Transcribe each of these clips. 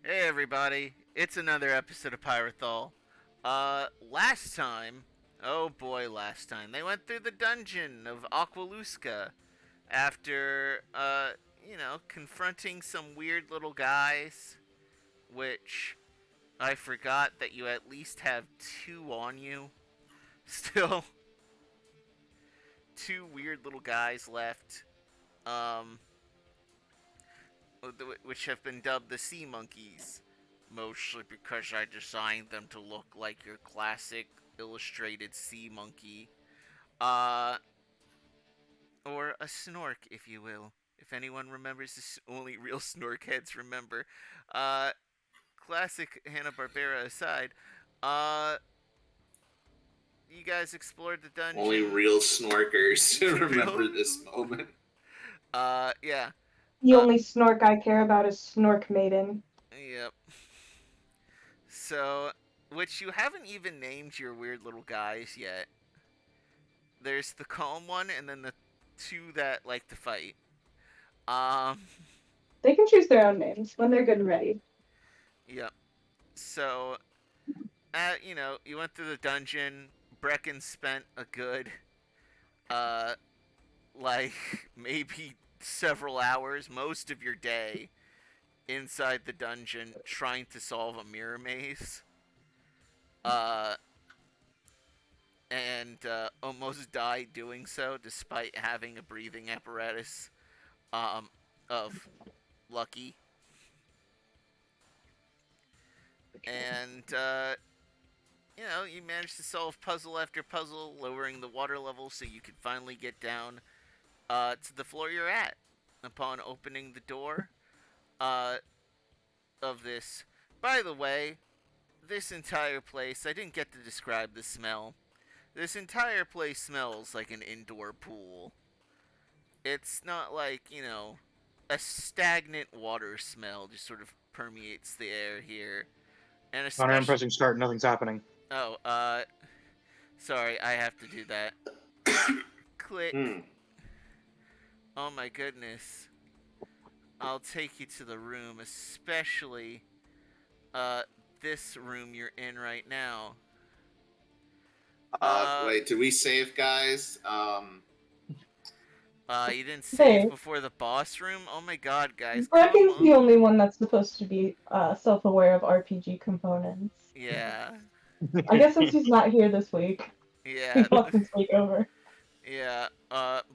Hey everybody, it's another episode of Pyrithal. Last time, oh boy, last time, they went through the dungeon of Aqualuska after, confronting some weird little guys, which I forgot that you at least have two on you. Still, two weird little guys left, um, which have been dubbed the Sea Monkeys. Mostly because I designed them to look like your classic illustrated sea monkey. Uh, or a snork, if you will. If anyone remembers this, only real snork heads remember. Uh, Classic Hanna-Barbera aside, uh, you guys explored the Only dungeon. real snorkers remember Real? this moment. Yeah. The Uh, only snork I care about is Snork Maiden. yep. So, which you haven't even named your weird little guys yet. There's the calm one, and then the two that like to fight. Um, They can choose their own names when they're good and ready. yep. So, you went through the dungeon. Brecken spent a good, uh, like maybe several hours, most of your day, inside the dungeon trying to solve a mirror maze. Uh, and almost died doing so, despite having a breathing apparatus, of Lucky. And you managed to solve puzzle after puzzle, lowering the water level so you could finally get down to the floor you're at. Upon opening the door uh, of this, by the way, this entire place, I didn't get to describe the smell. This entire place smells like an indoor pool. It's not like, a stagnant water smell just sort of permeates the air here. And Connar, I'm especially. pressing start. Nothing's happening. Oh, sorry, I have to do that. Click. Oh my goodness. I'll take you to the room, especially this room you're in right now. Wait, did we save, guys? You didn't save Hey. before the boss room? Oh my god, guys. Brecken's the only one that's supposed to be self-aware of RPG components. Yeah. I guess since he's not here this week, Yeah. we want to take over. Yeah.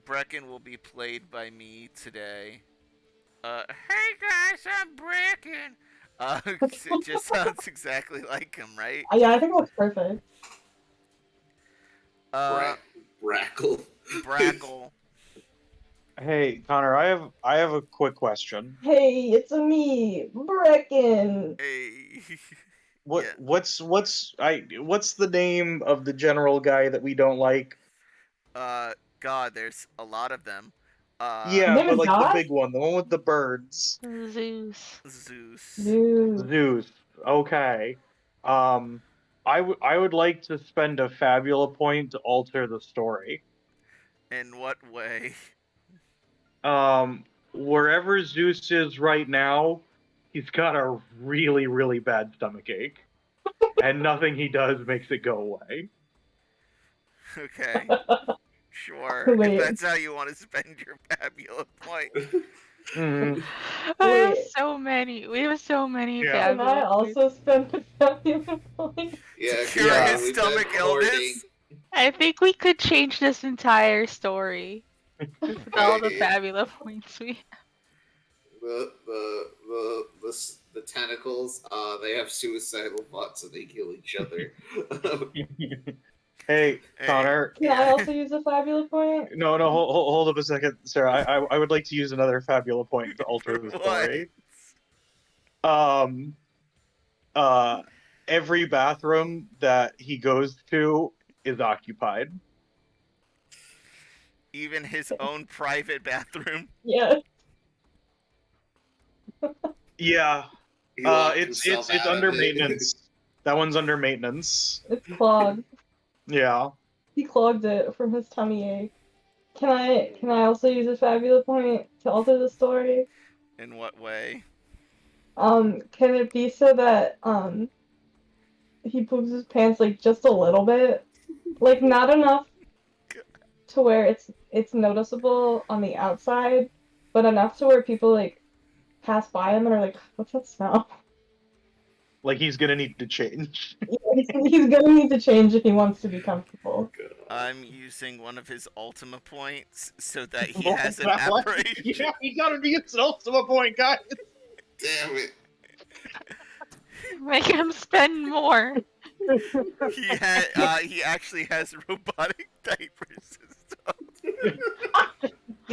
Brecken will be played by me today. Hey guys, I'm Brecken. It just sounds exactly like him, right? Yeah, I think it looks perfect. Brackle. Brackle. Hey, Connar, I have a quick question. Hey, it's a me, Brecken. Hey. What's the name of the general guy that we don't like? God, there's a lot of them. Yeah, Name but is like God? the big one, the one with the birds. Zeus. Zeus. Okay. I would like to spend a Fabula point to alter the story. In what way? Wherever Zeus is right now, he's got a really, really bad stomachache. And nothing he does makes it go away. Okay. Sure. Wait. If that's how you want to spend your Fabula point. Mm-hmm. I have Wait. so many. We have so many. Yeah. Can I also spend a Fabula point? Yeah, Cure Yeah. his stomach illness? I think we could change this entire story with all the Fabula points we have. The tentacles, they have suicidal thoughts and they kill each other. Hey, Connar. Can I also use a Fabula point? No, hold up a second, Sarah. I would like to use another Fabula point to alter the story. Every bathroom that he goes to is occupied. Even his own private bathroom? Yeah. Yeah. He locked It's himself out under of it. maintenance. That one's under maintenance. It's clogged. Yeah. He clogged it from his tummy ache. Can I also use a Fabula point to alter the story? In what way? Can it be so that he poops his pants like just a little bit, like not enough to where it's noticeable on the outside, but enough to where people like pass by him and are like, "What's that smell?" Like he's gonna need to change. He's gonna need to change if he wants to be comfortable. I'm using one of his Ultima points so that he Well, has an well, apparition. Yeah, he gotta be its ultimate point, guys. Damn it. Make him spend more. He actually has robotic diapers and stuff.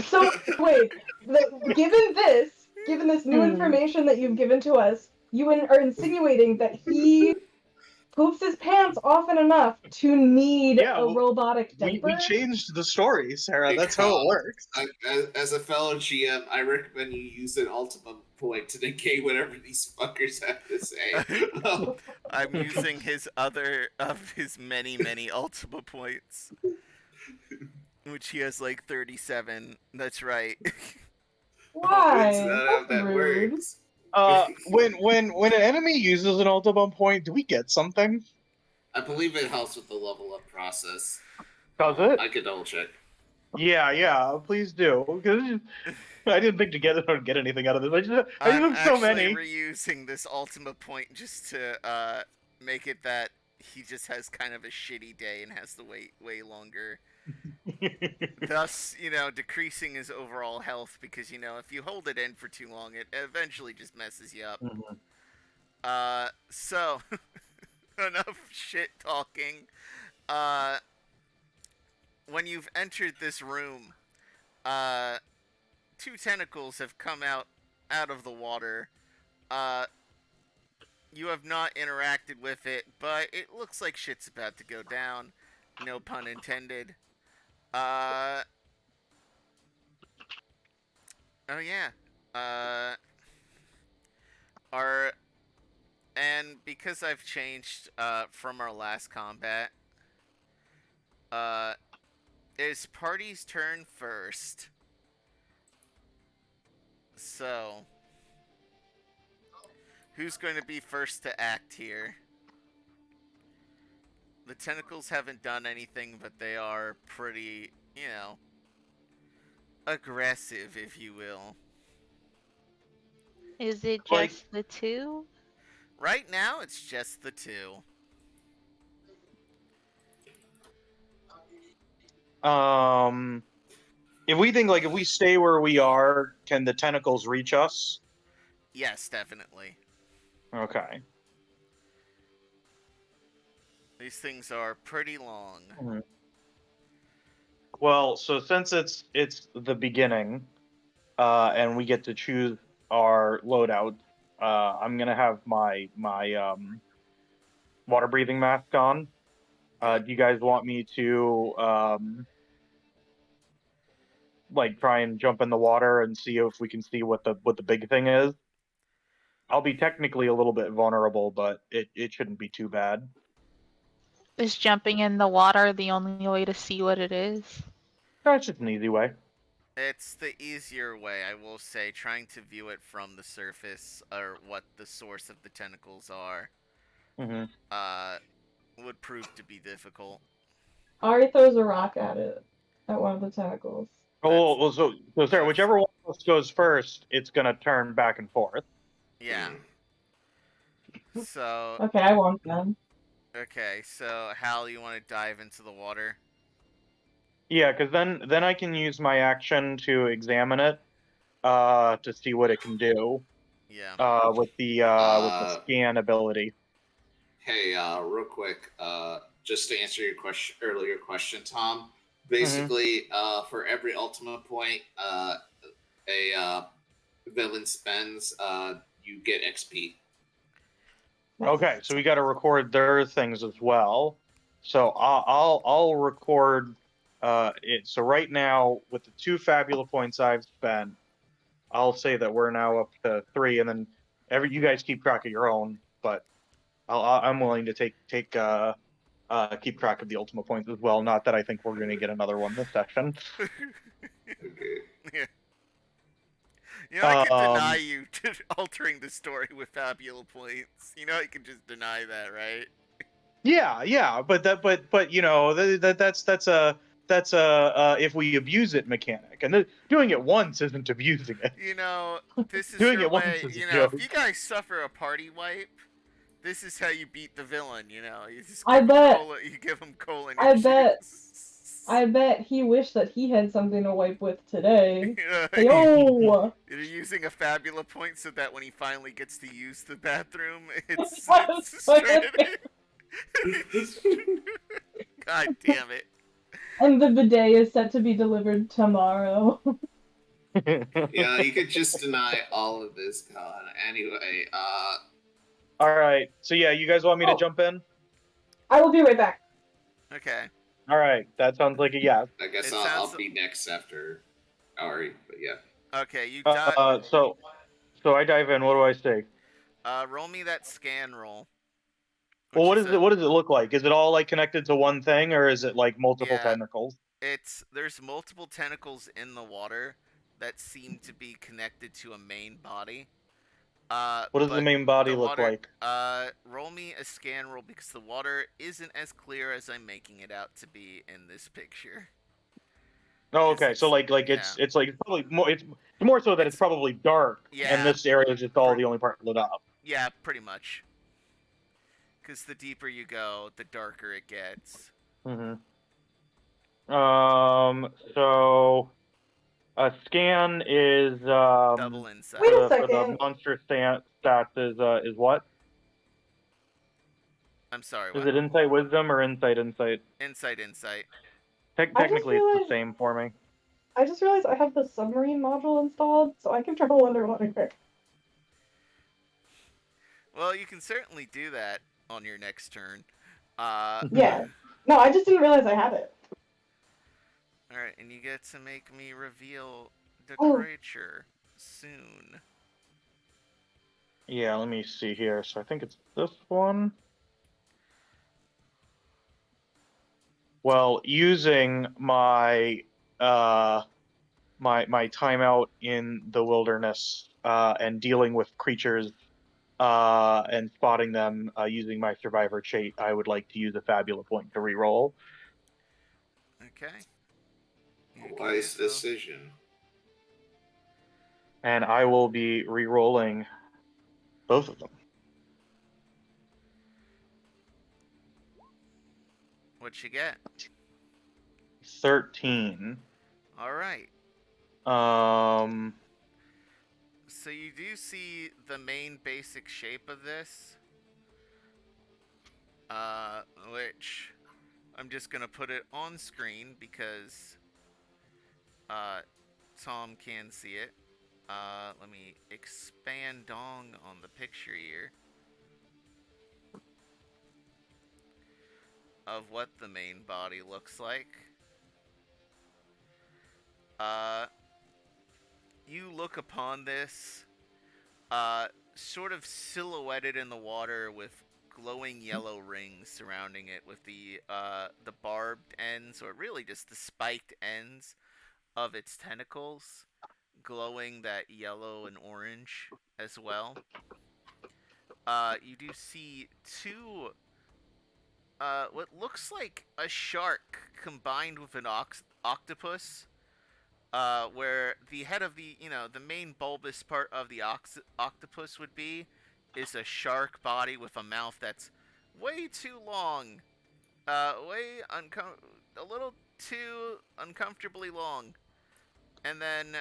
So wait, given this new information that you've given to us, you are insinuating that he poops his pants often enough to need Yeah, a robotic We diaper? changed the story, Sarah. That's how it Because works. as a fellow GM, I recommend you use an ultimate point to negate whatever these fuckers have to say. I'm using his other of his many Ultima points, which he has like 37. That's right. Why? It's not how That's that rude. works. When an enemy uses an ultimate point, do we get something? I believe it helps with the level up process. Does it? I could double check. Yeah, please do. Because I didn't think to get anything out of this. I just I'm have so actually many. reusing this Ultima point just to make it that he just has kind of a shitty day and has to wait way longer. Thus, decreasing his overall health because, if you hold it in for too long, it eventually just messes you up. So, enough shit talking. When you've entered this room, two tentacles have come out of the water. You have not interacted with it, but it looks like shit's about to go down. No pun intended. Oh yeah. And because I've changed from our last combat, it's party's turn first. So, who's going to be first to act here? The tentacles haven't done anything, but they are pretty, aggressive, if you will. Is it just Like- the two? Right now, it's just the two. If we think if we stay where we are, can the tentacles reach us? Yes, definitely. Okay. These things are pretty long. Well, so since it's the beginning, and we get to choose our loadout, I'm gonna have my water breathing mask on. Do you guys want me to try and jump in the water and see if we can see what the big thing is? I'll be technically a little bit vulnerable, but it shouldn't be too bad. Is jumping in the water the only way to see what it is? That's just an easy way. It's the easier way, I will say. Trying to view it from the surface, or what the source of the tentacles are, would prove to be difficult. Ari throws a rock at it, at one of the tentacles. Oh, well, so Sarah, whichever one of us goes first, it's gonna turn back and forth. Yeah. So, Okay, I want them. okay, so Hal, you want to dive into the water? Yeah, because then I can use my action to examine it, to see what it can do. Yeah. With the scan ability. Hey, real quick, just to answer your earlier question, Tom. Basically, for every ultimate point a villain spends, you get XP. Okay, so we got to record their things as well. So I'll record it. So right now, with the 2 Fabula points I've spent, I'll say that we're now up to 3, and then you guys keep track of your own. But I'm willing to keep track of the ultimate points as well. Not that I think we're going to get another one this session. Okay. Yeah. You know, I could deny Um, you altering the story with Fabula points. You know, I could just deny that, right? yeah, but you know that's a if we abuse it mechanic, and doing it once isn't abusing it. You know, this is Doing your it once way. is a You know, if joke. you guys suffer a party wipe, this is how you beat the villain. You know, you just I give him bet- cola. You give him cola in I your bet- shoes. I bet he wished that he had something to wipe with today. Yeah, Say, oh! you're using a Fabula point so that when he finally gets to use the bathroom, it's Yes, straight. God damn it. And the bidet is set to be delivered tomorrow. Yeah, you could just deny all of this, Con. Anyway, All right. So yeah, you guys want me to Oh. jump in? I will be right back. Okay. All right. That sounds like a yes. I guess It I'll sounds- be next after Ari, but yeah. Okay, you done. So I dive in. What do I say? Roll me that scan roll. Well, which is a- what does it look like? Is it all like connected to one thing, or is it like multiple Yeah. tentacles? There's multiple tentacles in the water that seem to be connected to a main body. What does the but main body the look water- like? Roll me a scan roll because the water isn't as clear as I'm making it out to be in this picture. Oh, 'cause okay. So like it's like probably more it's more so that it's probably dark, Yeah. and this area is just all the only part lit up. Yeah, pretty much. Because the deeper you go, the darker it gets. Mm-hmm. So a scan is Double insight. Wait a for the second. monster stats is what? I'm sorry, Is what? it insight wisdom or insight? Insight. Technically, it's realized- the same for me. I just realized I have the submarine module installed, so I can travel underwater. Well, you can certainly do that on your next turn. Yeah. No, I just didn't realize I had it. Alright, and you get to make me reveal the Oh. creature soon. Yeah, let me see here. So I think it's this one. Well, using my my timeout in the wilderness and dealing with creatures and spotting them using my survivor trait, I would like to use a Fabula point to reroll. Okay. You can Wise do so. decision. And I will be re-rolling both of them. What you get? 13. Alright. So you do see the main basic shape of this. Which I'm just gonna put it on screen because Tom can see it. Let me expand on the picture here of what the main body looks like. You look upon this, sort of silhouetted in the water with glowing yellow rings surrounding it, with the barbed ends, or really just the spiked ends of its tentacles, glowing that yellow and orange as well. You do see two, what looks like a shark combined with an octopus. Where the head of the, the main bulbous part of the octopus would be, is a shark body with a mouth that's way too long. A little too uncomfortably long. And then,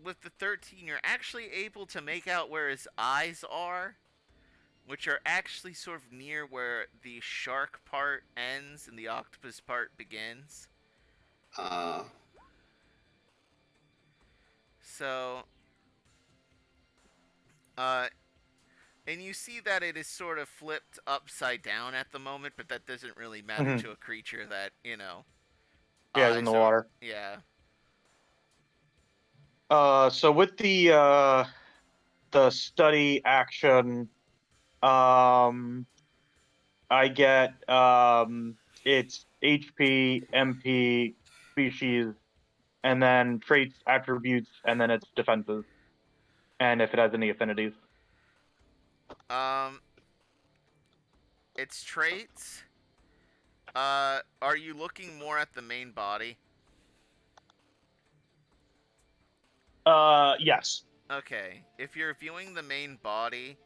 with the 13, you're actually able to make out where his eyes are, which are actually sort of near where the shark part ends and the octopus part begins. So, and you see that it is sort of flipped upside down at the moment, but that doesn't really matter to a creature that, Yeah, it's in the eyes are- water. Yeah. So with the study action, I get its HP, MP, species, and then traits, attributes, and then its defenses, and if it has any affinities. Its traits. Are you looking more at the main body? Yes. Okay. If you're viewing the main body,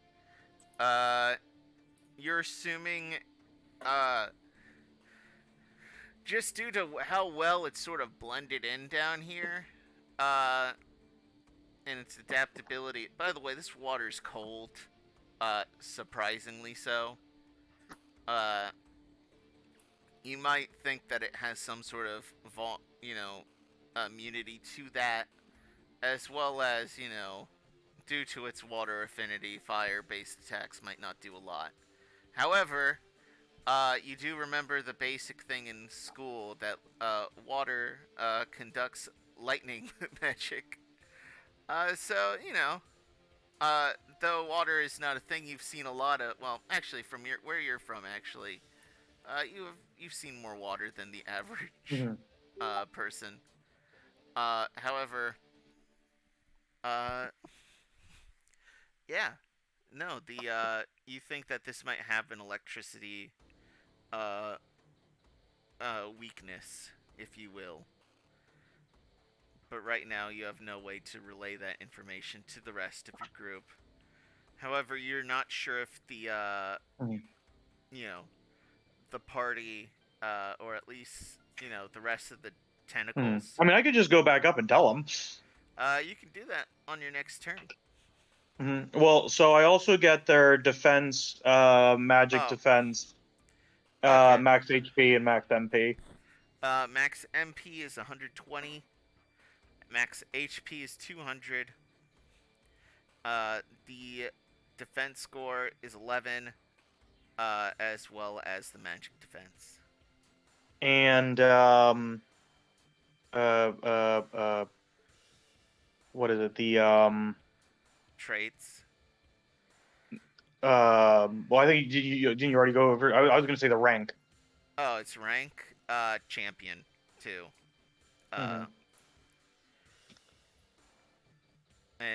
you're assuming, just due to how well it's sort of blended in down here, and its adaptability. By the way, this water's cold, surprisingly so. You might think that it has some sort of, immunity to that, as well as, due to its water affinity, fire-based attacks might not do a lot. However, you do remember the basic thing in school that water conducts lightning magic. So, though water is not a thing you've seen a lot of, well, actually, from where you're from, actually, you've seen more water than the average person. However, yeah, no, you think that this might have an electricity uh, weakness, if you will. But right now, you have no way to relay that information to the rest of your group. However, you're not sure if the the party, or at least the rest of the tentacles. I mean, I could just go back up and tell them. You can do that on your next turn. Well, so I also get their defense, magic defense, Okay. max HP and max MP. Max MP is 120. Max HP is 200. The defense score is 11, as well as the magic defense. And what is it? The traits. Well, I think didn't you already go over? I was going to say the rank. Oh, it's rank. Champion too. And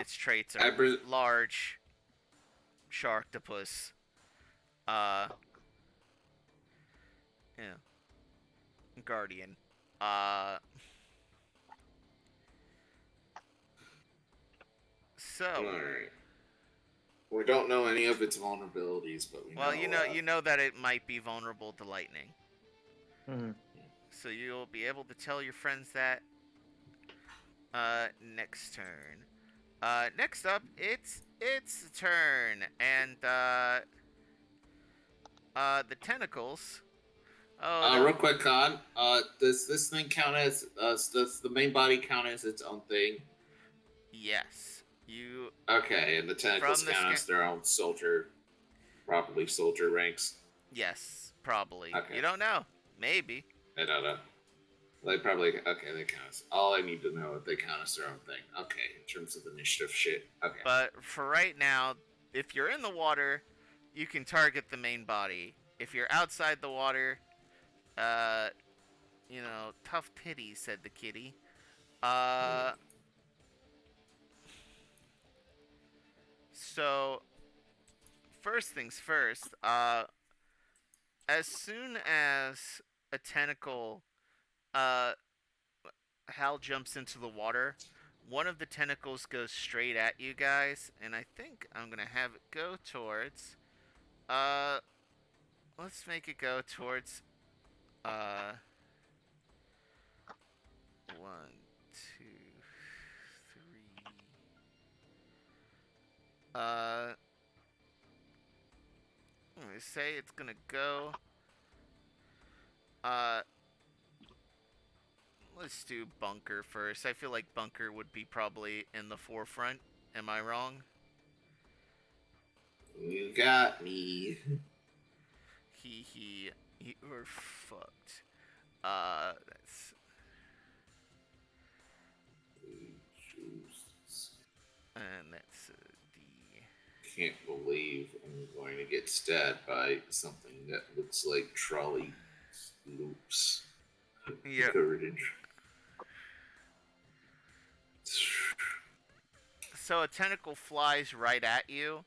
its traits are large, sharktopus, guardian. So. Alright. We don't know any of its vulnerabilities, but we you know that it might be vulnerable to lightning. So you'll be able to tell your friends that next turn. Next up, it's turn, and the tentacles. Oh, real quick, Con. Does this thing count as? Does the main body count as its own thing? Yes. You. Okay, and the tentacles count as their own soldier ranks. Yes, probably. Okay. You don't know. Maybe. I don't know. They probably they count as. All I need to know is they count as their own thing. Okay, in terms of initiative shit. Okay. But for right now, if you're in the water, you can target the main body. If you're outside the water, tough pity, said the kitty. So, first things first, as soon as a tentacle, Hal jumps into the water, one of the tentacles goes straight at you guys, and I think I'm gonna have it go towards, let's make it go towards, 1, 2, 3. I'm gonna say it's gonna go. Let's do Bunker first. I feel like Bunker would be probably in the forefront. Am I wrong? You got me. You're fucked. That's. And that's D. Can't believe I'm going to get stabbed by something that looks like trolley loops. Yeah. So a tentacle flies right at you,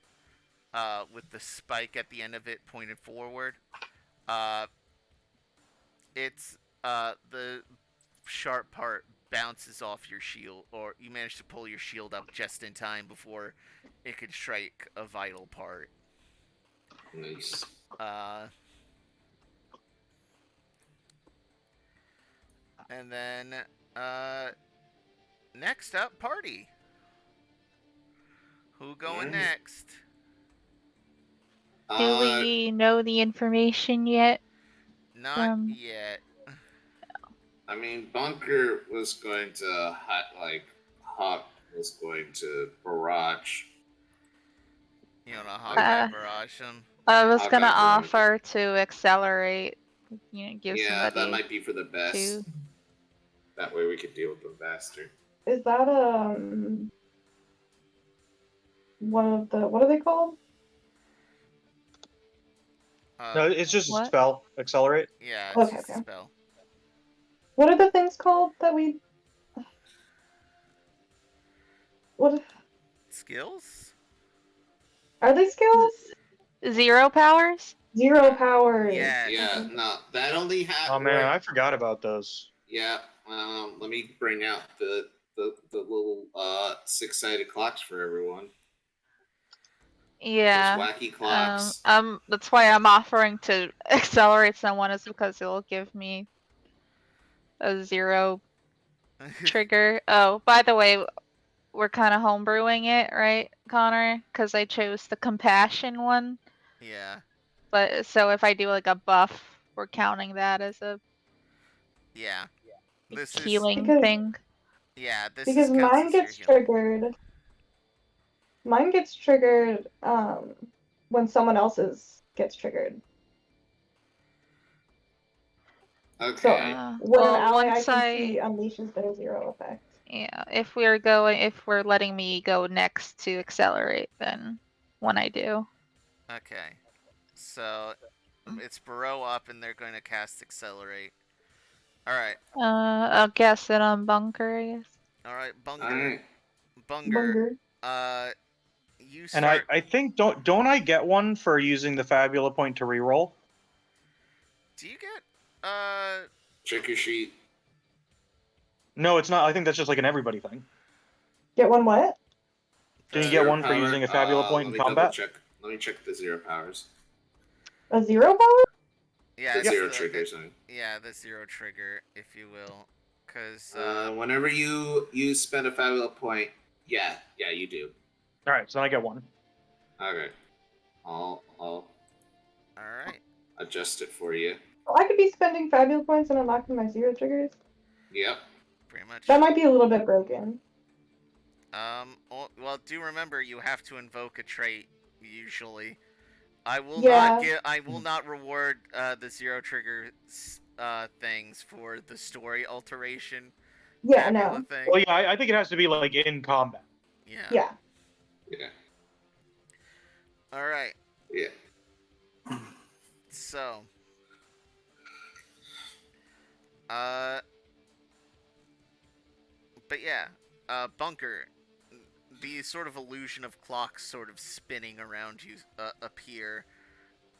with the spike at the end of it pointed forward. Uh, it's the sharp part bounces off your shield, or you manage to pull your shield up just in time before it could strike a vital part. Nice. And then next up, party. Who going next? Do we know the information yet? Not yet. I mean, Bunker was going to Hawk was going to barrage. You know, Hawkeye barrage him. I was gonna Hawkeye barrage. offer to accelerate. You know, give Yeah, somebody. that might be for the best. two. That way we could deal with them faster. Is that one of the, what are they called? No, it's just a What? spell. Accelerate. Yeah, it's Okay, just a okay. spell. What are the things called that we? What Skills? are they? Skills? 0 powers? 0 powers. Yeah. Yeah, no, that only has. Oh man, I forgot about those. Yeah, let me bring out the little 6-sided clocks for everyone. Yeah. Those wacky clocks. That's why I'm offering to accelerate someone, is because it'll give me a 0 trigger. Oh, by the way, we're kind of homebrewing it, right, Connor? Because I chose the compassion one. Yeah. But so if I do like a buff, we're counting that as a Yeah. This healing Because- thing. Yeah, this Because counts mine as your gets healing. triggered. Mine gets triggered when someone else's gets triggered. Okay. So when well, an ally I once can see unleashes their 0 effect. Yeah, if we're letting me go next to accelerate, then when I do. Okay. So it's Bereau up, and they're going to cast Accelerate. All right. I'll guess it on Bunker, I guess. All right, Bunger. Alright. Bunger. Bunger. You And start. I think don't I get one for using the Fabula point to reroll? Do you get Check your sheet. No, it's not. I think that's just like an everybody thing. Get one what? Didn't you Zero get one for power. using a Fabula point in Let me combat? double check. Let me check the 0 powers. A 0 power? Yeah, The it's 0 the- trigger, sorry. Yeah, the 0 trigger, if you will, because Whenever you spend a Fabula point, yeah, you do. All right, so then I get one. Okay. I'll all right. adjust it for you. Well, I could be spending Fabula points and unlocking my 0 triggers. Yep. Pretty much. That might be a little bit broken. Well, do remember you have to invoke a trait usually. I will not reward the 0 trigger things for the story alteration. Yeah, Fabula no. thing. Well, yeah, I think it has to be like in combat. Yeah. Yeah. Yeah. All right. Yeah. So, but yeah, Bunker, the sort of illusion of clocks sort of spinning around you appear,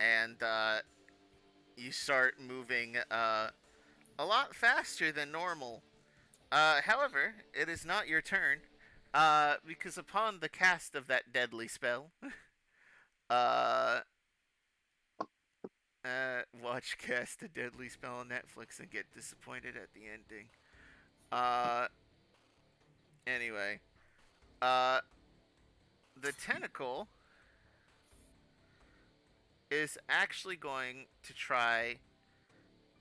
and you start moving a lot faster than normal. However, it is not your turn, because upon the cast of that deadly spell, watch cast a deadly spell on Netflix and get disappointed at the ending. Anyway, the tentacle is actually going to try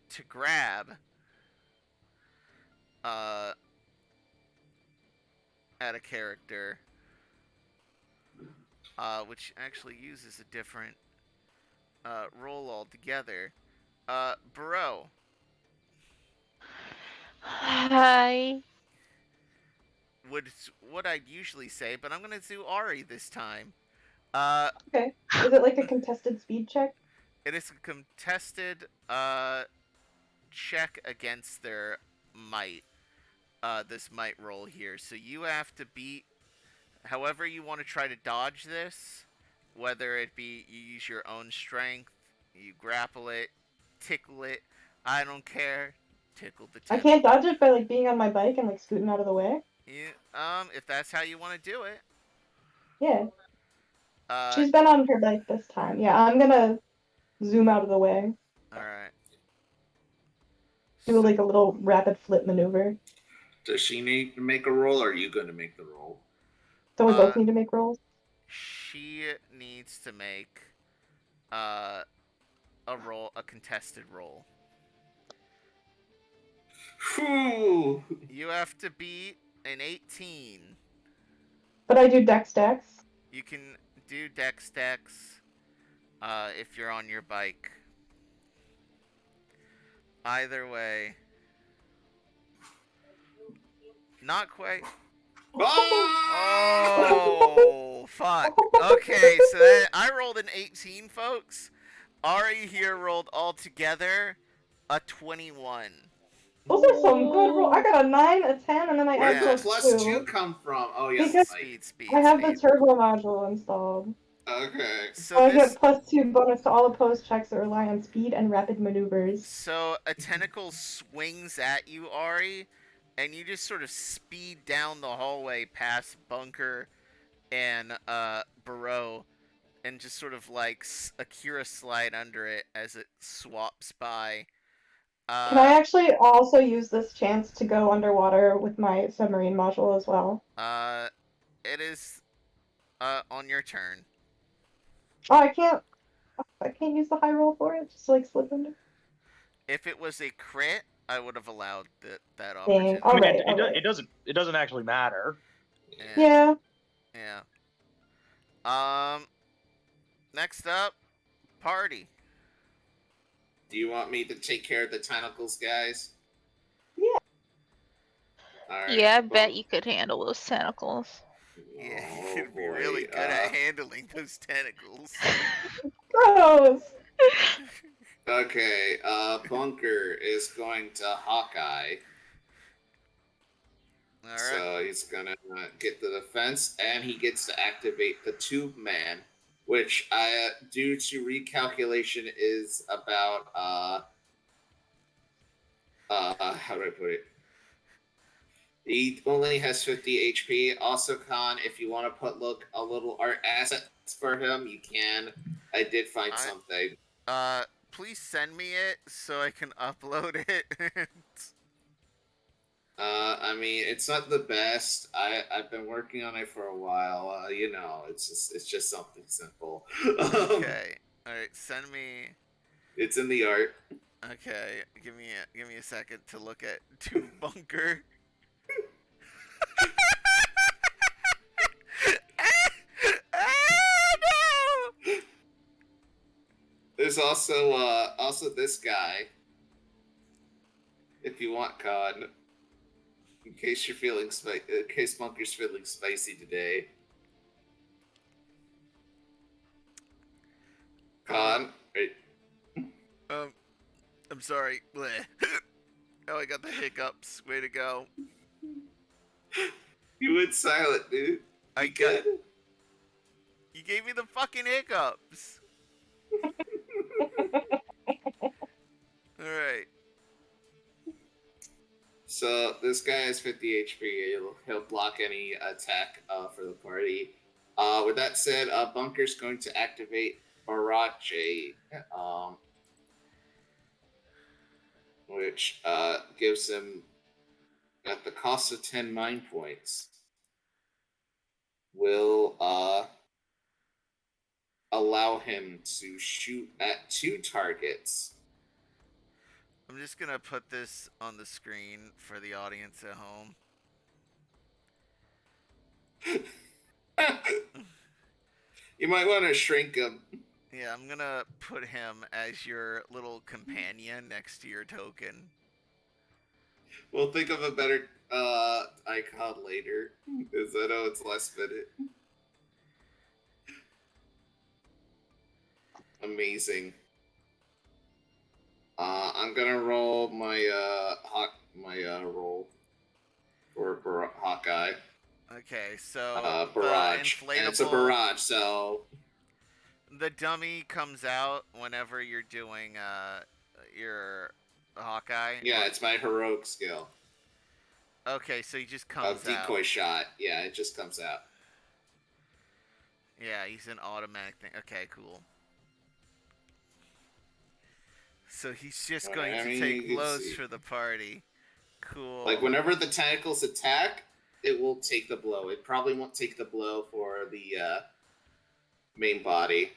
to grab at a character, which actually uses a different roll altogether. Bereau. Hi. What I'd usually say, but I'm gonna do Ari this time. Okay. Is it like a contested speed check? It is a contested check against their might. This might roll here, so you have to beat however you want to try to dodge this, whether it be you use your own strength, you grapple it, tickle it, I don't care. Tickle the I tentacle. can't dodge it by like being on my bike and like scooting out of the way. If that's how you want to do it. Yeah. Uh, She's been on her bike this time. Yeah, I'm gonna zoom out of the way. all right. Do like a little rapid flip maneuver. Does she need to make a roll, or are you going to make the roll? Don't we both need to make rolls? She needs to make a contested roll. Whew. You have to beat an 18. But I do dex. You can do dex if you're on your bike. Either way. Not quite. Oh, fuck. Okay, so then I rolled an 18, folks. Ari here rolled altogether a 21. Those are some good rolls. I got a 9, a 10, and then I Where'd add the plus plus 2. 2 come from? Oh, yes. Because Speed. I have the turbo module installed. Okay. So I this, get plus 2 bonus to all opposed checks that rely on speed and rapid maneuvers. so a tentacle swings at you, Ari, and you just sort of speed down the hallway past Bunker and Bereau, and just sort of like Akira slide under it as it swaps by. Can I actually also use this chance to go underwater with my submarine module as well? It is on your turn. Oh, I can't use the high roll for it. Just like slip under. If it was a crit, I would have allowed that Dang. opportunity. I mean, Alright. it doesn't actually matter. Yeah. Next up, party. Do you want me to take care of the tentacles, guys? Yeah. All right, Yeah, I bet you could handle those tentacles. Yeah, Oh, you'd be boy. really good at handling those tentacles. Gross. Okay, Bunker is going to Hawkeye. All right. So he's gonna get the defense, and he gets to activate the Tube Man, which, due to recalculation, is about how do I put it? He only has 50 HP. Also, Con, if you want to put a little art assets for him, you can. I did find something. Please send me it so I can upload it. I mean, it's not the best. I've been working on it for a while. It's just something simple. Okay. All right. Send me. It's in the art. Okay. Give me a second to look at Tube Bunker. No! There's also this guy. If you want, Con. In case Bunker's feeling spicy today. Con. I'm sorry. Bleh. Oh, I got the hiccups. Way to go. You went silent, dude. I got. You gave me the fucking hiccups. Alright. So this guy has 50 HP. He'll block any attack for the party. With that said, Bunker's going to activate Barrage, which gives him, at the cost of 10 mind points, will allow him to shoot at 2 targets. I'm just gonna put this on the screen for the audience at home. You might want to shrink him. Yeah, I'm gonna put him as your little companion next to your token. We'll think of a better icon later, because I know it's last minute. Amazing. I'm gonna roll my roll for Hawkeye. Okay, so barrage. the inflatable. And it's a barrage, so The dummy comes out whenever you're doing your Hawkeye. yeah, it's my heroic skill Okay, so he just of comes decoy out. shot. Yeah, it just comes out. Yeah, he's an automatic thing. Okay, cool. So he's just Alright, going I to mean, take you can blows see. for the party. Cool. Like whenever the tentacles attack, it will take the blow. It probably won't take the blow for the main body.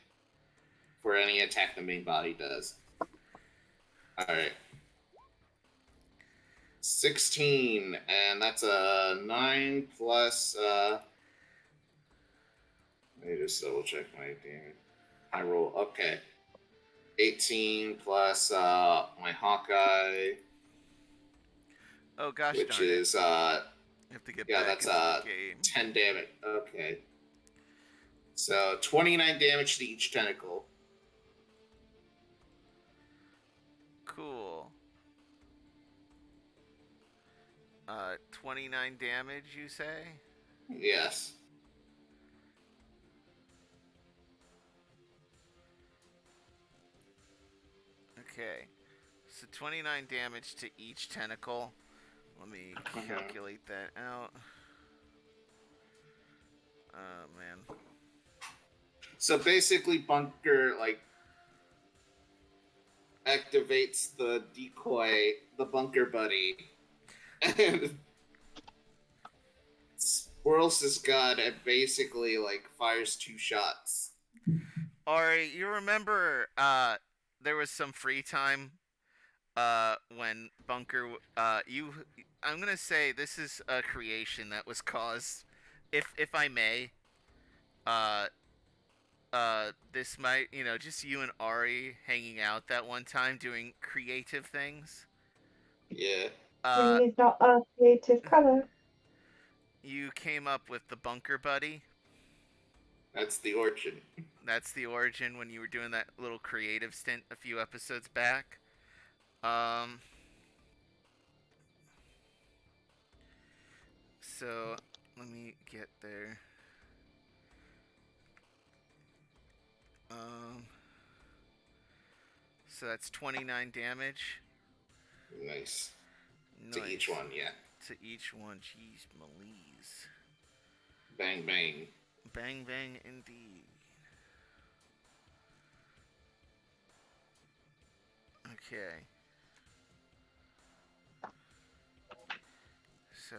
For any attack the main body does. Alright. 16, and that's a 9 plus, let me just double check my damage. I roll, okay. 18 plus, my Hawkeye, Oh gosh which darn it. is, You have to get yeah, back that's, into the game. 10 damage. Okay. So, 29 damage to each tentacle. Cool. 29 damage, you say? Yes. Okay. So 29 damage to each tentacle. Let me calculate that out. Oh, man. So basically, Bunker, like, activates the decoy, the Bunker Buddy, and swirls his gun and basically, like, fires 2 shots. Ari, you remember, there was some free time, when Bunker, I'm gonna say this is a creation that was caused, if I may, this might, just you and Ari hanging out that one time doing creative things. Yeah. Green is not a creative color. You came up with the Bunker Buddy. That's the origin. That's the origin when you were doing that little creative stint a few episodes back. So let me get there. So that's 29 damage. Nice. Nice. To each one, yeah. To each one. Jeez, Malise. Bang, bang. Bang, bang, indeed. Okay. So.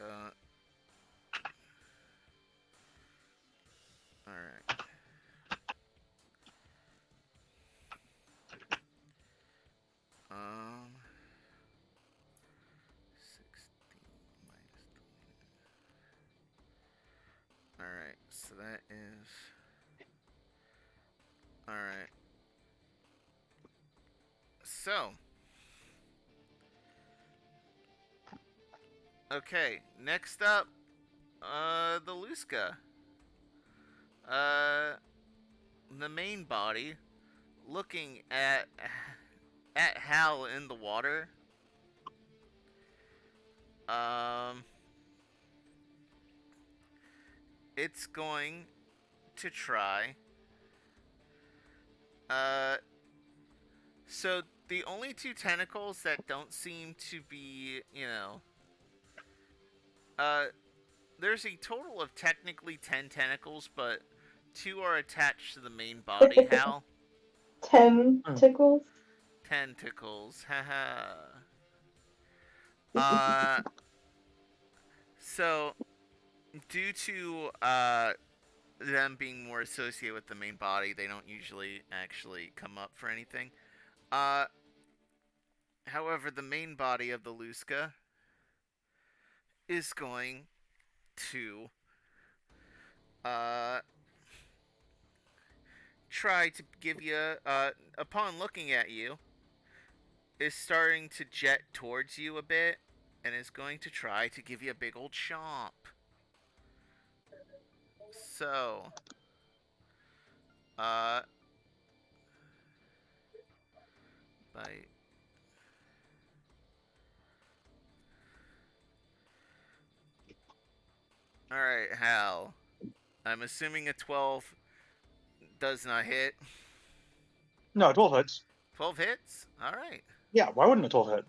Alright. Um. 16 minus 20. Alright, so that is. Alright. So. Okay, next up, the Luska. The main body, looking at Hal in the water. It's going to try. So the only 2 tentacles that don't seem to be, there's a total of technically 10 tentacles, but 2 are attached to the main body, Hal. 10 tickles. Tentacles, haha. So, due to, them being more associated with the main body, they don't usually actually come up for anything. However, the main body of the Luska is going to try to give you, upon looking at you, is starting to jet towards you a bit, and is going to try to give you a big old chomp. So, bite. Alright, Hal. I'm assuming a 12 does not hit. No, 12 hits. 12 hits? Alright. Yeah, why wouldn't a 12 hit?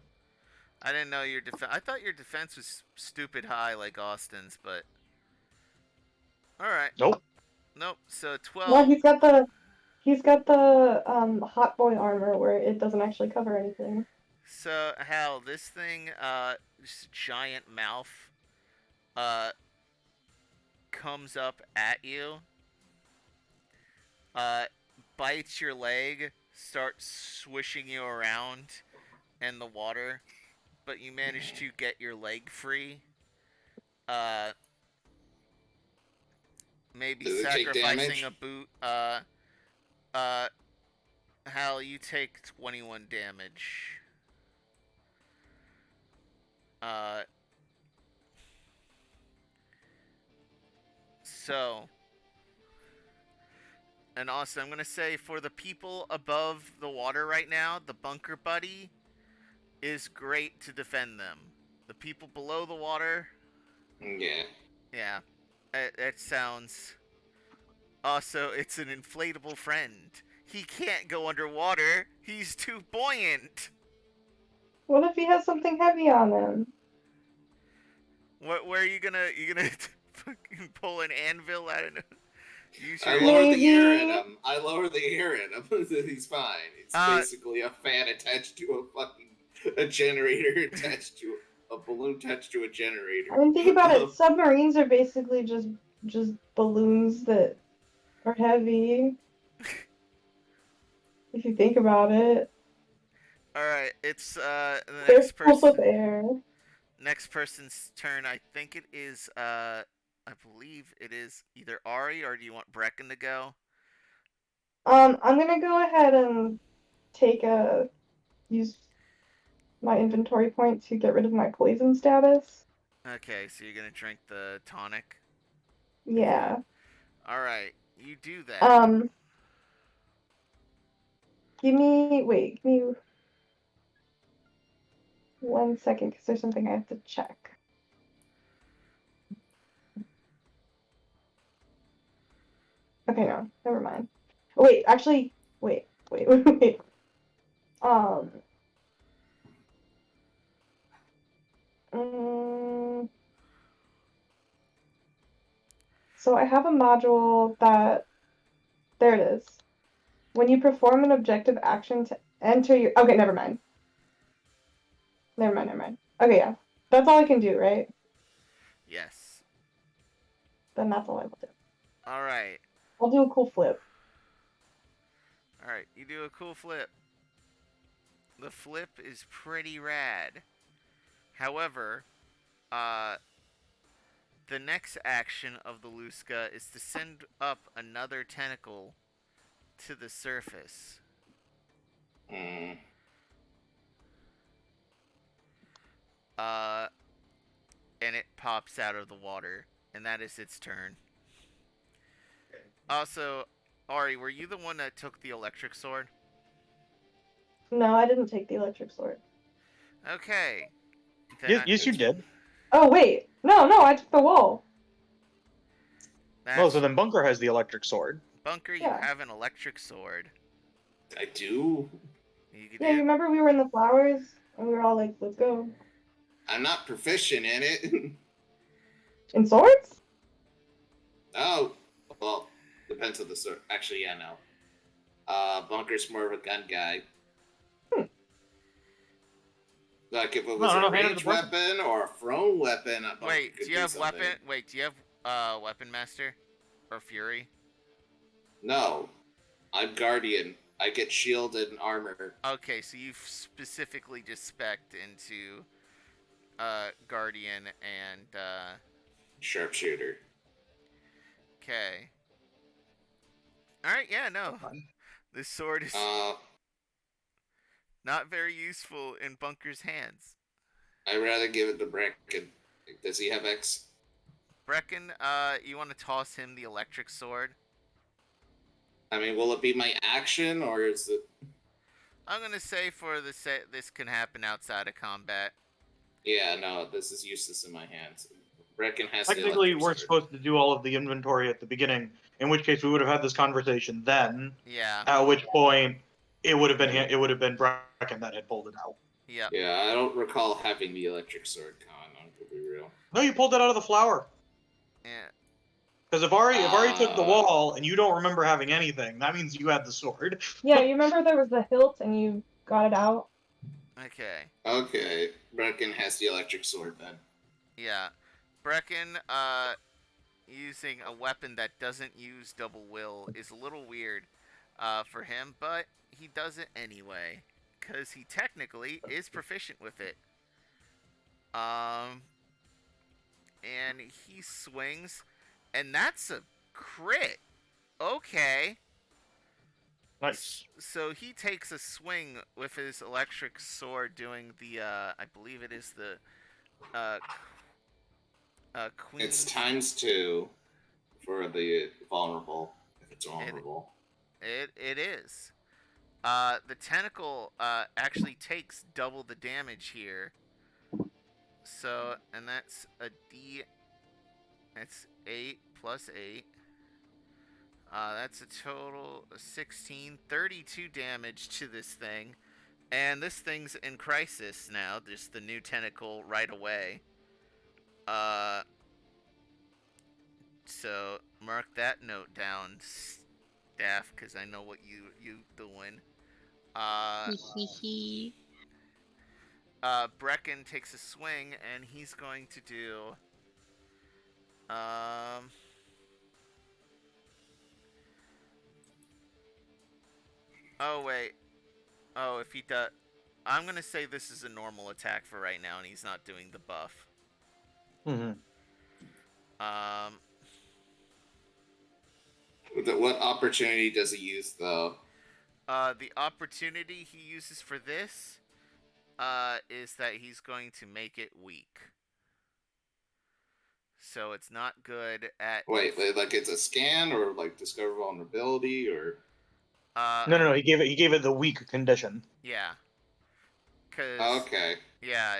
I didn't know your defense. I thought your defense was stupid high like Austin's, but. Alright. Nope. Nope. So Well, 12. he's got the hot boy armor where it doesn't actually cover anything. So, Hal, this thing, this giant mouth, comes up at you, bites your leg, starts swishing you around in the water, but you manage to get your leg free. Maybe Does it take sacrificing damage? a boot. Hal, you take 21 damage. So, and also, I'm gonna say for the people above the water right now, the bunker buddy is great to defend them. The people below the water, Yeah. yeah, that sounds. Also, it's an inflatable friend. He can't go underwater. He's too buoyant. What if he has something heavy on him? Where are you gonna fucking pull an anvil out of? Use I your lower the air Maybe. in him. I lower the air in him. He's fine. It's basically a fan attached to a generator attached to a balloon attached to a generator. I mean, think about it. Submarines are basically just balloons that are heavy. If you think about it, All right, it's the they're next full of person. air. Next person's turn. I think it is. I believe it is either Ari or do you want Brecken to go? I'm gonna go ahead and use my inventory point to get rid of my poison status. Okay, so you're gonna drink the tonic. Yeah. All right, you do that. Give me 1 second because there's something I have to check. Okay, no, never mind. Oh, wait, actually, wait. Um, so I have a module that, there it is. When you perform an objective action to enter your, okay, never mind. Okay, yeah, that's all I can do, right? Yes. Then that's all I will do. All right. I'll do a cool flip. All right, you do a cool flip. The flip is pretty rad. However, the next action of the Luska is to send up another tentacle to the surface. Mm. And it pops out of the water, and that is its turn. Also, Ari, were you the one that took the electric sword? No, I didn't take the electric sword. Okay. Yes, you did. Oh, wait. No, I took the wall. Oh, so then Bunker has the electric sword. Bunker, you Yeah. have an electric sword. I do. Yeah, you remember we were in the flowers and we were all like, let's go. I'm not proficient in it. In swords? Oh, well, depends on the sword. Actually, yeah, no. Bunker's more of a gun guy. Like if it was a ranged weapon or a thrown weapon. Wait, do you have weapon? Wait, do you have weapon master or fury? No, I'm guardian. I get shield and armor. Okay, so you've specifically just spec'd into guardian and sharpshooter. Okay. All right, yeah, no. This sword is not very useful in Bunker's hands. I'd rather give it to Brecken. Does he have X? Brecken, you want to toss him the electric sword? I mean, will it be my action, or is it... I'm going to say for the set, this can happen outside of combat. Yeah, no, this is useless in my hands. Brecken has the Technically, electric we're sword. supposed to do all of the inventory at the beginning, in which case we would have had this conversation then. Yeah. At which point, it would have been Brecken that had pulled it out. Yep. Yeah, I don't recall having the electric sword, Con. To be real. No, you pulled it out of the flower. Yeah. Because if Ari took the wall and you don't remember having anything, that means you had the sword. Yeah, you remember there was the hilt and you got it out? Okay. Okay, Brecken has the electric sword then. Yeah. Brecken, using a weapon that doesn't use double will is a little weird for him, but he does it anyway. Because he technically is proficient with it. And he swings, and that's a crit. Okay. Nice. So he takes a swing with his electric sword, doing the, I believe it is the, Queen. It's ×2 for the vulnerable, if it's vulnerable. It is. The tentacle actually takes double the damage here. So, and that's a D. That's 8 plus 8. That's a total of 16, 32 damage to this thing. And this thing's in crisis now. Just the new tentacle right away. So mark that note down, Steph, because I know what you doing. Brecken takes a swing, and he's going to do. Oh wait. Oh, if he does, I'm gonna say this is a normal attack for right now, and he's not doing the buff. Mm-hmm. What opportunity does he use, though? The opportunity he uses for this, is that he's going to make it weak. So it's not good at. Wait, like it's a scan or like discover vulnerability or? No. He gave it the weak condition. Yeah. Okay. Yeah,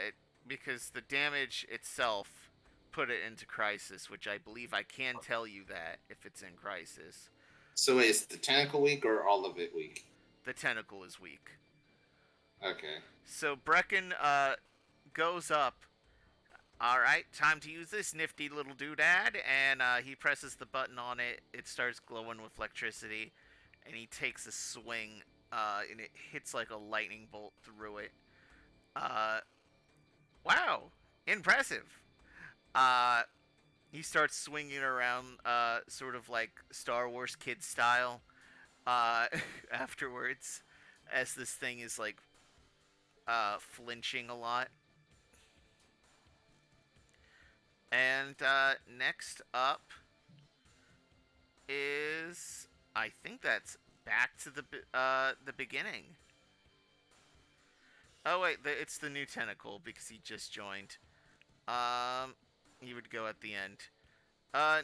because the damage itself put it into crisis, which I believe I can tell you that if it's in crisis. So is the tentacle weak or all of it weak? The tentacle is weak. Okay. So Brecken goes up. All right, time to use this nifty little doodad, and he presses the button on it. It starts glowing with electricity, and he takes a swing, and it hits like a lightning bolt through it. Wow, impressive. He starts swinging around, sort of like Star Wars kid style, afterwards, as this thing is like flinching a lot. And next up is, I think that's back to the beginning. Oh wait, it's the new tentacle because he just joined. He would go at the end.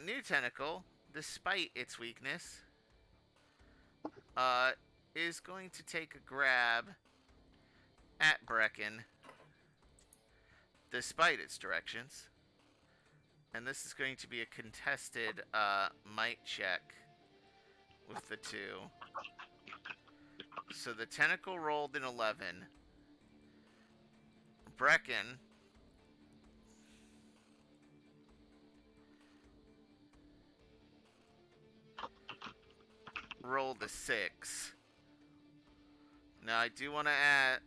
New tentacle, despite its weakness, is going to take a grab at Brecken, despite its directions. And this is going to be a contested might check with the two. So the tentacle rolled an 11. Brecken rolled a 6. Now I do want to add,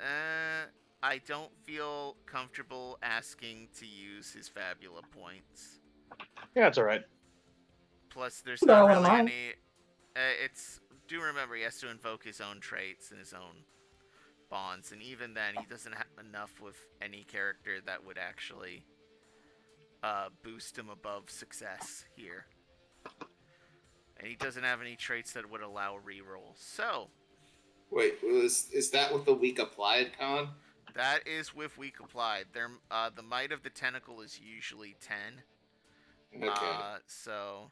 I don't feel comfortable asking to use his Fabula points. Yeah, that's alright. Plus, there's No, not what really am I? any. Do remember he has to invoke his own traits and his own bonds, and even then, he doesn't have enough with any character that would actually boost him above success here. And he doesn't have any traits that would allow rerolls. So. Wait, is that with the weak applied, Con? That is with weak applied. The might of the tentacle is usually 10. Okay. So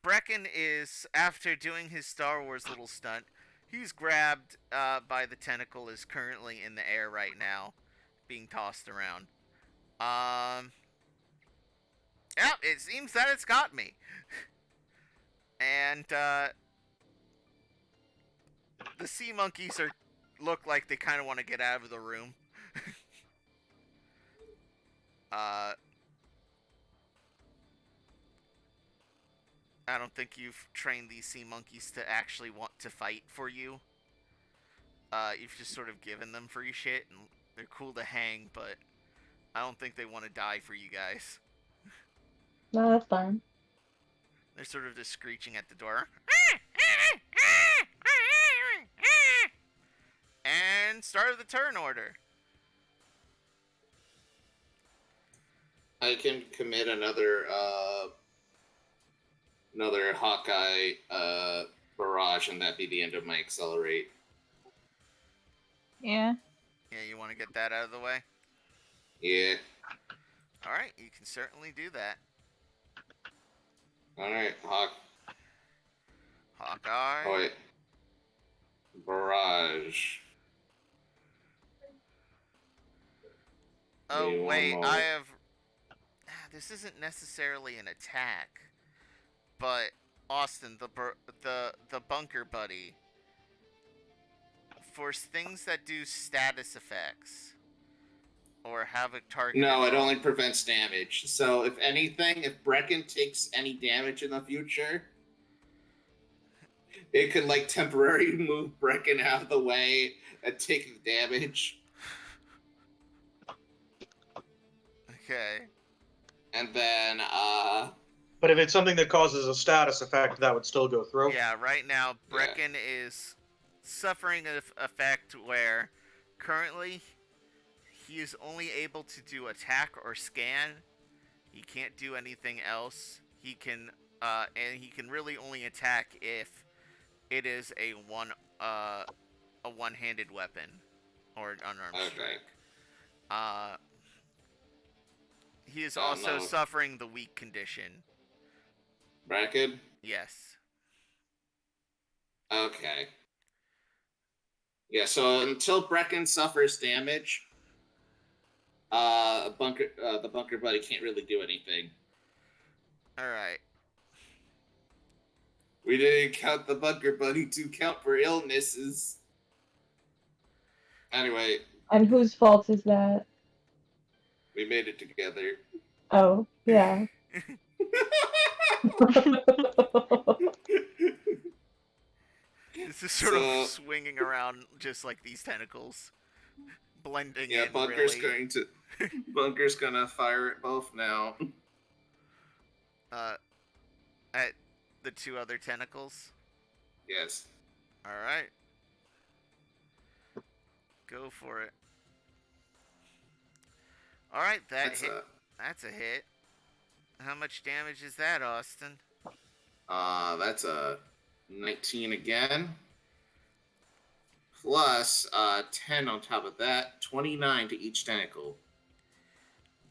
Brecken is, after doing his Star Wars little stunt, he's grabbed by the tentacle, is currently in the air right now, being tossed around. Yeah, it seems that it's got me. And the sea monkeys look like they kind of want to get out of the room. I don't think you've trained these sea monkeys to actually want to fight for you. You've just sort of given them free shit, and they're cool to hang, but I don't think they want to die for you guys. No, that's fine. They're sort of just screeching at the door. And start of the turn order. I can commit another Hawkeye barrage, and that'd be the end of my accelerate. Yeah. Yeah, you want to get that out of the way? Yeah. Alright, you can certainly do that. Alright, Hawkeye. Oh, wait. Barrage. Oh, Give me wait, one I moment. have... This isn't necessarily an attack, but Austin, the bunker buddy, for things that do status effects or have a target. No, it only prevents damage. So if anything, if Brecken takes any damage in the future, it could like temporarily move Brecken out of the way and take the damage. Okay. And then But if it's something that causes a status effect, that would still go through. Yeah, right now Brecken is suffering an effect where currently he is only able to do attack or scan. He can't do anything else. He can and he can really only attack if it is a one-handed weapon or an unarmed strike. He is also suffering the weak condition. Brecken? Yes. Okay. Yeah, so until Brecken suffers damage, the bunker buddy can't really do anything. Alright. We didn't count the bunker buddy to count for illnesses. Anyway. And whose fault is that? We made it together. Oh, yeah. This is sort of swinging around just like these tentacles. Blending in, Bunker's really. Bunker's gonna fire at both now. At the two other tentacles? Yes. Alright. Go for it. Alright, that's a hit. How much damage is that, Austin? That's a 19 again. Plus 10 on top of that. 29 to each tentacle.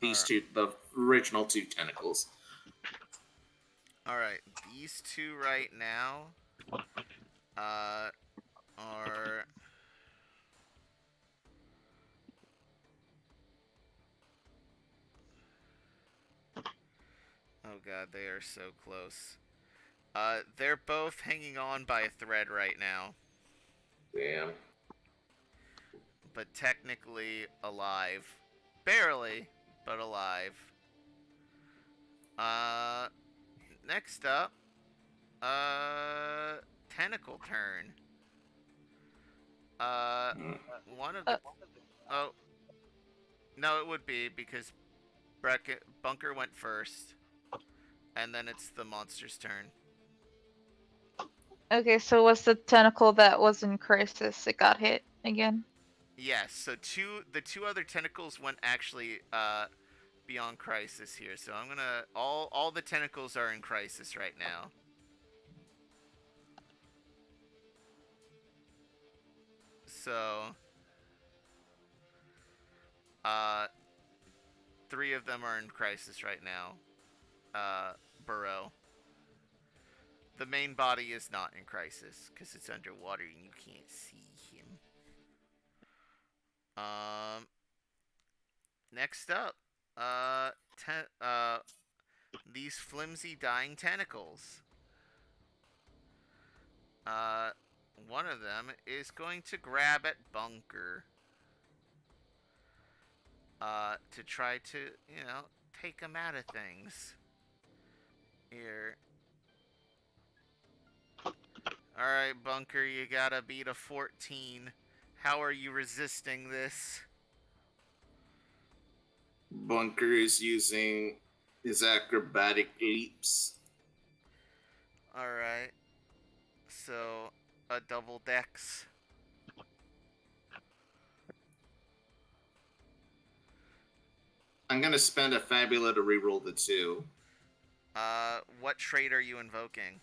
These two, the original two tentacles. Alright, these two right now are... Oh god, they are so close. They're both hanging on by a thread right now. Damn. But technically alive. Barely, but alive. Next up, tentacle turn. One of the... Oh. No, it would be, because Bunker went first. And then it's the monster's turn. Okay, so what's the tentacle that was in crisis? It got hit again? Yes, so the two other tentacles went actually beyond crisis here. So I'm gonna... All the tentacles are in crisis right now. So... 3 of them are in crisis right now. Bereau. The main body is not in crisis, because it's underwater and you can't see him. next up, these flimsy dying tentacles. One of them is going to grab at Bunker. To try to, take him out of things. Here. Alright, Bunker, you gotta beat a 14. How are you resisting this? Bunker is using his acrobatic leaps. Alright. So, a double dex. I'm gonna spend a Fabula to reroll the 2. What trait are you invoking?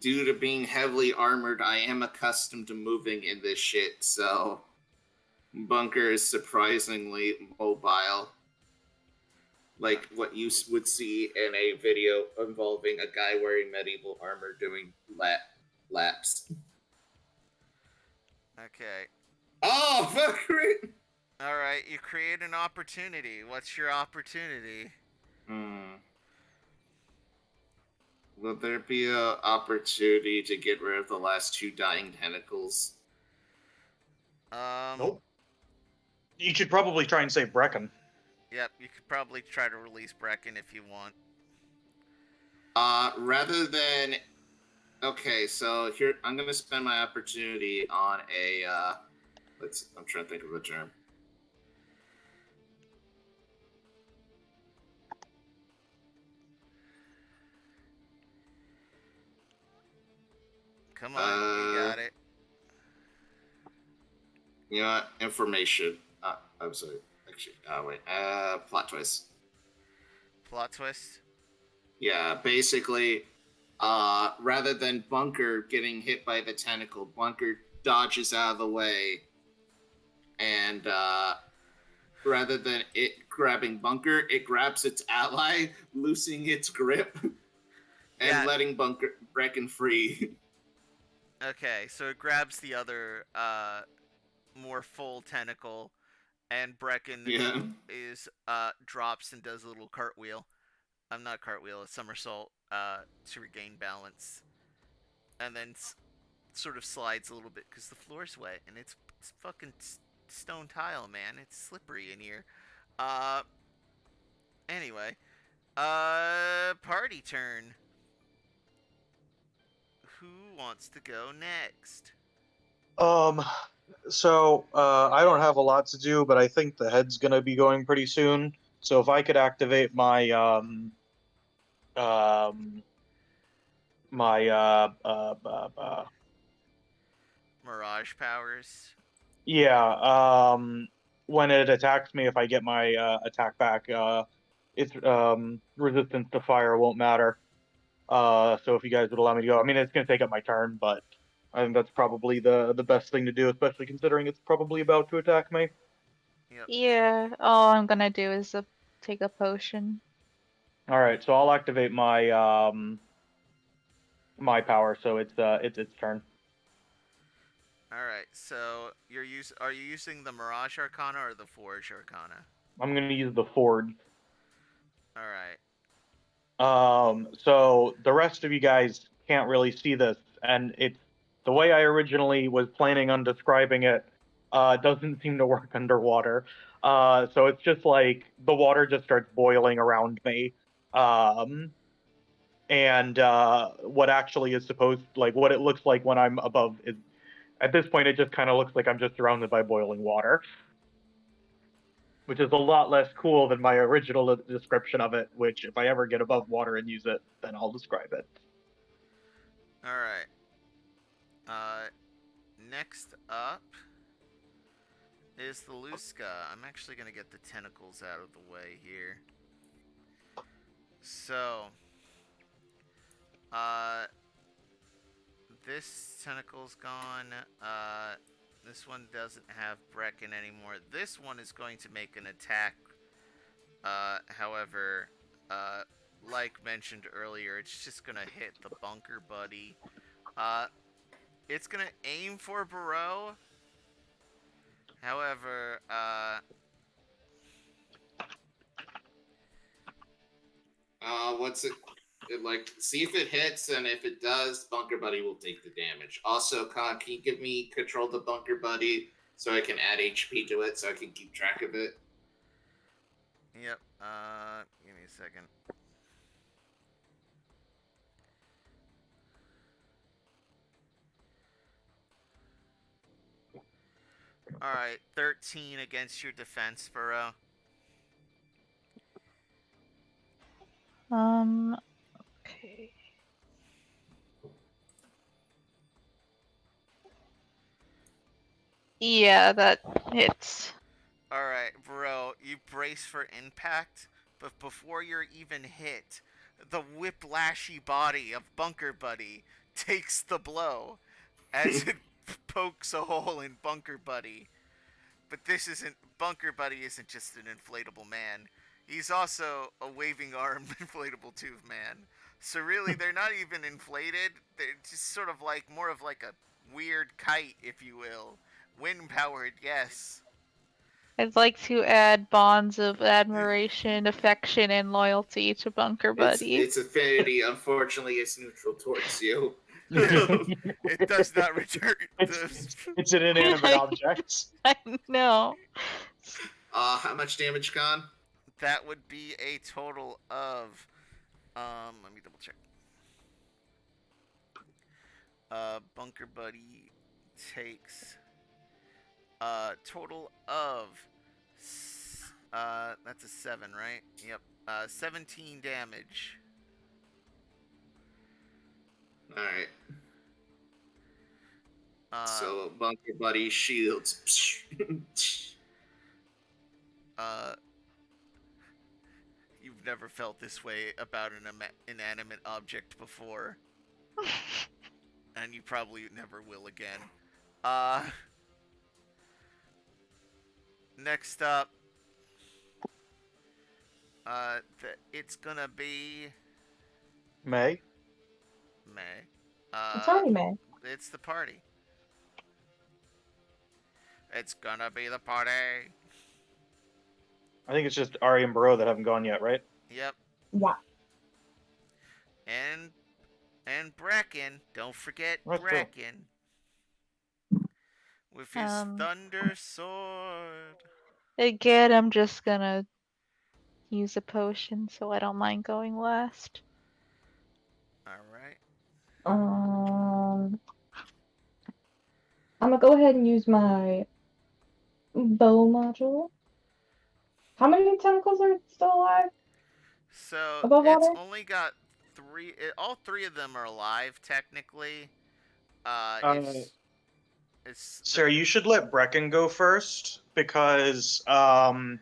Due to being heavily armored, I am accustomed to moving in this shit, so Bunker is surprisingly mobile. Like what you would see in a video involving a guy wearing medieval armor doing laps. Okay. Oh, fuck it! Alright, you create an opportunity. What's your opportunity? Will there be an opportunity to get rid of the last 2 dying tentacles? Nope. You should probably try and save Brecken. Yep, you could probably try to release Brecken if you want. Rather than... Okay, so here, I'm gonna spend my opportunity on a, I'm trying to think of a term. Come on, you got it. You know what? Information. I'm sorry. Actually, wait. Plot twist. Plot twist? Yeah, basically, rather than Bunker getting hit by the tentacle, Bunker dodges out of the way, and rather than it grabbing Bunker, it grabs its ally, loosening its grip, and letting Brecken free. Okay, so it grabs the other, more full tentacle, and Brecken is, drops and does a little cartwheel. Not cartwheel, a somersault, to regain balance. And then sort of slides a little bit, because the floor's wet, and it's fucking stone tile, man. It's slippery in here. Anyway. Party turn. Who wants to go next? So I don't have a lot to do, but I think the head's gonna be going pretty soon. So if I could activate my Mirage powers. Yeah, when it attacks me, if I get my attack back, its resistance to fire won't matter. So if you guys would allow me to go, I mean, it's gonna take up my turn, but I think that's probably the best thing to do, especially considering it's probably about to attack me. Yep. Yeah, all I'm gonna do is take a potion. All right, so I'll activate my my power, so it's its turn. All right. So are you using the Mirage Arcana or the Forge Arcana? I'm gonna use the Forge. All right. So the rest of you guys can't really see this, and it's the way I originally was planning on describing it. Doesn't seem to work underwater. So it's just like the water just starts boiling around me. And what actually is what it looks like when I'm above is, at this point, it just kind of looks like I'm just surrounded by boiling water, which is a lot less cool than my original description of it, which if I ever get above water and use it, then I'll describe it. All right. Next up is the Luska. I'm actually going to get the tentacles out of the way here. So, this tentacle's gone. This one doesn't have Brecken anymore. This one is going to make an attack. However, like mentioned earlier, it's just going to hit the Bunker buddy. It's going to aim for Bereau. However, what's it like? See if it hits, and if it does, Bunker Buddy will take the damage. Also, Con, can you give me control the Bunker Buddy so I can add HP to it so I can keep track of it? yep. Give me a second. All right, 13 against your defense, Burrow. Okay. Yeah, that hits. All right, bro, you brace for impact, but before you're even hit, the whiplashy body of Bunker Buddy takes the blow as it pokes a hole in Bunker Buddy. But this isn't Bunker Buddy isn't just an inflatable man. He's also a waving armed inflatable tube man. So really they're not even inflated. They're just sort of like more of like a weird kite, if you will. Wind powered, yes. I'd like to add bonds of admiration, affection, and loyalty to Bunker Buddy. Its affinity, unfortunately, is neutral towards you. It does not return. It's an inanimate object. I know. How much damage, Con? That would be a total of let me double check. Bunker Buddy takes total of that's a 7, right? Yep. 17 damage. Alright. So Bunker Buddy shields. You've never felt this way about an inanimate object before. And you probably never will again. Next up, it's gonna be May. It's already May. It's the party. It's gonna be the party. I think it's just Ari and Bereau that haven't gone yet, right? Yep. Yeah. And Brecken, don't forget Right, cool. Brecken. With his thunder sword. Again, I'm just gonna use a potion, so I don't mind going last. Alright. I'm gonna go ahead and use my bow module. How many tentacles are still alive? So Above it's water? only got 3. All 3 of them are alive technically. Sarah, you should let Brecken go first because I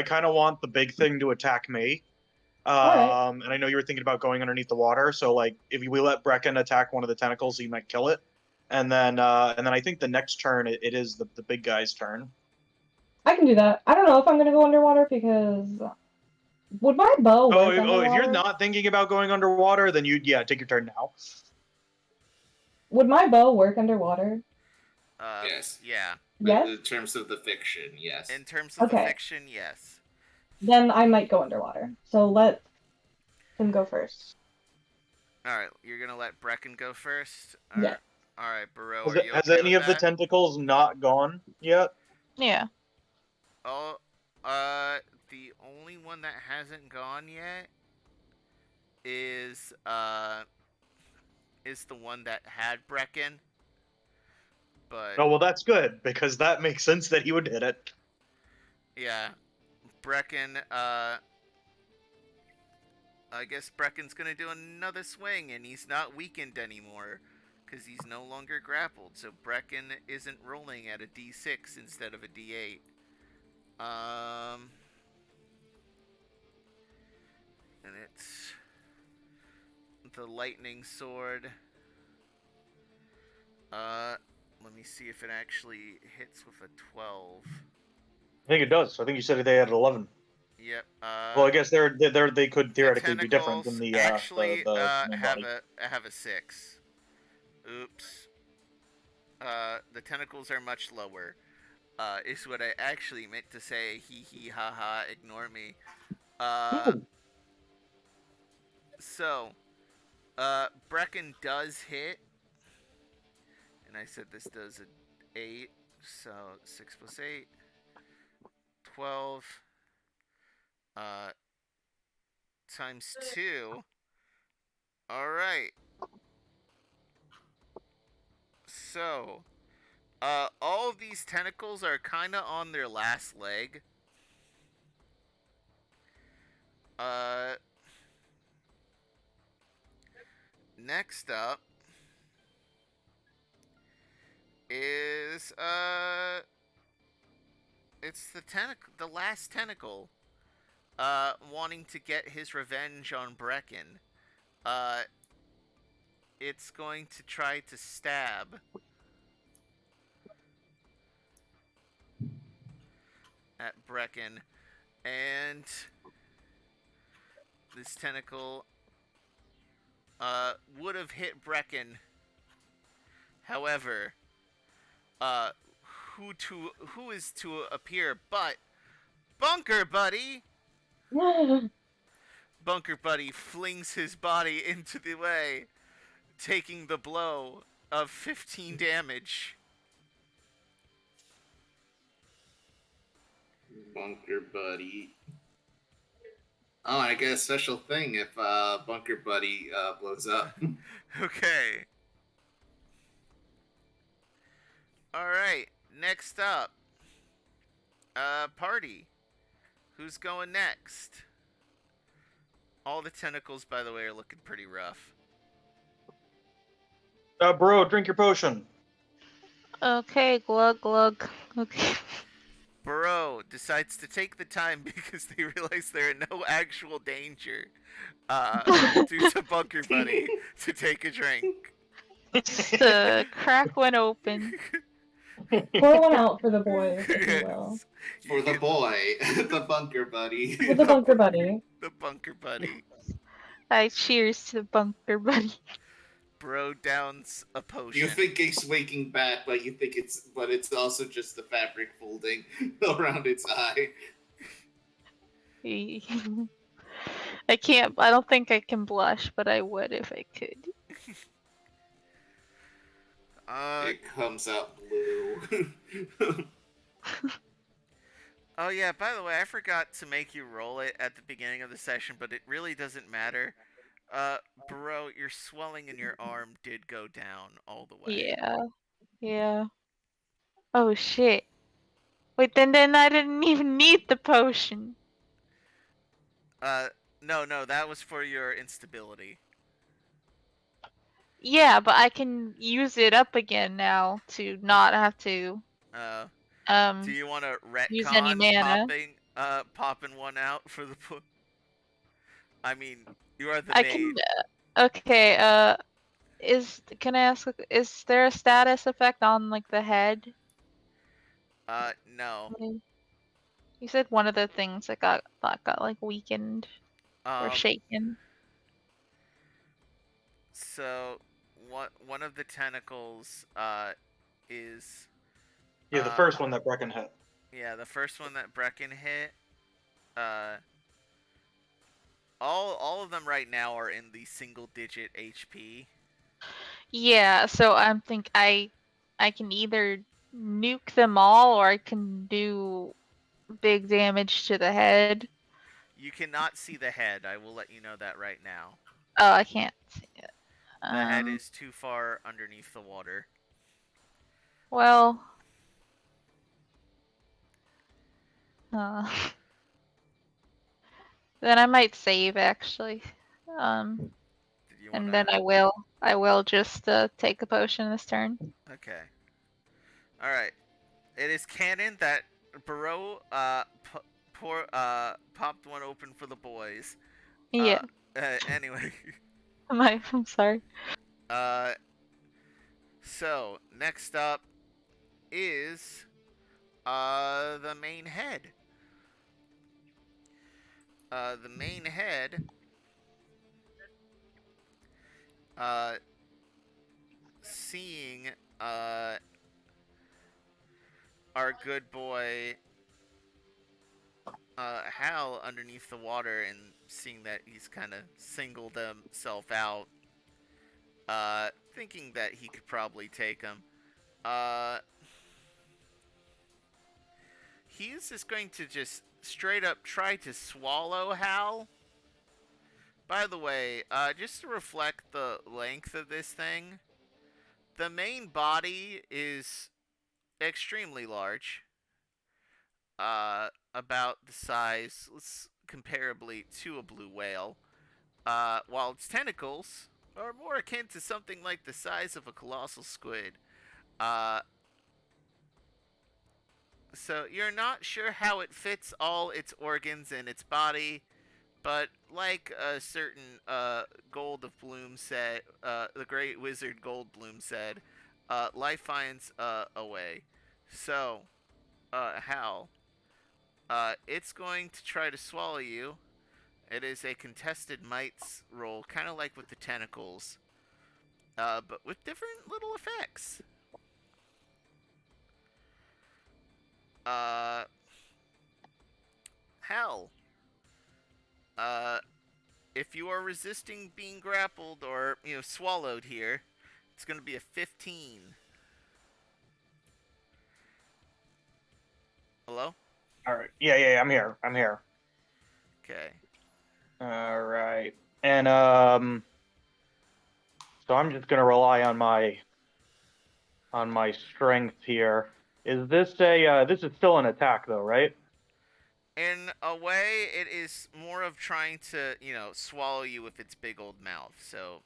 kind of want the big thing to attack me. Alright. And I know you were thinking about going underneath the water, so like if we let Brecken attack one of the tentacles, he might kill it. And then I think the next turn it is the big guy's turn. I can do that. I don't know if I'm gonna go underwater because would my bow work underwater? If you're not thinking about going underwater, then take your turn now. Would my bow work underwater? Yes. Yeah. Yes? In terms of the fiction, yes. In terms of the Okay. fiction, yes. Then I might go underwater. So let him go first. Alright, you're gonna let Brecken go first? Yeah. Alright, Bereau, Has, are you has okay any with of the that? tentacles not gone yet? Yeah. Oh, the only one that hasn't gone yet is the one that had Brecken. But Oh well, that's good because that makes sense that he would hit it. yeah, Brecken. I guess Brecken's gonna do another swing, and he's not weakened anymore because he's no longer grappled. So Brecken isn't rolling at a D6 instead of a D8. And it's the lightning sword. Let me see if it actually hits with a 12. I think it does. I think you said they had 11. Yep. Well, I guess they could theoretically the be different than the actually the have a 6. Oops. The tentacles are much lower. is what I actually meant to say. Hee hee ha ha, ignore me. No. So, Brecken does hit. And I said this does an 8. So, 6 plus 8. 12. Times 2. Alright. So, all of these tentacles are kind of on their last leg. Next up is, it's the last tentacle, wanting to get his revenge on Brecken. It's going to try to stab at Brecken, and this tentacle would have hit Brecken. However, who is to appear but Bunker Buddy? Bunker Buddy flings his body into the way, taking the blow of 15 damage. Bunker Buddy. Oh, I get a special thing if Bunker Buddy blows up. Okay. Alright, next up. Party. Who's going next? All the tentacles, by the way, are looking pretty rough. Bro, drink your potion. Okay, glug glug. Okay. Burrow decides to take the time because they realize they're in no actual danger due to Bunker Buddy to take a drink. Just crack one open. Pour one out for the boys, if you will. For the boy, the Bunker Buddy. For the bunker buddy. The Bunker Buddy. I cheers to the bunker buddy. Bro downs a potion. You think it's waking back, but it's also just the fabric folding around its eye. I don't think I can blush, but I would if I could. It comes out blue. Oh yeah, by the way, I forgot to make you roll it at the beginning of the session, but it really doesn't matter. Bro, your swelling in your arm did go down all the way. Yeah. Yeah. Oh shit. Wait, then I didn't even need the potion. No, that was for your instability. Yeah, but I can use it up again now to not have to. Do you want to use any retcon mana. popping one out for the? I mean, you are the I maid. can. Okay. Can I ask? Is there a status effect on like the head? No. You said one of the things that got like weakened or shaken. So, one of the tentacles is. Yeah, the first one that Brecken hit. Yeah, the first one that Brecken hit. All of them right now are in the single-digit HP. Yeah, so I think I can either nuke them all or I can do big damage to the head. You cannot see the head. I will let you know that right now. Oh, I can't see it. The head is too far underneath the water. Well. Then I might save actually. And then I will just take a potion this turn. Okay. All right. It is canon that Bereau popped one open for the boys. Yeah. Anyway. I'm sorry. So next up is the main head. The main head seeing our good boy Hal underneath the water and seeing that he's kind of singled himself out, thinking that he could probably take him. He's just going to just straight up try to swallow Hal. By the way, just to reflect the length of this thing, the main body is extremely large. About the size, comparably to a blue whale. While its tentacles are more akin to something like the size of a colossal squid. So you're not sure how it fits all its organs in its body, but like a certain Gold of Bloom said, the great wizard Goldbloom said, life finds a way. So, Hal, it's going to try to swallow you. It is a contested mights roll, kind of like with the tentacles, but with different little effects. Hell, if you are resisting being grappled or swallowed here, it's going to be a 15. Hello? All right. Yeah, I'm here. Okay. All right. And so I'm just gonna rely on my strength here. Is this this is still an attack though, right? In a way, it is more of trying to, swallow you with its big old mouth. So,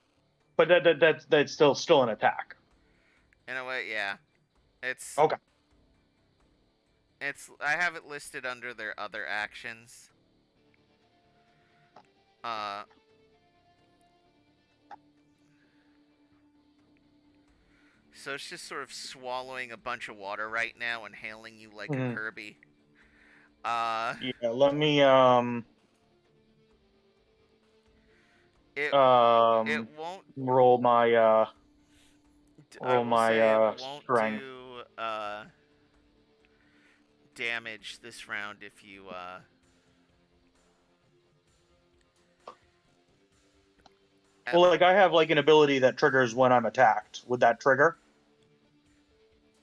But that's still an attack. in a way, yeah. It's Okay. I have it listed under their other actions. So it's just sort of swallowing a bunch of water right now and hailing you like a Kirby. Yeah, let me it won't roll my I will say it won't strength. do damage this round if you Well, like I have like an ability that triggers when I'm attacked. Would that trigger?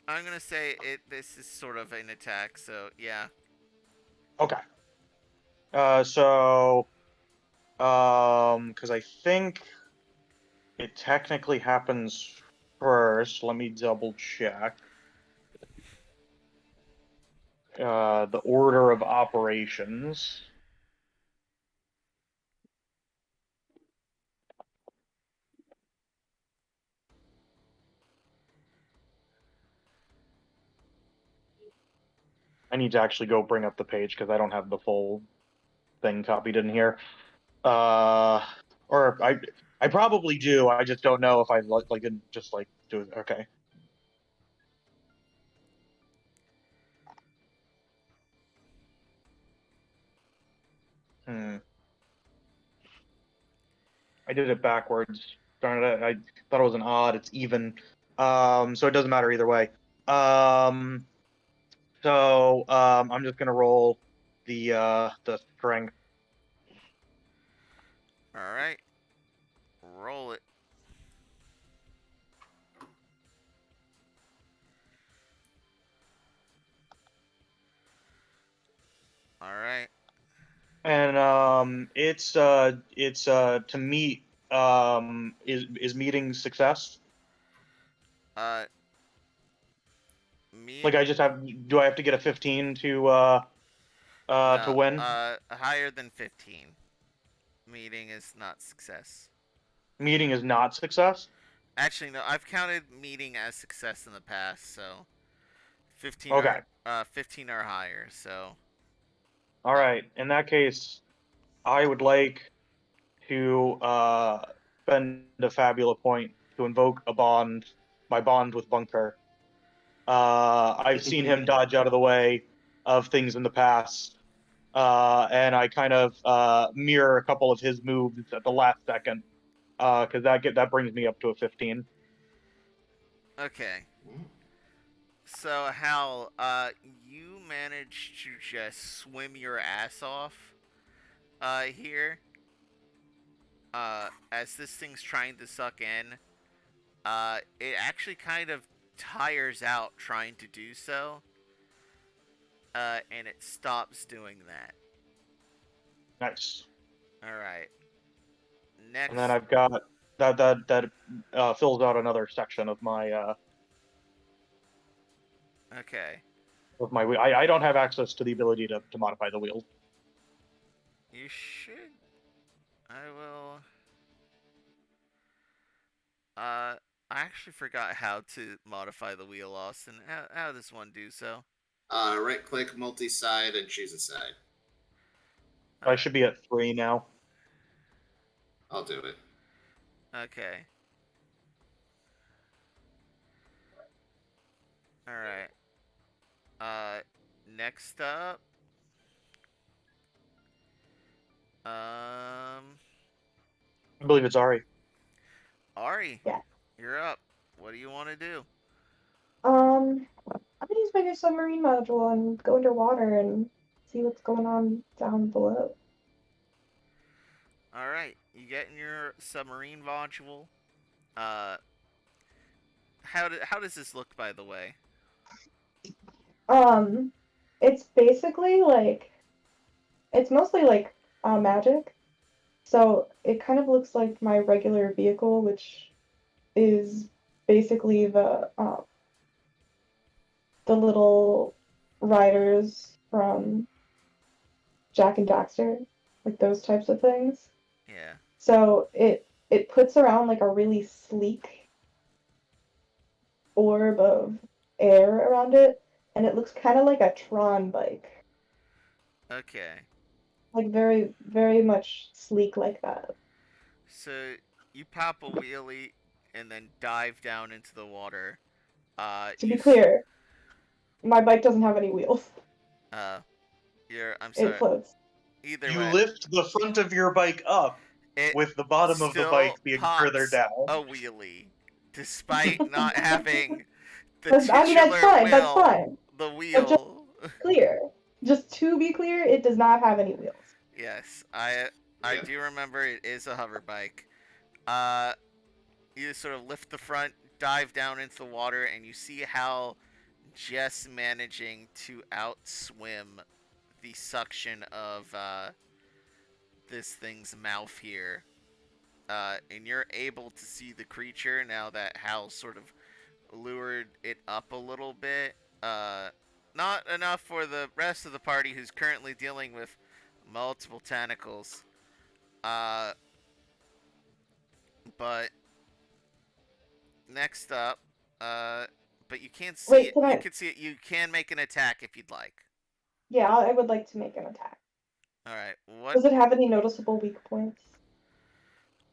I'm gonna say this is sort of an attack, so yeah. Okay. So because I think it technically happens first. Let me double check. The order of operations. I need to actually go bring up the page because I don't have the full thing copied in here. Or I probably do. I just don't know if I like just like do it. Okay. I did it backwards. Darn it! I thought it was an odd. It's even. So it doesn't matter either way. I'm just gonna roll the strength. All right. Roll it. All right. And it's to meet is meeting success. Like I just have. Do I have to get a 15 to win? Higher than 15. Meeting is not success. Meeting is not success. Actually, no. I've counted meeting as success in the past, so 15 Okay. 15 or higher. So. All right. In that case, I would like to spend a Fabula point to invoke my bond with Bunker. I've seen him dodge out of the way of things in the past, and I kind of mirror a couple of his moves at the last second, because that brings me up to a 15. Okay. So Hal, you managed to just swim your ass off, here. As this thing's trying to suck in, it actually kind of tires out trying to do so, and it stops doing that. Nice. All right. Next. And then I've got that fills out another section of my Okay. wheel. I don't have access to the ability to modify the wheel. You should. I will. I actually forgot how to modify the wheel, Austin. How does one do so? Right click multi-side and choose a side. I should be at 3 now. I'll do it. Okay. All right. Next up. I believe it's Ari. Ari. Yeah. You're up. What do you want to do? I'm gonna use my new submarine module and go underwater and see what's going on down below. All right. You get in your submarine module. How does this look, by the way? It's basically like it's mostly like magic. So it kind of looks like my regular vehicle, which is basically the little riders from Jack and Daxter, like those types of things. Yeah. So it puts around like a really sleek orb of air around it, and it looks kind of like a Tron bike. Okay. Like very, very much sleek like that. So you pop a wheelie and then dive down into the water. To be clear, my bike doesn't have any wheels. I'm It sorry. floats. Either You way, lift the front of your bike up it with the bottom of the still bike being pops further down. a wheelie, despite not having the I mean, that's titular fine. wheel. That's fine. The But wheel. Clear. Just to be clear, it does not have any wheels. Yes, I Yeah. do remember it is a hover bike. You just sort of lift the front, dive down into the water, and you see how just managing to outswim the suction of this thing's mouth here. And you're able to see the creature now that Hal sort of lured it up a little bit. Not enough for the rest of the party who's currently dealing with multiple tentacles. But next up, but you can't see Wait, it. can You I? can see it. You can make an attack if you'd like. Yeah, I would like to make an attack. All right. What? Does it have any noticeable weak points?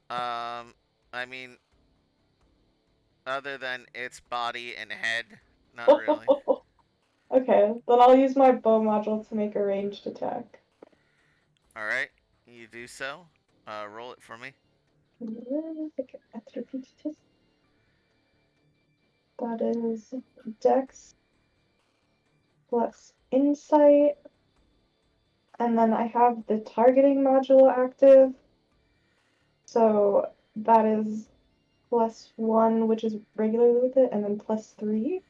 I mean, other than its body and head, not really. Okay, then I'll use my bow module to make a ranged attack. All right. You do so. Roll it for me. That is Dex plus Insight. And then I have the targeting module active. So that is +1, which is regularly with it, and then +3.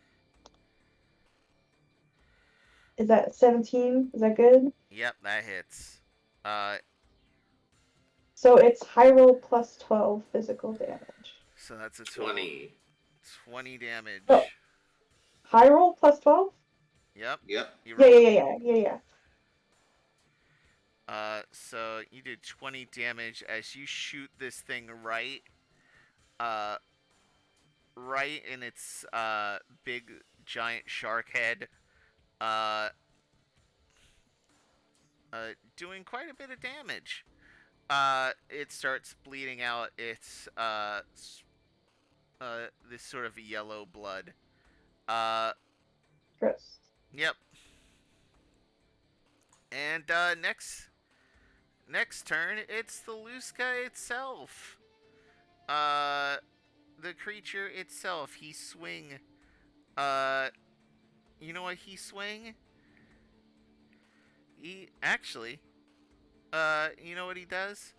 Is that 17? Is that good? Yep, that hits. So it's high roll +12 physical damage. So that's a total 20 damage. Oh. High roll +12? Yep. Yep. You Yeah, rolled. yeah. So you did 20 damage as you shoot this thing right in its big giant shark head, doing quite a bit of damage. It starts bleeding out its this sort of yellow blood. Gross. Yep. And next turn, it's the Luska itself. The creature itself. He swing you know what he swing? He actually, you know what he does?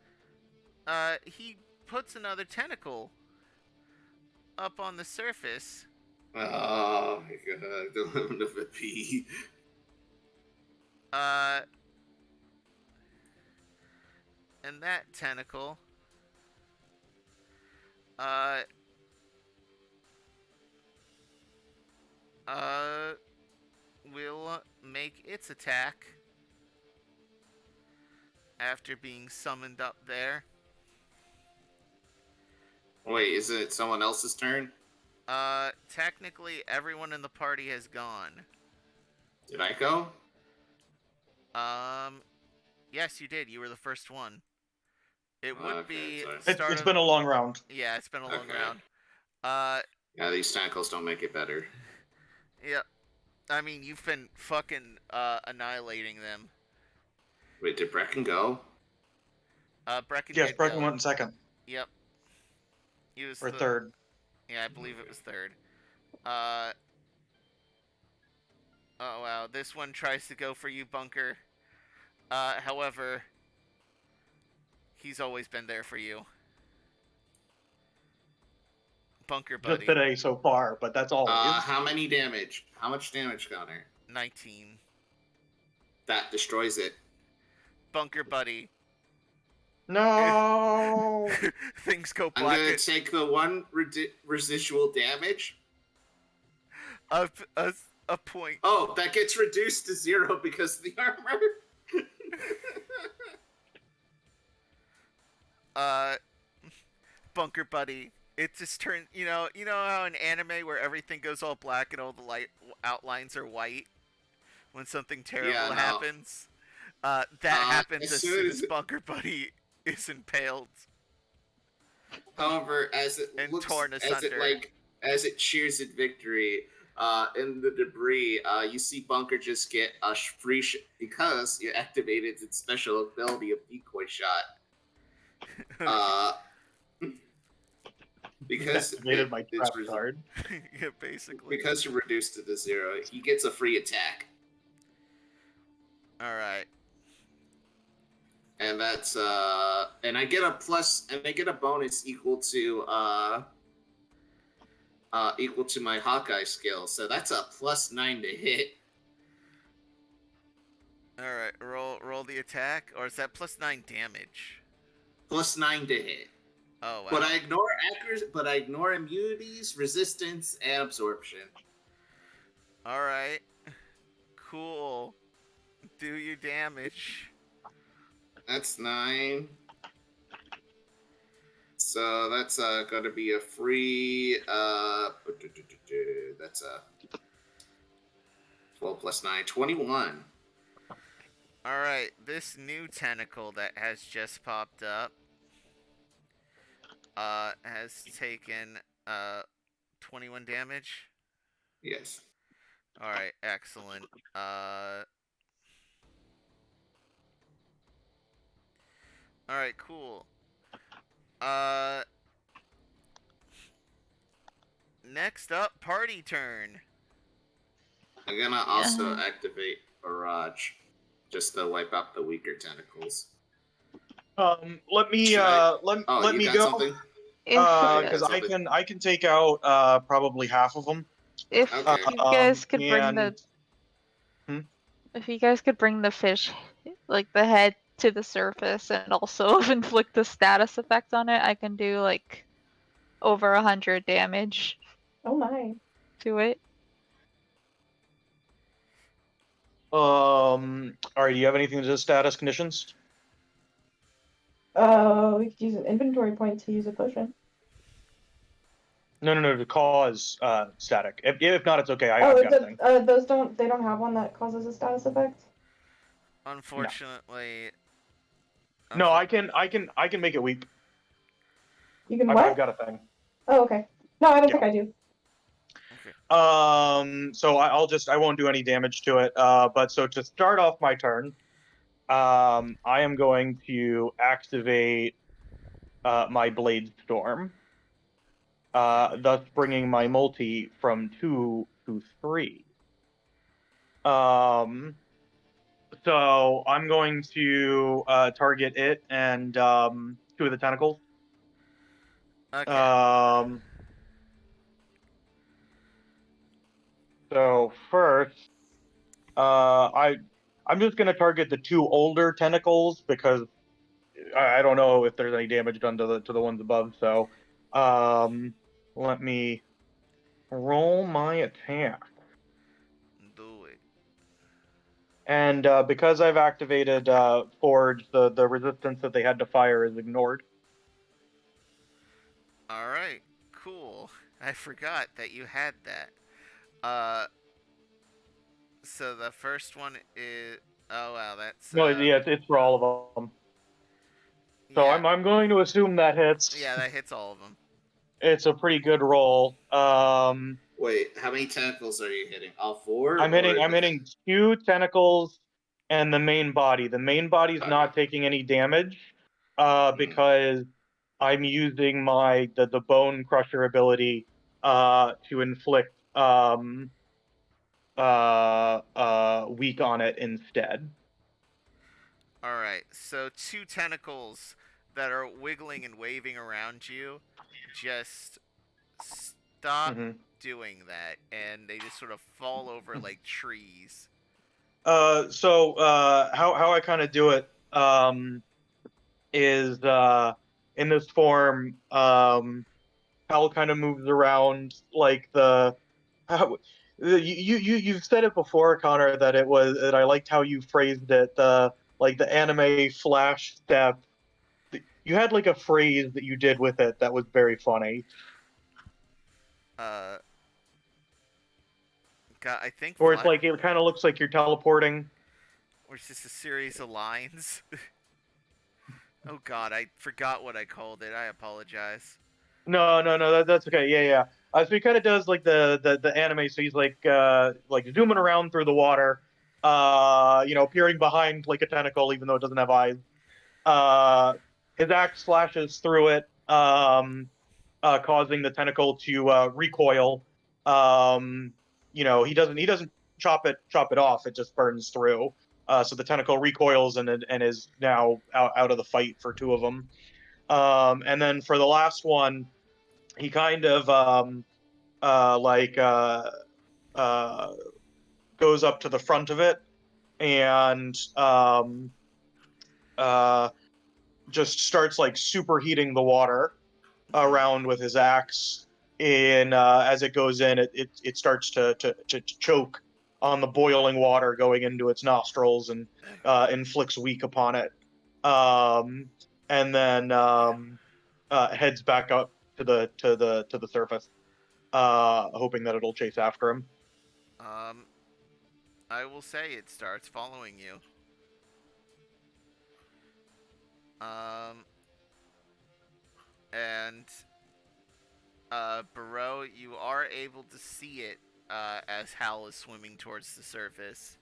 He puts another tentacle up on the surface. Oh my god, don't let him pee. And that tentacle, will make its attack after being summoned up there. Wait, is it someone else's turn? Technically, everyone in the party has gone. Did I go? Yes, you did. You were the first one. It would Okay, be sorry. start It's of... been a long round. Yeah, it's been a long Okay. round. Yeah, these tentacles don't make it better. Yeah. I mean, you've been fucking annihilating them. Wait, did Brecken go? Brecken Yes, did Brecken go. went in second Yep. He was or third. Yeah, I believe it was third. Oh wow, this one tries to go for you, Bunker. However, he's always been there for you. Bunker buddy. Just today so far, but that's all. How many damage? How much damage, Connar? 19. That destroys it. Bunker buddy. No. Things go I'm black. gonna take the one residual damage. A point. Oh, that gets reduced to 0 because of the armor. Bunker buddy. It just turns. You know how in anime where everything goes all black and all the light outlines are white when something terrible happens. That happens as soon as Bunker buddy is impaled. However, as it and looks, torn asunder. as it cheers in victory, in the debris, you see Bunker just get a free because you activated its special ability of decoy shot. Because activated my trap card. Yeah, basically. Because you reduced it to 0, he gets a free attack. All right. And that's and I get a bonus equal to my Hawkeye skill. So that's a +9 to hit. All right, roll the attack, or is that +9 damage? +9 to hit. Oh wow. But I ignore immunities, resistance, and absorption. All right. Cool. Do your damage. That's 9. So that's going to be a free. That's a 12 + 9, 21. All right, this new tentacle that has just popped up has taken 21 damage. Yes. All right, excellent. All right, cool. Next up, party turn. I'm gonna also activate Barrage, just to wipe out the weaker tentacles. Let me let me go. Something? Because I can take out probably half of them. If Okay. you guys could bring and- the if you guys could bring the fish, like the head, to the surface and also inflict the status effect on it, I can do like over 100 damage Oh my. to it. All right. Do you have anything to do with status conditions? We could use an inventory point to use a potion. No. To cause static. If not, it's okay. I've got a thing. Those they don't have one that causes a status effect. Unfortunately. No, I can make it weak. You can I've what? got a thing. Oh, okay. No, I don't Yeah. think I do. So I won't do any damage to it. But so to start off my turn, I am going to activate my Blade Storm, thus bringing my multi from 2 to 3. So I'm going to target it and 2 of the tentacles. Okay. So first, I'm just gonna target the 2 older tentacles because I don't know if there's any damage done to the ones above. So, let me roll my attack. Do it. And because I've activated Forge, the resistance that they had to fire is ignored. All right. Cool. I forgot that you had that. Uh. So the first one is. Oh wow, that's. No, yeah, it's for all of them. So Yeah. I'm going to assume that hits. Yeah, that hits all of them. It's a pretty good roll. Wait, how many tentacles are you hitting? All 4? I'm hitting 2 tentacles and the main body. The main body's not taking any damage because I'm using the bone crusher ability to inflict weak on it instead. All right. So 2 tentacles that are wiggling and waving around you, just stop doing that, and they just sort of fall over like trees. So how I kind of do it is in this form, Hal kind of moves around like you've said it before, Connor, that I liked how you phrased it, like the anime flash step. You had like a phrase that you did with it that was very funny. God, I think Where it's like it kind of looks like you're teleporting. Or it's just a series of lines. Oh God, I forgot what I called it. I apologize. No, that's okay. Yeah. So he kind of does like the anime. So he's like zooming around through the water, peering behind like a tentacle, even though it doesn't have eyes. His axe slashes through it, causing the tentacle to recoil. He doesn't chop it off. It just burns through. So the tentacle recoils and is now out of the fight for 2 of them. And then for the last one, he kind of goes up to the front of it and just starts like superheating the water around with his axe. And as it goes in, it starts to choke on the boiling water going into its nostrils and inflicts weak upon it. And then heads back up to the surface, hoping that it'll chase after him. I will say it starts following you. And Bereau, you are able to see it as Hal is swimming towards the surface.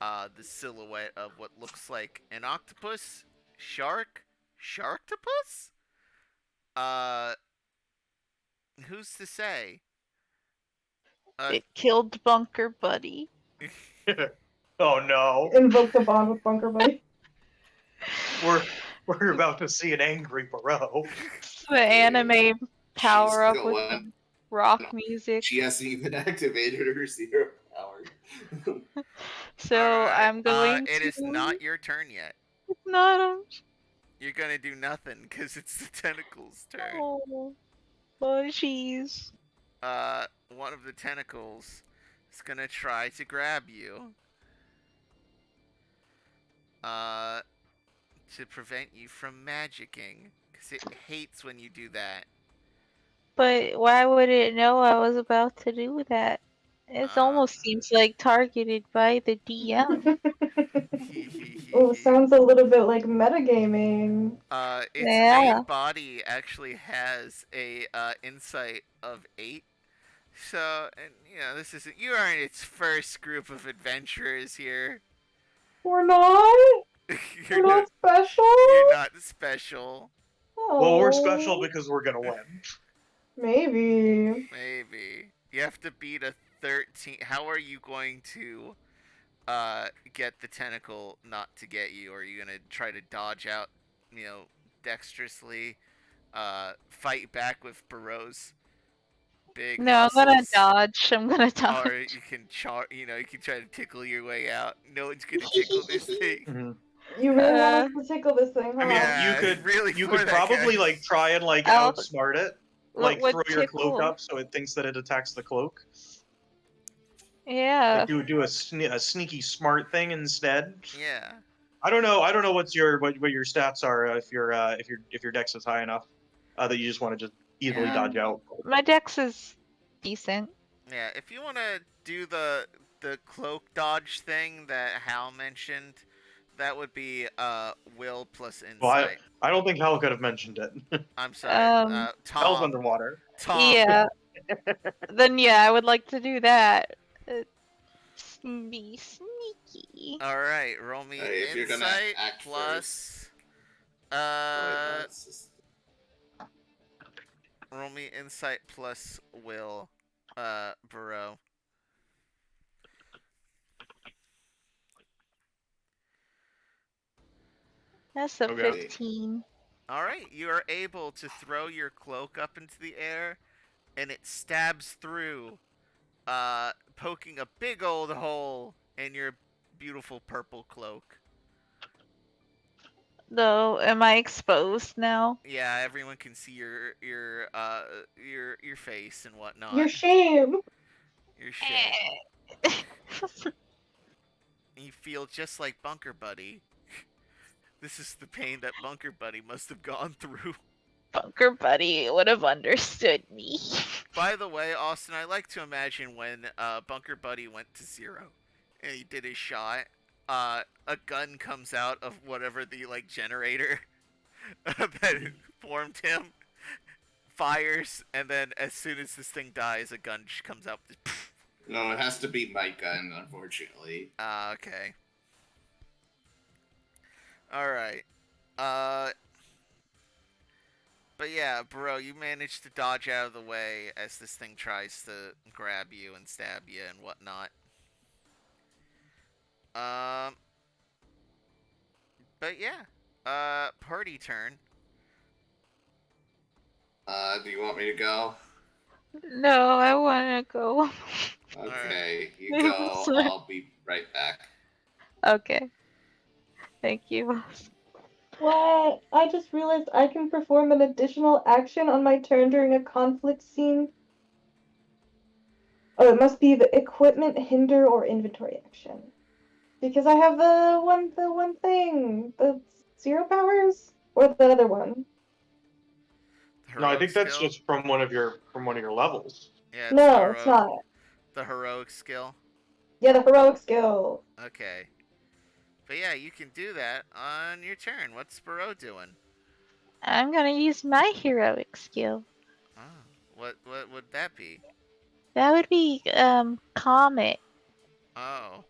The silhouette of what looks like an octopus, sharktopus. Who's to say? It killed Bunker Buddy. Oh no! Invoke the bond with Bunker Buddy. We're about to see an angry Bereau. The anime power up with the rock music. She hasn't even activated her 0 power. So right. I'm going to. It is not your turn yet. It's not. You're gonna do nothing because it's the tentacles' turn. Oh, jeez. One of the tentacles is gonna try to grab you. To prevent you from magicking, because it hates when you do that. But why would it know I was about to do that? It almost seems like targeted by the DM. Oh, sounds a little bit like metagaming. Its main body actually has a insight of 8. So, and this isn't. You aren't its first group of adventurers here. We're not. We're not special. You're not special. Oh. Well, we're special because we're gonna win. Maybe. You have to beat a 13. How are you going to get the tentacle not to get you, or are you gonna try to dodge out, dexterously, fight back with Bereau's big No, I'm gonna muscles? dodge. I'm gonna Or dodge. you can you can try to tickle your way out. No one's gonna tickle this thing. Mhm. You really want us to tickle this thing, huh? I mean, Yeah, you could really you for could that, probably guys. like try and like I'll- outsmart it, What like would throw your cloak tickle? up so it thinks that it attacks the cloak. Yeah. Like do a sneaky smart thing instead. Yeah. I don't know what your stats are if your dex is high enough that you just want to just easily Yeah. dodge out. My dex is decent. Yeah, if you want to do the cloak dodge thing that Hal mentioned, that would be will plus Well, insight. I don't think Hal could have mentioned it. I'm sorry, Um, Hal's Tom. underwater. Tom. Yeah. Then yeah, I would like to do that. Be sneaky. All right, roll me Alright, if you're gonna insight act plus. Roll me insight plus will, Bereau. That's a Okay. 15. All right, you are able to throw your cloak up into the air, and it stabs through, poking a big old hole in your beautiful purple cloak. Though, am I exposed now? Yeah, everyone can see your face and whatnot. Your shame. Your shame. You feel just like Bunker Buddy. This is the pain that Bunker Buddy must have gone through. Bunker Buddy would have understood me. By the way, Austin, I like to imagine when Bunker Buddy went to 0 and he did his shot, a gun comes out of whatever the generator that formed him, fires, and then as soon as this thing dies, a gun just comes out. No, it has to be my gun, unfortunately. Okay. Alright. But yeah, bro, you managed to dodge out of the way as this thing tries to grab you and stab you and whatnot. But yeah. Party turn. Do you want me to go? No, I want to go. Okay, you go. I'll be right back. Okay. Thank you. What? I just realized I can perform an additional action on my turn during a conflict scene. Oh, it must be the equipment, hinder, or inventory action. Because I have the one thing. The 0 powers? Or the other one? No, I think that's skill? just from one of your levels. Yeah, it's No, the it's not. The heroic skill. Yeah, the heroic skill. Okay. But yeah, you can do that on your turn. What's Bereau doing? I'm gonna use my heroic skill. Oh, what would that be? That would be Comet. Oh.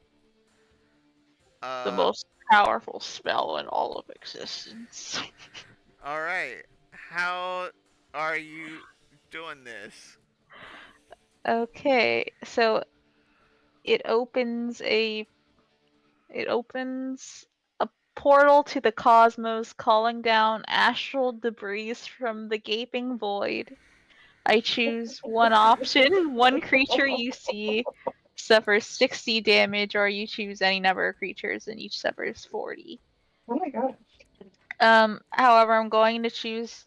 The most powerful spell in all of existence. Alright. How are you doing this? Okay, so it opens a portal to the cosmos, calling down astral debris from the gaping void. I choose one option. One creature you see suffers 60 damage, or you choose any number of creatures and each suffers 40. Oh my gosh. However, I'm going to choose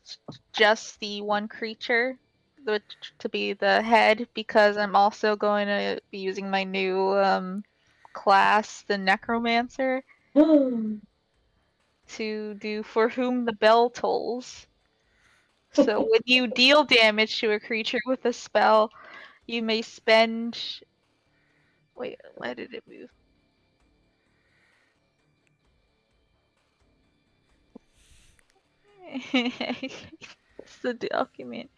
just the one creature to be the head, because I'm also going to be using my new class, the Necromancer, to do For Whom the Bell Tolls. So when you deal damage to a creature with a spell, you may spend... Wait, why did it move? It's the document.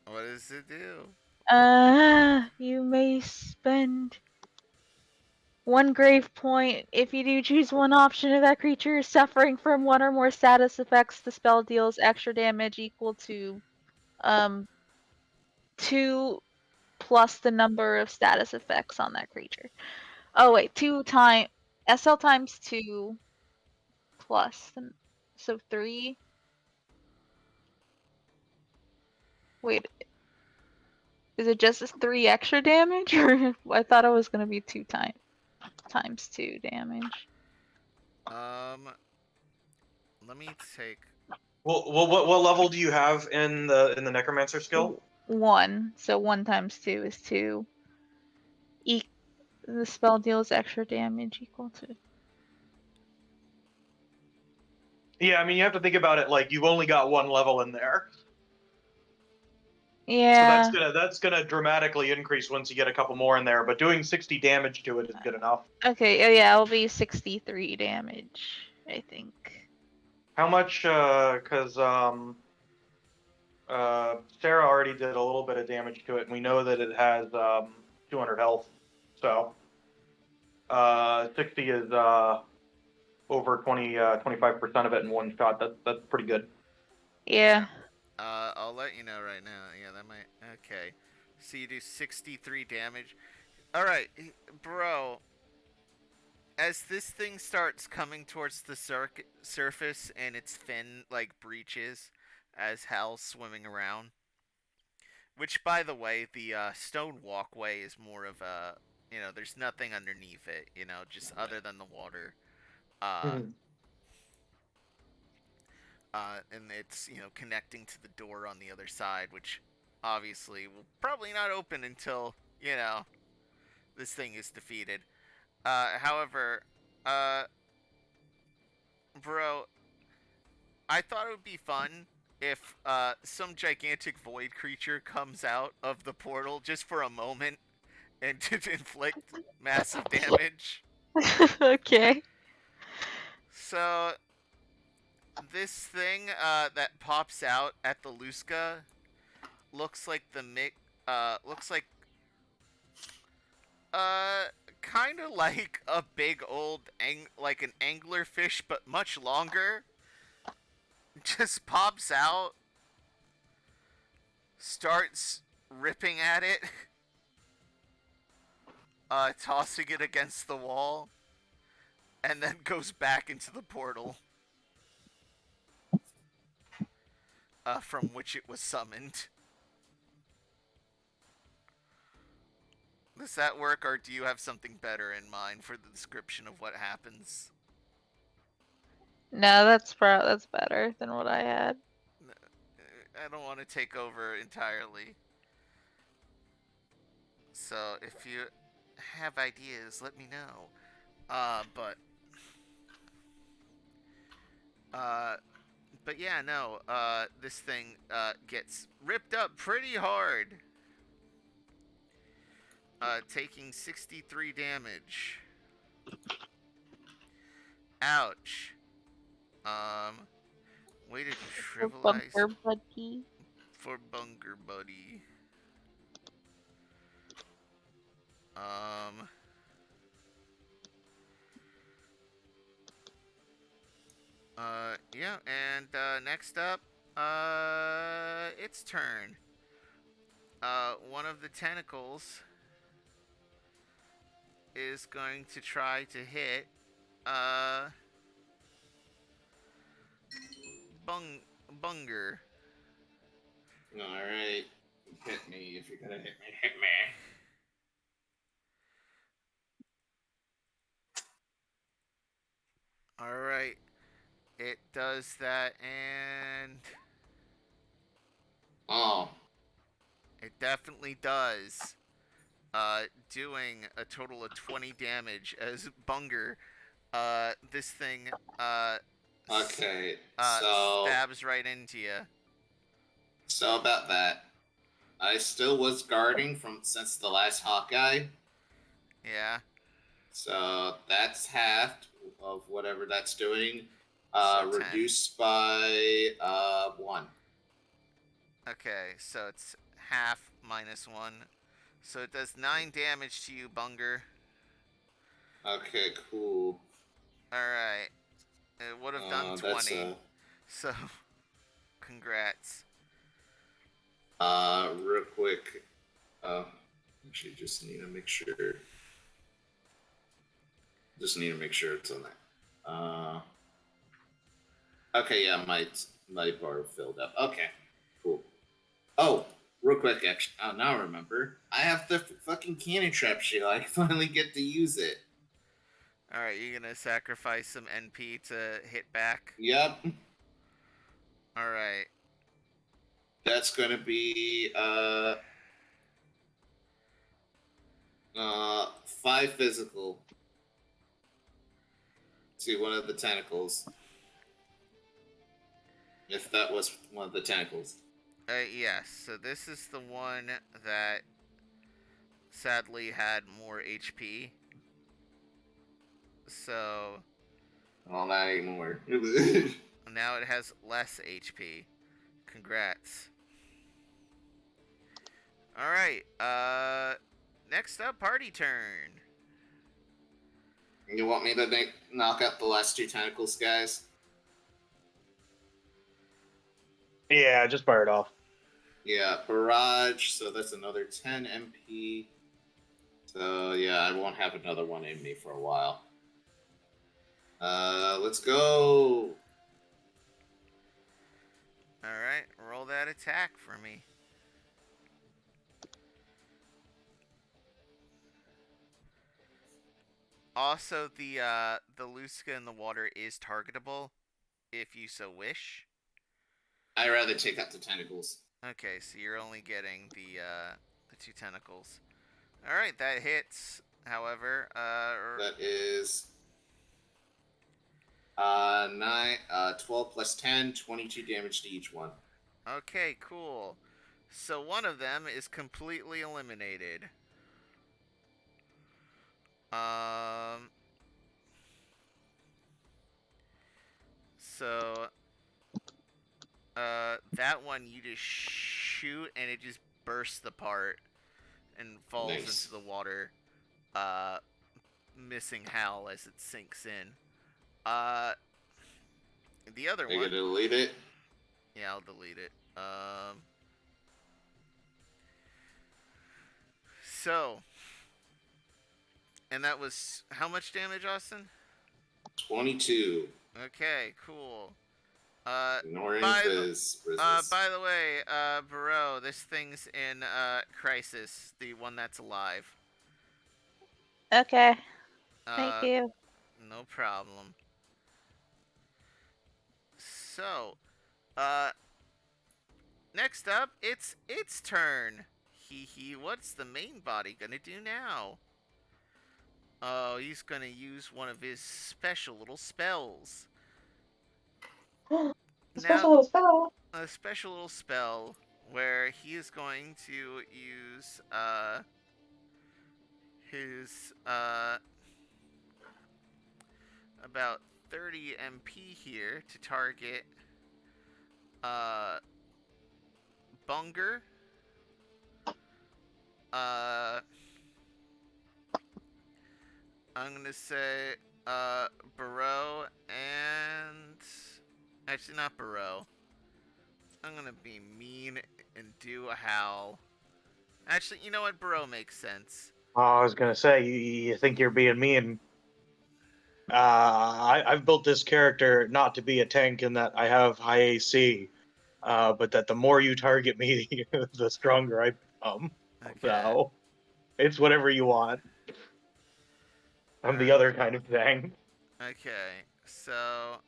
What does it do? You may spend one grave point. If you do choose one option of that creature suffering from one or more status effects, the spell deals extra damage equal to 2 plus the number of status effects on that creature. Oh wait, SL times 2 plus so 3. Wait, is it just 3 extra damage, or I thought it was gonna be 2 times 2 damage? Let me take. Well, what level do you have in the necromancer skill? 1. So 1 times 2 is 2. The spell deals extra damage equal to. Yeah, I mean you have to think about it like you've only got 1 level in there. Yeah. So that's gonna dramatically increase once you get a couple more in there. But doing 60 damage to it is good enough. Okay. Oh yeah, it'll be 63 damage, I think. How much? Because Sarah already did a little bit of damage to it, and we know that it has 200 health. So 60 is over 25% of it in one shot. That's pretty good. Yeah. I'll let you know right now. Yeah, that might. Okay. So you do 63 damage. Alright, bro. As this thing starts coming towards the surface and its fin, like, breaches as Hal's swimming around. Which, by the way, the stone walkway is more of a. There's nothing underneath it, just other than the water. And it's connecting to the door on the other side, which obviously will probably not open until this thing is defeated. However, bro, I thought it would be fun if some gigantic void creature comes out of the portal just for a moment and to inflict massive damage. Okay. So this thing that pops out at the Luska looks like kind of like a big old like an anglerfish, but much longer. Just pops out, starts ripping at it, tossing it against the wall, and then goes back into the portal from which it was summoned. Does that work, or do you have something better in mind for the description of what happens? No, that's better than what I had. I don't want to take over entirely. So if you have ideas, let me know. But yeah, no. This thing gets ripped up pretty hard. Taking 63 damage. Ouch. Way to shrivel ice. Bunker buddy. For Bunker Buddy. Yeah, and next up, its turn. One of the tentacles is going to try to hit, Bunger. Alright. Hit me if you're gonna hit me. Hit me. Alright. It does that, and Oh. it definitely does. Doing a total of 20 damage as Bunger, this thing, Okay. stabs right into you. So about that. I still was guarding since the last Hawkeye. Yeah. So that's halved of whatever that's doing. So 10. Reduced by 1. Okay, so it's half minus 1. So it does 9 damage to you, Bunger. Okay, cool. Alright. It would have done 20. So, congrats. Real quick. Actually, just need to make sure. Just need to make sure it's on there. Okay, yeah, my bar filled up. Okay, cool. Oh, real quick, actually. Oh, now I remember. I have the fucking cannon trap shield. I finally get to use it. Alright, you're gonna sacrifice some NP to hit back? Yep. Alright. That's gonna be 5 physical to one of the tentacles. If that was one of the tentacles. Yes, so this is the one that sadly had more HP. So Well, not anymore. now it has less HP. Congrats. Alright, next up, party turn. You want me to knock out the last 2 tentacles, guys? Yeah, just fire it off. Yeah, barrage, so that's another 10 MP. So, yeah, I won't have another one in me for a while. Let's go! Alright, roll that attack for me. Also, the Luska in the water is targetable, if you so wish. I'd rather take out the tentacles. Okay, so you're only getting the 2 tentacles. Alright, that hits, however. That is 12 plus 10, 22 damage to each one. Okay, cool. So one of them is completely eliminated. So that one you just shoot and it just bursts apart and falls into the water, missing Hal as it sinks in. The other You one. gonna delete it? Yeah, I'll delete it. So, and that was how much damage, Austin? 22. Okay, cool. Ignoring by Fizz. by the way, Bereau, this thing's in crisis, the one that's alive. Okay. Thank you. No problem. So, next up, it's its turn. Hee, what's the main body gonna do now? Oh, he's gonna use one of his special little spells. Special little spell. A special little spell where he is going to use his about 30 MP here to target Bunger, I'm gonna say Bereau, and actually not Bereau. I'm gonna be mean and do a Hal. Actually, you know what? Bereau makes sense. Oh, I was gonna say, you think you're being mean. I've built this character not to be a tank in that I have high AC, but that the more you target me, the stronger I become. Okay. So, it's whatever you want. I'm the other kind of thing. Okay, so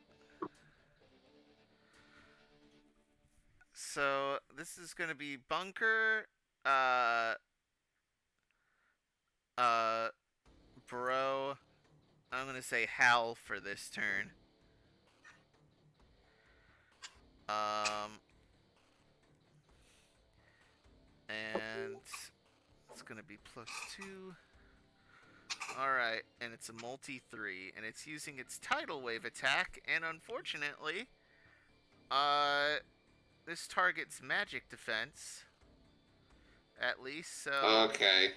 this is gonna be Bunker, Bereau. I'm gonna say Hal for this turn. And it's gonna be +2. Alright, and it's a multi-3, and it's using its tidal wave attack, and unfortunately, this targets magic defense, at least, so... Okay.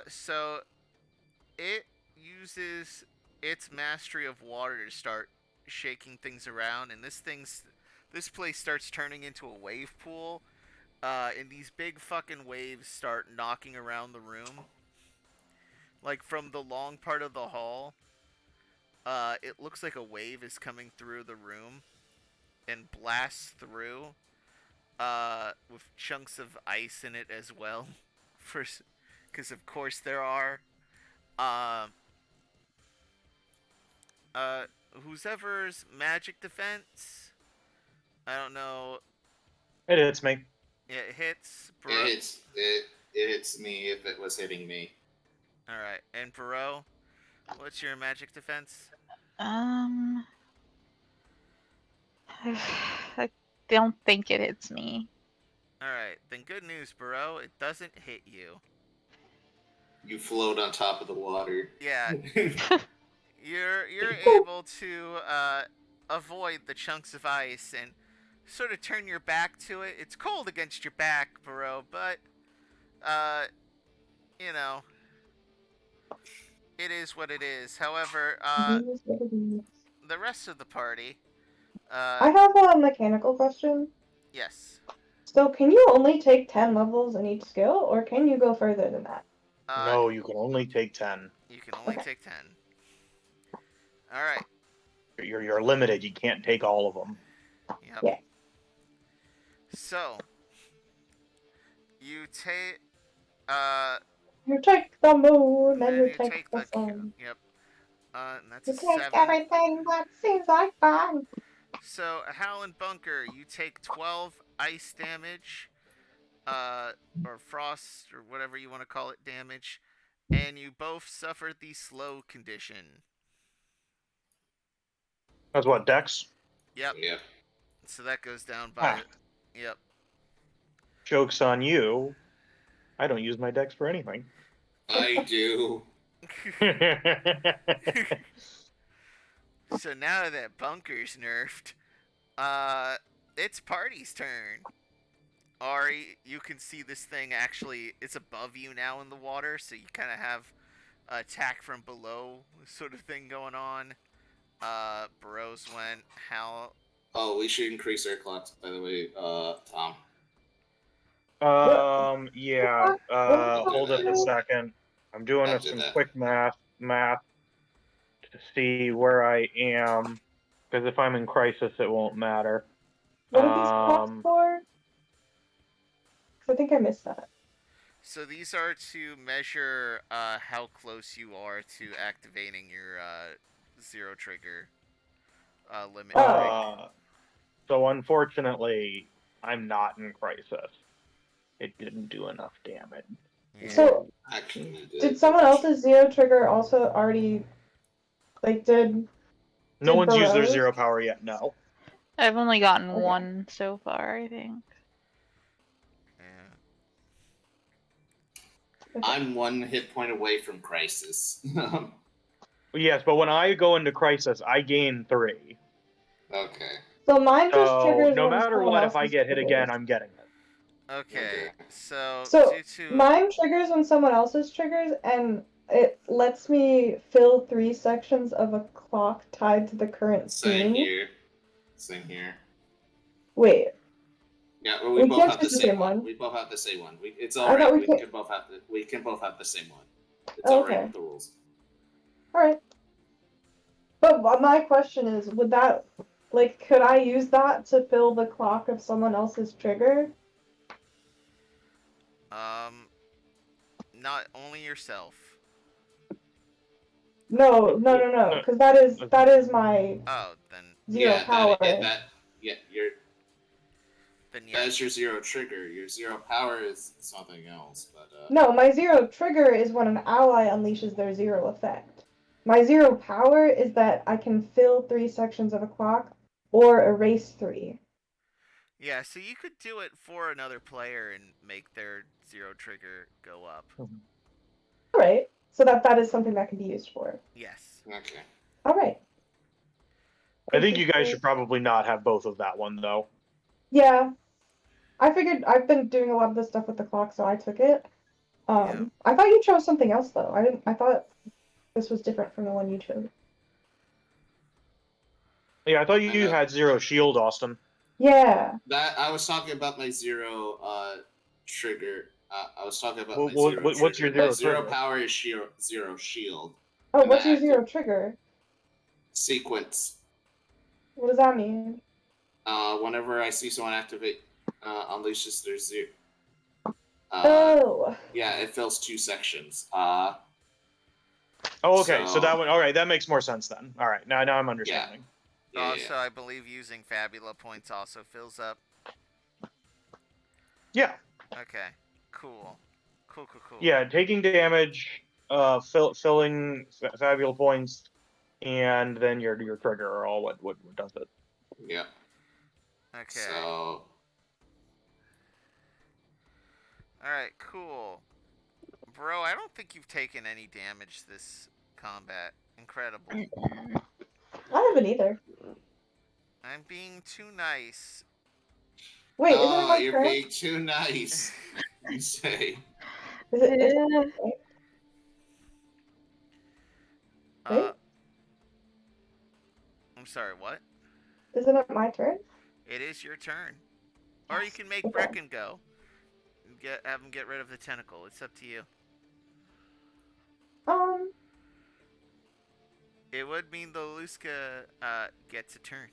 So, it uses its mastery of water to start shaking things around, and this place starts turning into a wave pool, and these big fucking waves start knocking around the room. Like from the long part of the hall, it looks like a wave is coming through the room and blasts through, with chunks of ice in it as well. Because of course there are. Uh, who's ever's magic defense? I don't know. It hits me. It hits. It hits me if it was hitting me. All right, and Bereau, what's your magic defense? I don't think it hits me. All right, then good news, Bereau. It doesn't hit you. You float on top of the water. Yeah, you're able to avoid the chunks of ice and sort of turn your back to it. It's cold against your back, Bereau, but you know, it is what it is. However, the rest of the party, I have a mechanical question. yes. So, can you only take 10 levels in each skill, or can you go further than that? No, you can only take 10. You can only take 10. All right. You're limited. You can't take all of them. Yep. Yeah. So, you take You take the moon, then and you you take the sun. Yep. And that's You a take 7. everything that seems like fun. So, Hal and Bunker, you take 12 ice damage, or frost, or whatever you want to call it, damage, and you both suffered the slow condition. That's what, Dex? Yep. Yep. So that goes down by. Ah. Yep. Joke's on you. I don't use my Dex for anything. I do. So now that Bunker's nerfed, it's Party's turn. Ari, you can see this thing actually, it's above you now in the water, so you kind of have attack from below sort of thing going on. Burrows went. Hal. Oh, we should increase our clocks, by the way, Tom. Yeah. Hold up a second. I'm doing I'll do some that. quick math to see where I am. Because if I'm in crisis, it won't matter. What are these clocks for? 'Cause I think I missed that. So these are to measure how close you are to activating your zero trigger limit break. So unfortunately, I'm not in crisis. It didn't do enough damage. Yeah. So, Actually, did someone else's zero trigger also already, did No one's used their Burrows? zero power yet, no. I've only gotten Okay. one so far, I think. Yeah. I'm 1 hit point away from crisis. Yes, but when I go into crisis, I gain 3. Okay. So mine just So triggers no when matter someone what, if I else's get hit triggers. again, I'm getting it. Okay. So So due to mine triggers when someone else's triggers, and it lets me fill 3 sections of a clock tied to the current Same scene. here. Same here. Wait, Yeah, well, We we both can't have the choose the same same one. one. We both have the same one. It's I all thought right. we We can't- can both have the same one. It's Oh, all right okay. with the rules. alright. But my question is, would that, could I use that to fill the clock of someone else's trigger? not only yourself. No, because that is my Oh, then zero power. You're then yeah. that's your zero trigger. Your zero power is something else, but No, my zero trigger is when an ally unleashes their zero effect. My zero power is that I can fill 3 sections of a clock or erase 3. Yeah, so you could do it for another player and make their zero trigger go up. Alright, so that is something that can be used for. Yes. okay. Alright. I think you guys should probably not have both of that one, though. Yeah. I figured I've been doing a lot of this stuff with the clock, so I took it. Yeah. I thought you chose something else though. I thought this was different from the one you chose. Yeah, I thought you had zero shield, Austin. Yeah. That I was talking about my zero trigger. I was talking about my Well, zero what's trigger. your zero My zero trigger? power is zero shield. Oh, And what's the your zero active trigger? sequence. What does that mean? Whenever I see someone activate, unleashes their zero. Oh. Yeah, it fills 2 sections. Oh, okay. So that So- one. All right, that makes more sense then. All right, now I'm understanding. Yeah, Also, I believe using Fabula points also fills up. Yeah. Okay. Cool. Cool. Yeah, taking damage, filling Fabula points, and then your trigger are all what does it. Yeah. Okay. So Alright, cool. Bro, I don't think you've taken any damage this combat. Incredible. I haven't either. I'm being too nice. Wait, isn't it my you're turn? being too nice. You say. Is it? Wait, I'm sorry, what? isn't it my turn? It is your turn. Or you can make Okay. Brecken go. Have him get rid of the tentacle. It's up to you. It would mean the Luska gets a turn.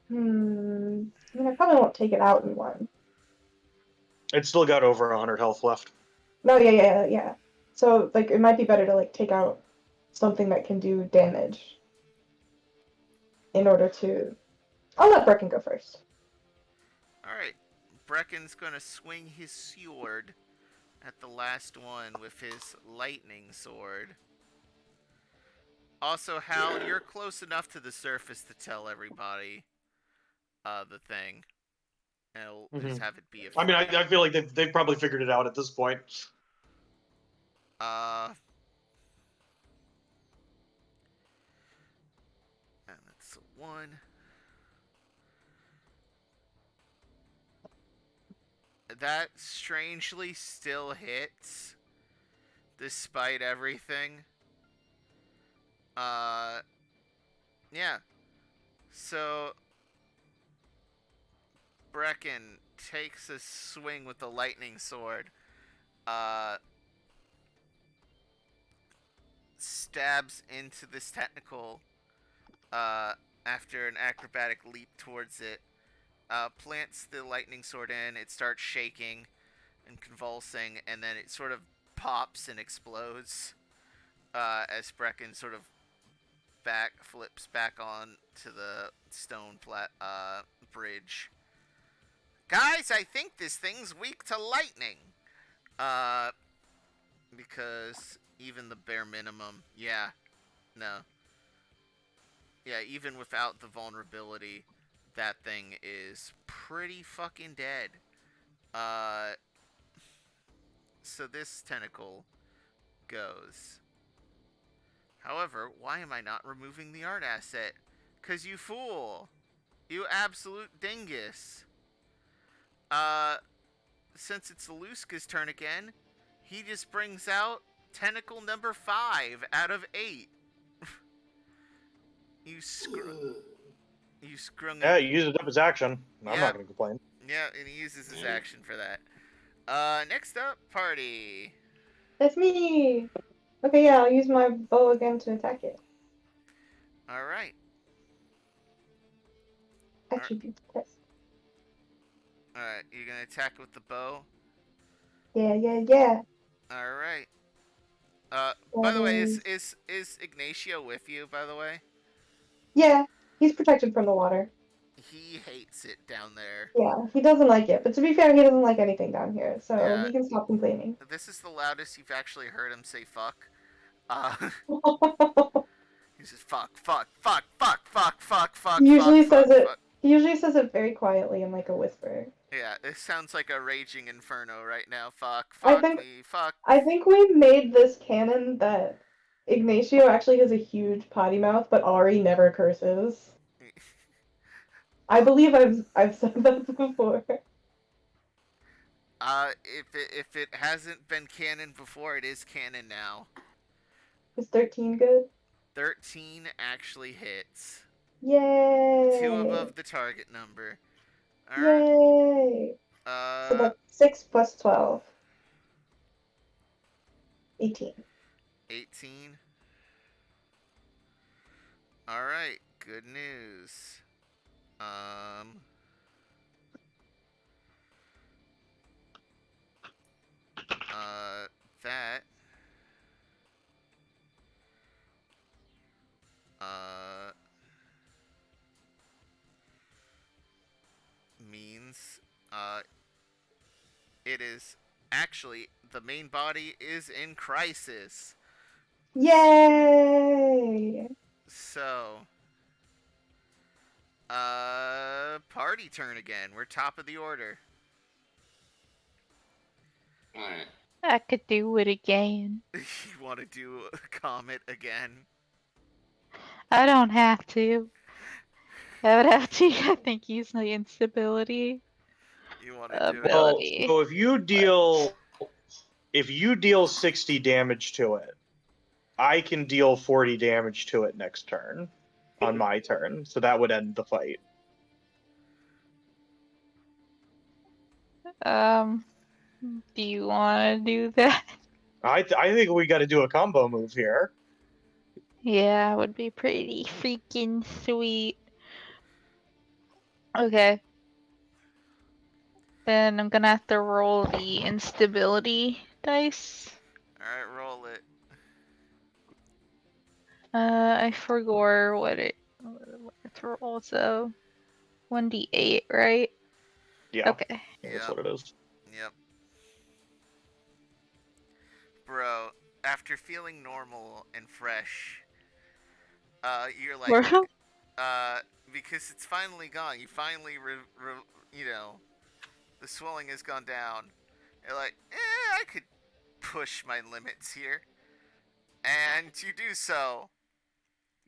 I mean, I probably won't take it out in one. It's still got over 100 health left. No, yeah. So, like, it might be better to, like, take out something that can do damage in order to... I'll let Brecken go first. Alright. Brecken's gonna swing his sword at the last one with his lightning sword. Also, Hal, you're close enough to the surface to tell everybody the thing. And I'll just have it be a I mean, I feel like they've probably figured it out at this point. And that's a 1. That strangely still hits, despite everything. Yeah. So, Brecken takes a swing with the lightning sword. Stabs into this tentacle after an acrobatic leap towards it. Plants the lightning sword in. It starts shaking and convulsing, and then it sort of pops and explodes as Brecken sort of flips back on to the stone bridge. Guys, I think this thing's weak to lightning. Because even the bare minimum, yeah, even without the vulnerability, that thing is pretty fucking dead. So this tentacle goes. However, why am I not removing the art asset? 'Cause you fool! You absolute dingus! Since it's Luska's turn again, he just brings out tentacle number 5 out of 8. You scrung Yeah, he used it up his action. I'm not gonna complain. Yeah, and he uses his action for that. Next up, party. That's me! Okay, yeah, I'll use my bow again to attack it. Alright. Actually, be pissed. Alright, you're gonna attack with the bow? Yeah. Alright. By the way, is Ignacio with you, by the way? Yeah, he's protected from the water. He hates it down there. Yeah, he doesn't like it. But to be fair, he doesn't like anything down here, so Yeah. he can stop complaining. This is the loudest you've actually heard him say fuck. He says fuck. He usually fuck, says it. fuck. He usually says it very quietly in like a whisper. Yeah, it sounds like a raging inferno right now. Fuck I think- me, fuck. I think we made this canon that Ignacio actually has a huge potty mouth, but Ari never curses. I believe I've said that before. If it hasn't been canon before, it is canon now. Is 13 good? 13 actually hits. Yay! 2 above the target number. Alright. Yay! So that's 6 plus 12. 18. 18. Alright, good news. That means it is actually the main body is in crisis. Yay! So party turn again. We're top of the order. Alright. I could do it again. You want to do a comet again? I don't have to. I would have to, I think, use my instability. You want to do it? Well, Ability. so if you deal 60 damage to it, I can deal 40 damage to it next turn on my turn. So that would end the fight. Do you want to do that? I think we got to do a combo move here. Yeah, it would be pretty freaking sweet. Okay. Then I'm gonna have to roll the instability dice. Alright, roll it. I forgot what to roll. So 1d8, right? Yeah, Okay. that's Yep. what it is. Yep. Bro, after feeling normal and fresh, you're like, Bro. because it's finally gone. You finally, you know, the swelling has gone down. You're like, I could push my limits here. And you do so,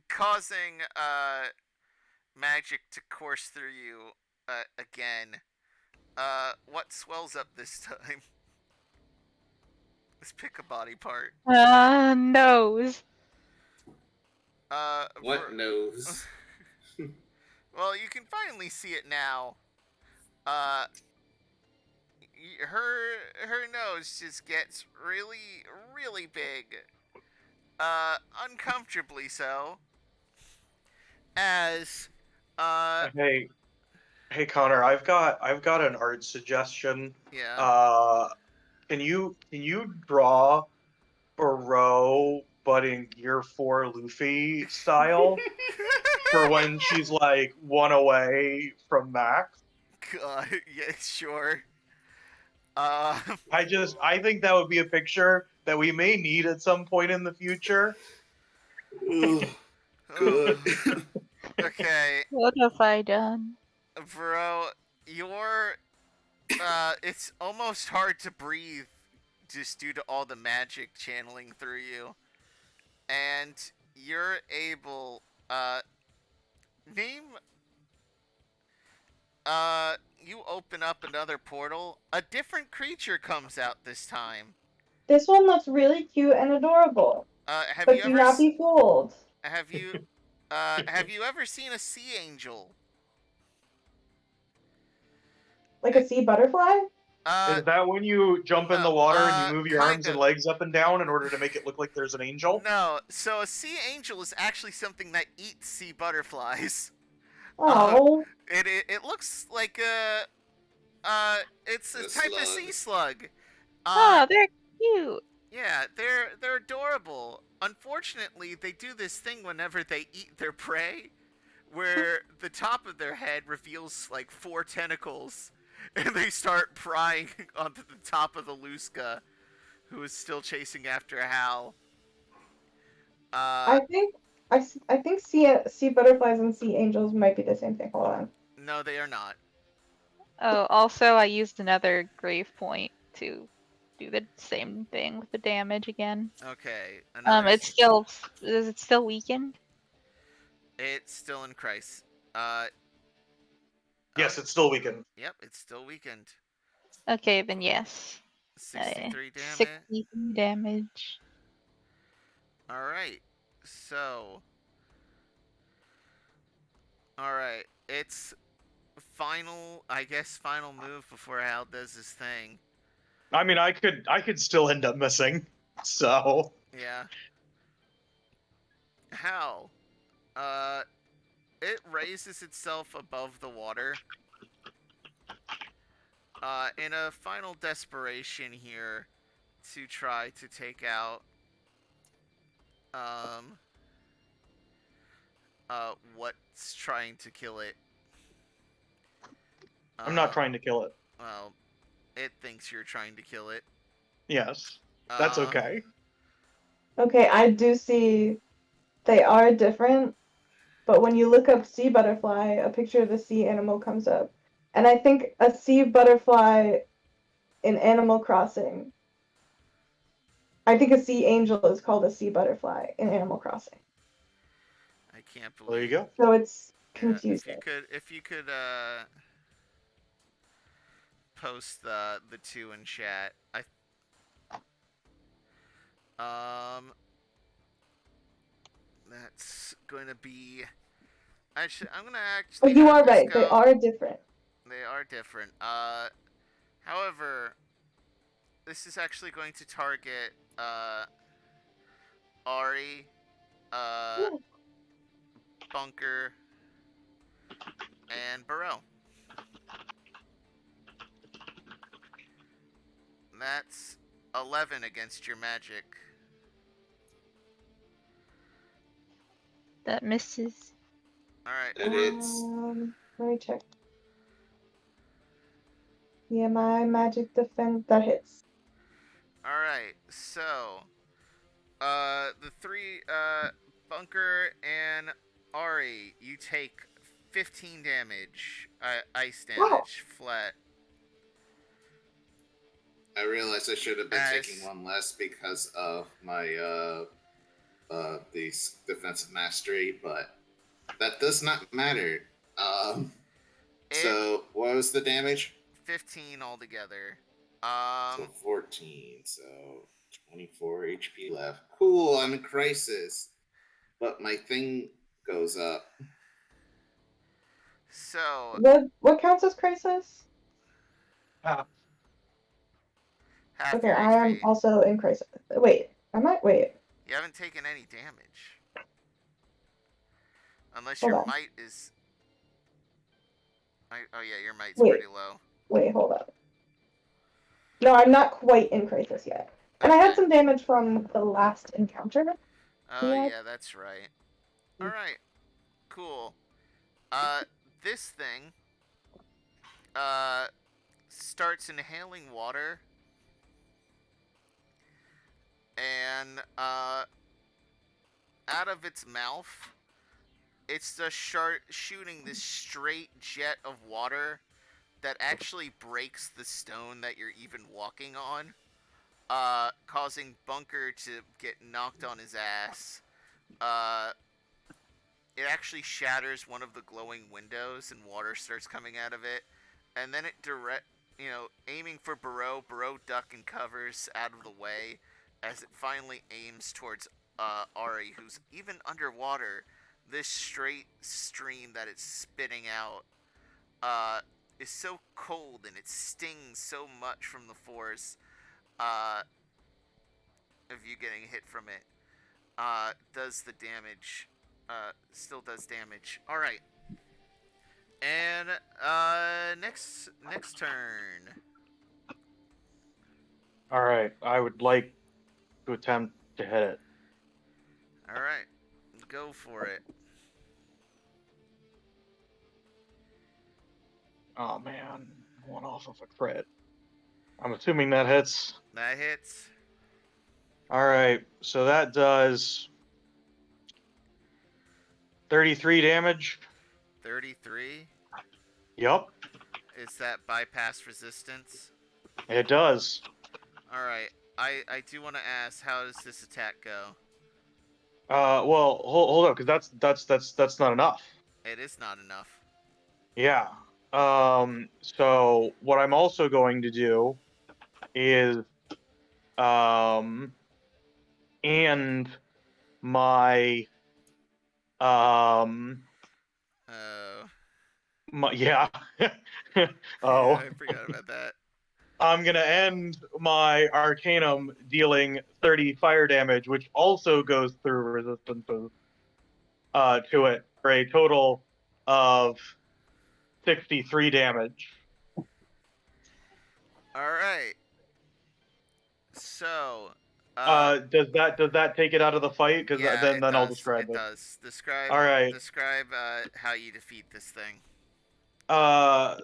causing, magic to course through you, again. What swells up this time? Let's pick a body part. Nose. What nose? Well, you can finally see it now. Her nose just gets really, really big. Uncomfortably so. As Hey, Connor, I've got an art suggestion. yeah. Can you draw Bereau but in Gear 4 Luffy style for when she's like one away from max? God, yeah, sure. I think that would be a picture that we may need at some point in the future. Ugh, good. Okay, What have I done? bro, it's almost hard to breathe just due to all the magic channeling through you. And you're able, name, you open up another portal, a different creature comes out this time. This one looks really cute and adorable. Have But you do ever, not be fooled. have you ever seen a sea angel? Like a sea butterfly? Is that when you jump in the no, water and you move your arms kinda. and legs up and down in order to make it look like there's an angel? No, so a sea angel is actually something that eats sea butterflies. Oh. It looks like it's a type of sea slug. Oh, they're cute. Yeah, they're adorable. Unfortunately, they do this thing whenever they eat their prey, where the top of their head reveals like 4 tentacles, and they start prying onto the top of the Luska, who is still chasing after Hal. I think sea butterflies and sea angels might be the same thing. Hold on. No, they are not. Oh, also I used another grave point to do the same thing with the damage again. Okay. It's still, is it still weakened? It's still in crisis. Yes, it's still weakened. Yep, it's still weakened. Okay, then yes. 63 damage. 63 damage. Alright. So Alright, it's final move before Hal does his thing. I mean, I could still end up missing. So Yeah. Hal, it raises itself above the water. In a final desperation here to try to take out what's trying to kill it. I'm not trying to kill it. Well, it thinks you're trying to kill it. Yes, that's okay. Okay, I do see they are different, but when you look up sea butterfly, a picture of the sea animal comes up. And I think a sea butterfly in Animal Crossing, I think a sea angel is called a sea butterfly in Animal Crossing. I can't believe. There you go. So it's Yeah, confusing. if you could post the two in chat. That's going to be. I'm gonna actually. But you have are this right, they go- are different. They are different. However, this is actually going to target Ari, Bunker, and Bereau. That's 11 against your magic. That misses. Alright. It is. Let me check. Yeah, my magic defense, that hits. Alright, so the three Bunker and Ari, you take 15 damage. Ice damage, Wow. flat. I realized I should have been As- taking one less because of my the defensive mastery, but that does not matter. So what was the damage? 15 altogether. So 14, so 24 HP left. Cool, I'm in crisis. But my thing goes up. So What counts as crisis? half Okay, your I am HP. also in crisis. Wait, wait. You haven't taken any damage. Unless Hold your on. might is... oh yeah, your might's Wait. pretty low. Wait, hold up. No, I'm not quite in crisis yet. And I had Okay. some damage from the last encounter. Oh Yeah. yeah, that's right. Alright. Cool. This thing starts inhaling water and out of its mouth it's just shooting this straight jet of water that actually breaks the stone that you're even walking on, causing Bunker to get knocked on his ass. It actually shatters one of the glowing windows and water starts coming out of it. And then it aiming for Bereau. Bereau duck and covers out of the way as it finally aims towards Ari, who's even underwater. This straight stream that it's spitting out is so cold and it stings so much from the force of you getting hit from it. Does the damage. Still does damage. Alright. And next turn. All right, I would like to attempt to hit it. Alright. Go for it. Oh man, one off of a crit. I'm assuming that hits. That hits. All right, so that does 33 damage. 33. Yep, Is that bypass resistance? it does. Alright. I do want to ask, how does this attack go? Well, hold up, because that's not enough. It is not enough. Yeah. So what I'm also going to do is and my Yeah. Yeah, Oh. I forgot about that. I'm gonna end my Arcanum dealing 30 fire damage, which also goes through resistances to it, for a total of 63 damage. All right. So, Does that take it out of the fight? Because yeah, then it I'll does. describe It it. does. Describe. All right. Describe how you defeat this thing.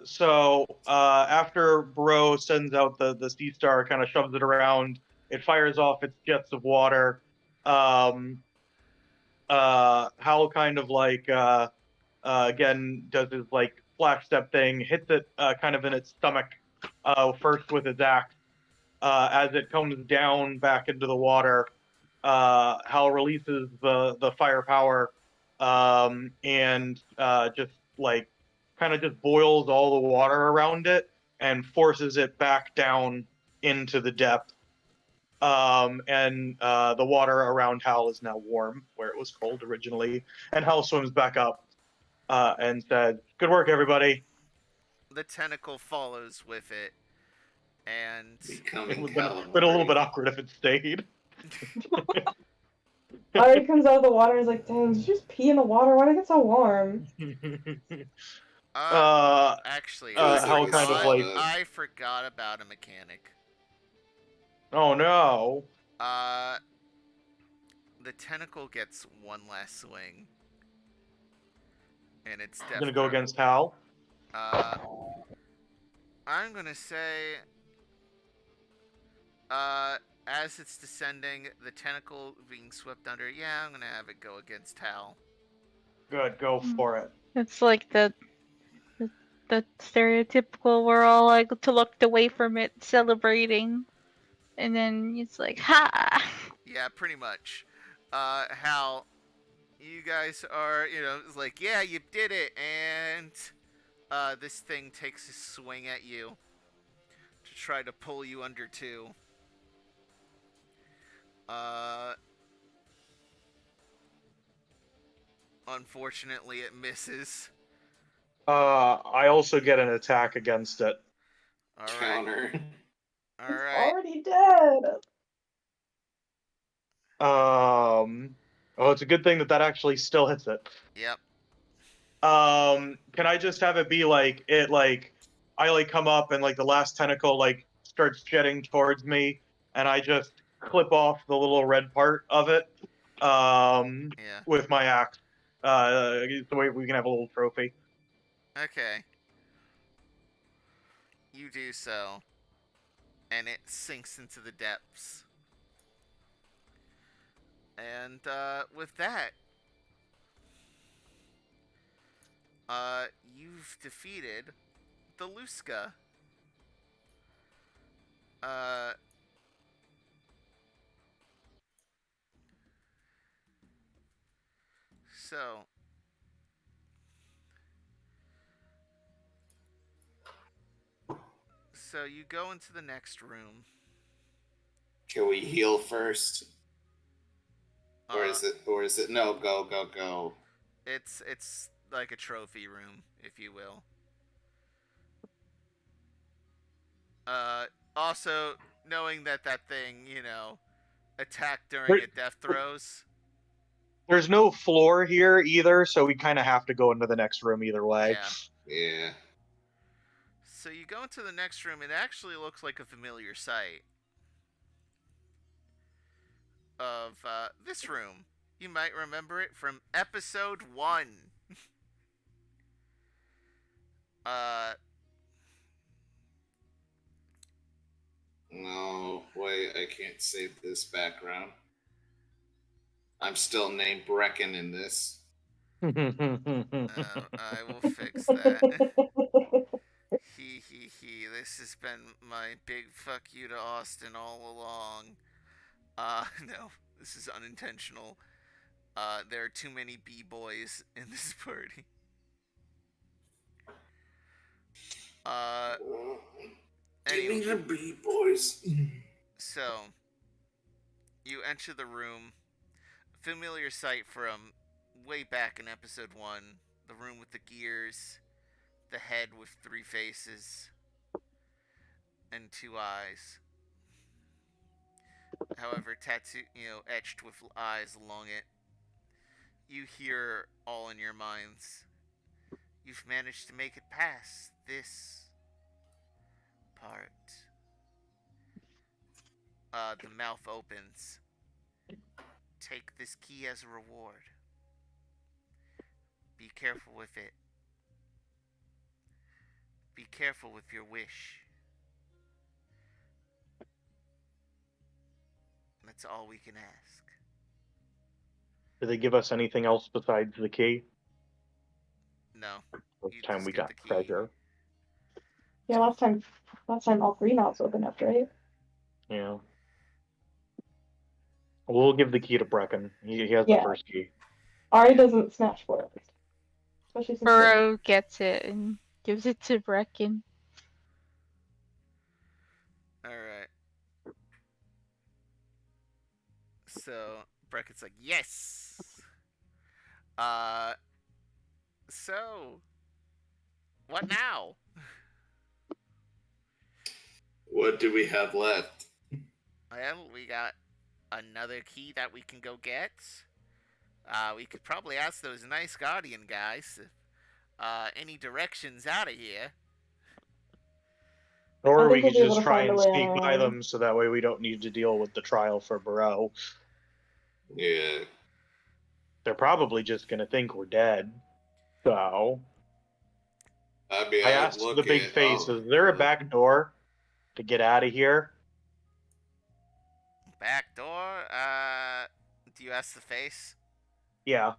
So after Bro sends out the Sea Star, kind of shoves it around, it fires off its jets of water. Hal kind of like again does his like flash step thing, hits it kind of in its stomach first with his axe. As it comes down back into the water, Hal releases the firepower and just like kind of just boils all the water around it and forces it back down into the depth. And the water around Hal is now warm, where it was cold originally. And Hal swims back up and said, "Good work, everybody." The tentacle follows with it, and It Becoming would have been a little bit calamari. awkward if it stayed. Ari comes out of the water and is like, dang, did you just pee in the water? Why did it get so warm? actually, It was Hal like a kind of salt like, bug. I forgot about a mechanic. oh no. The tentacle gets one last swing, and it's You're gonna go against Hal. I'm gonna say, as it's descending, the tentacle being swept under. Yeah, I'm gonna have it go against Hal. Good, go for it. It's like the stereotypical we're all like to looked away from it, celebrating, and then it's like ha. Yeah, pretty much. Hal, you guys are, it's like, yeah, you did it, and this thing takes a swing at you to try to pull you under too. Unfortunately, it misses. I also get an attack against it. All right. Counter. All It's right. already dead. Oh, it's a good thing that actually still hits it. Yep. Can I just have it be like it like I like come up and like the last tentacle like starts jetting towards me and I just clip off the little red part of it Yeah. with my axe. The way we can have a little trophy. Okay. You do so, and it sinks into the depths. And with that, you've defeated the Luska. So you go into the next room. Can we heal first? Or is it no, go. It's like a trophy room, if you will. Also knowing that thing, attacked during a death throes. There's no floor here either, so we kind of have to go into the next room either way. Yeah. So you go into the next room. It actually looks like a familiar sight of this room. You might remember it from episode 1. No, wait, I can't save this background. I'm still named Brecken in this. I will fix that. He. This has been my big fuck you to Austin all along. No, this is unintentional. There are too many B-boys in this party. Give Anyway, me the B-boys. so you enter the room. Familiar sight from way back in episode 1. The room with the gears. the head with 3 faces and 2 eyes. However, tattoo, etched with eyes along it. You hear all in your minds. You've managed to make it past this part. The mouth opens. Take this key as a reward. Be careful with it. Be careful with your wish. That's all we can ask. Did they give us anything else besides the key? No. This You time just we get got the key. treasure. Yeah, last time all 3 mouths opened up, right? Yeah. We'll give the key to Brecken. He has Yeah. the first key. Ari doesn't snatch for it. Especially since Bereau gets it and gives it to Brecken. Alright. So, Brecken's like, yes! So, what now? What do we have left? Well, we got another key that we can go get. We could probably ask those nice guardian guys any directions out of here. Or I we think we'll could be able just to try find a and way on sneak our by own. them so that way we don't need to deal with the trial for Bereau. Yeah. They're probably just going to think we're dead. So, I mean, I I'd asked look the big at- face, oh, is there a back door to get out of here? Back door? Do you ask the face? Yeah.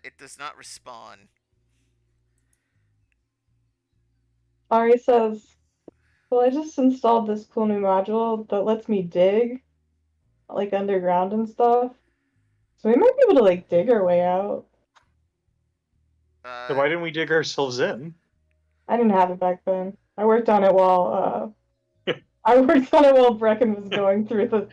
It does not respond. Ari says, well, I just installed this cool new module that lets me dig, like, underground and stuff. So we might be able to, like, dig our way out. So why didn't we dig ourselves in? I didn't have it back then. I worked on it while, Brecken was going through the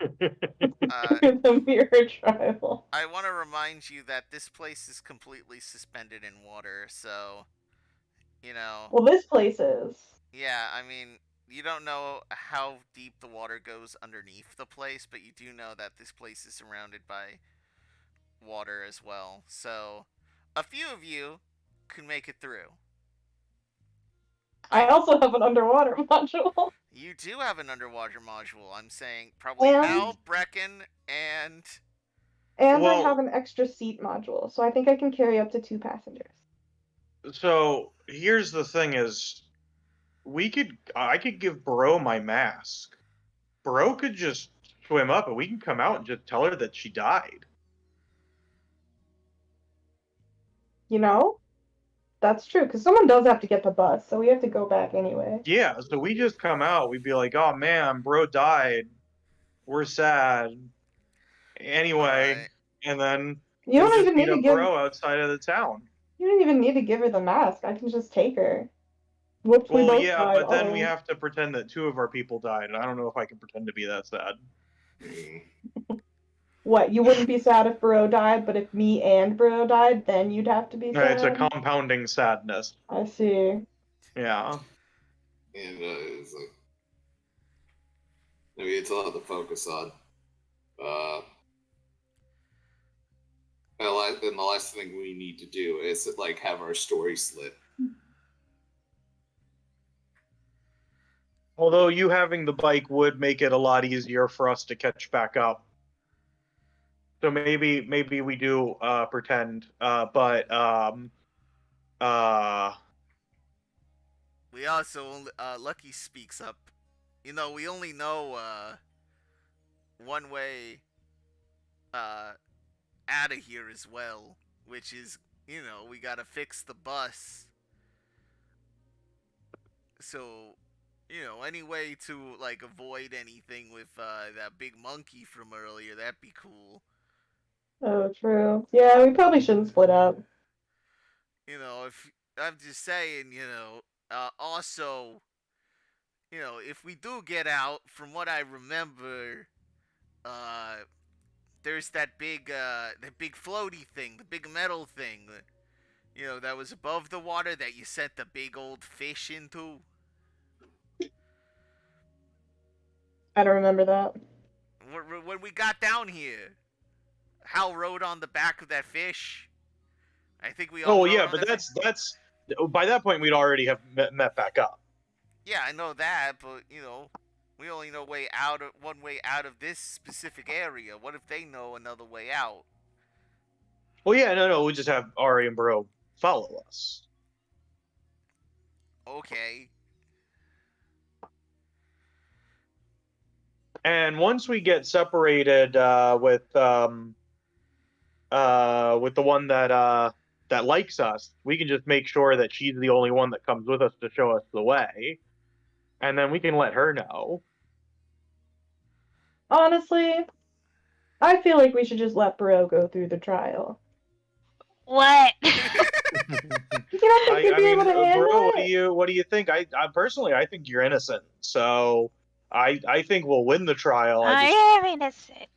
the mirror trial. I want to remind you that this place is completely suspended in water, so, Well, this place is. Yeah, I mean, you don't know how deep the water goes underneath the place, but you do know that this place is surrounded by water as well. So, a few of you can make it through. I also have an underwater module. You do have an underwater module. I'm saying probably And- Hal, Brecken, and And I Well- have an extra seat module, so I think I can carry up to 2 passengers. So here's the thing: is I could give Bereau my mask. Bereau could just swim up, and we can come out and just tell her that she died. You know? That's true, because someone does have to get the bus, so we have to go back anyway. Yeah, so we just come out. We'd be like, "Oh man, Bereau died. We're sad." Anyway, Alright. and then You we'll don't just even meet need to up give. Bereau outside of the town. You don't even need to give her the mask. I can just take her. Whoops, we Well, both yeah, died. but then we Oh. have to pretend that 2 of our people died, and I don't know if I can pretend to be that sad. Mm. What? You wouldn't be sad if Bereau died, but if me and Bereau died, then you'd have to be sad. It's a compounding sadness. I see. Yeah. And it's like, maybe it's a lot to focus on. And the last thing we need to do is like have our story slit. Although you having the bike would make it a lot easier for us to catch back up. So maybe we do pretend, but We also, Lucky speaks up. We only know, one way, out of here as well, which is, we gotta fix the bus. So, any way to, like, avoid anything with, that big monkey from earlier, that'd be cool. Oh, true. Yeah, we probably shouldn't split up. If, I'm just saying, also, if we do get out, from what I remember, there's that big floaty thing, the big metal thing, that was above the water that you sent the big old fish into. I don't remember that. When we got down here, Hal rode on the back of that fish. I think we all. Oh yeah, but that's by that point we'd already have met back up. Yeah, I know that, but we only know one way out of this specific area. What if they know another way out? Well, yeah, no, we just have Ari and Bereau follow us. Okay. And once we get separated with the one that likes us, we can just make sure that she's the only one that comes with us to show us the way, and then we can let her know. Honestly, I feel like we should just let Bereau go through the trial. What? You don't think you'd be able to handle Bereau, it? what do you think? I personally, I think you're innocent, so I think we'll win the trial. I am innocent.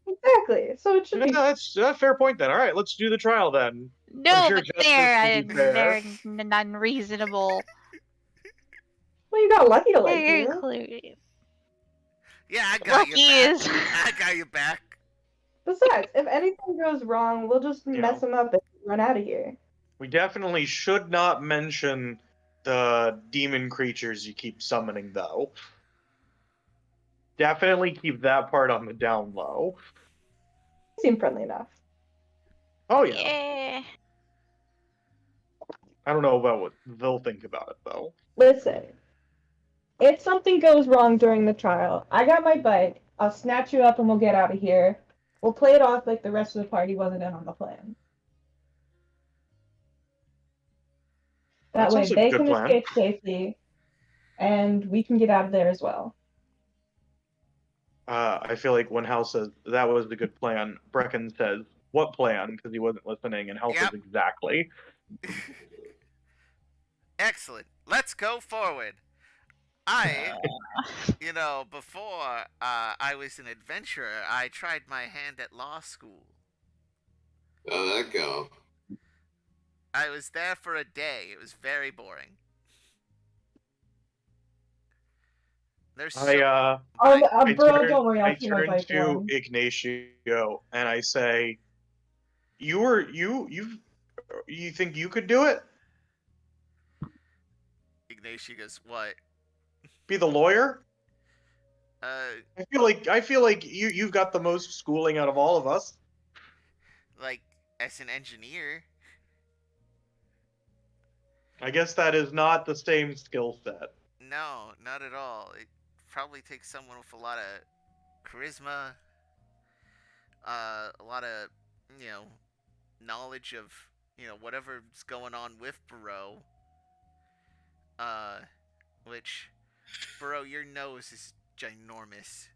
Exactly. So it should be. That's a fair point then. All right, let's do the trial then. No, sure but justice will be fair. they're unreasonable. Well, you got lucky to like They're you. included. Yeah, I got Lucky you back. is. I got you back. Besides, if anything goes wrong, we'll just mess him up and run out of here. We definitely should not mention the demon creatures you keep summoning, though. Definitely keep that part on the down low. Seem friendly enough. Oh, yeah. Yeah. I don't know about what they'll think about it, though. Listen, if something goes wrong during the trial, I got my bike. I'll snatch you up and we'll get out of here. We'll play it off like the rest of the party wasn't in on the plan. That That's way also a they good can plan. escape safely, and we can get out of there as well. I feel like when Hal says that was the good plan, Brecken says, what plan? Because he wasn't listening, and Hal says exactly. Excellent. Let's go forward. Before I was an adventurer, I tried my hand at law school. How'd that go? I was there for a day. It was very boring. There's Bro, I don't worry, I'll keep my turn bike to warm. Ignacio and I say, you think you could do it? Ignacio goes, what? Be the lawyer? Uh, I feel like you've got the most schooling out of all of us. like, as an engineer. I guess that is not the same skill set. No, not at all. It probably takes someone with a lot of charisma, a lot of, knowledge of, whatever's going on with Bereau. Which, Bereau, your nose is ginormous.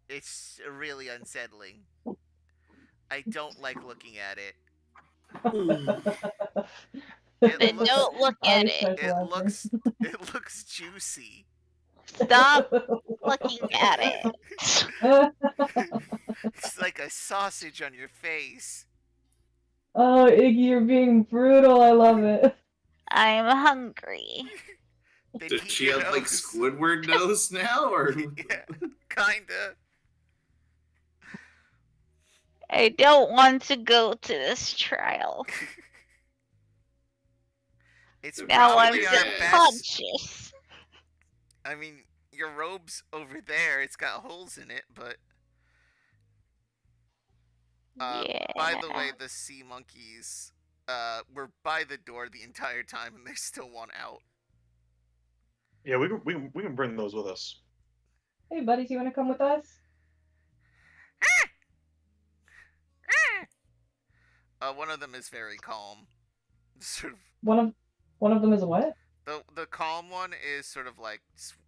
It's really unsettling. I don't like looking at it. Don't look at it. It looks juicy. Stop looking at it. It's like a sausage on your face. Oh, Iggy, you're being brutal. I love it. I'm hungry. Does she have like Squidward nose now, or? Yeah, kinda. I don't want to go to this trial. It's Now I'm probably our best. subconscious. I mean, your robe's over there. It's got holes in it, but. Yeah. By the way, the sea monkeys were by the door the entire time, and they still want out. Yeah, we can bring those with us. Hey, buddies, you want to come with us? One of them is very calm. Sort of. One of them is a what? The calm one is sort of like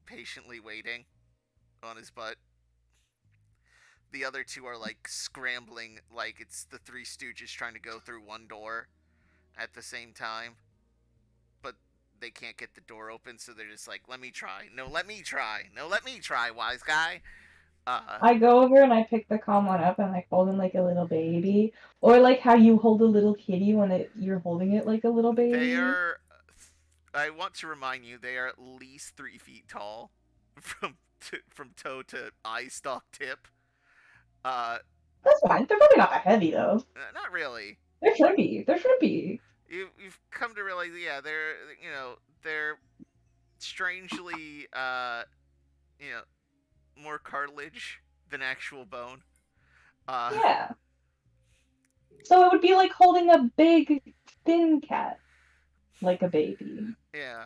patiently waiting on his butt. The other two are like scrambling, like it's the Three Stooges trying to go through one door at the same time. But they can't get the door open, so they're just like, let me try. No, let me try. No, let me try, wise guy. I go over and I pick the calm one up and I hold him like a little baby, or like how you hold a little kitty when you're holding it like a little baby. They are. I want to remind you, they are at least 3 feet tall, from toe to eye stalk tip. That's fine. They're probably not that heavy though. Not really. They're shrimpy. They're shrimpy. You've come to realize, yeah, they're strangely more cartilage than actual bone. Yeah. So it would be like holding a big, thin cat, like a baby. Yeah.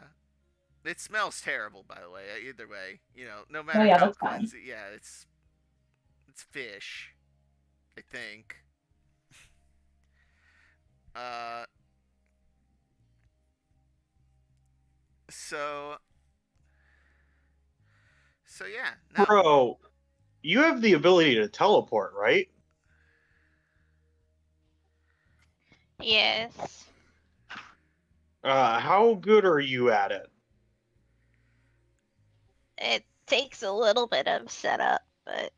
It smells terrible, by the way. Either way, no Oh matter yeah, how that's fine. cleansing. Yeah, it's fish, I think. So yeah. No. Bro, you have the ability to teleport, right? Yes. How good are you at it? It takes a little bit of setup, but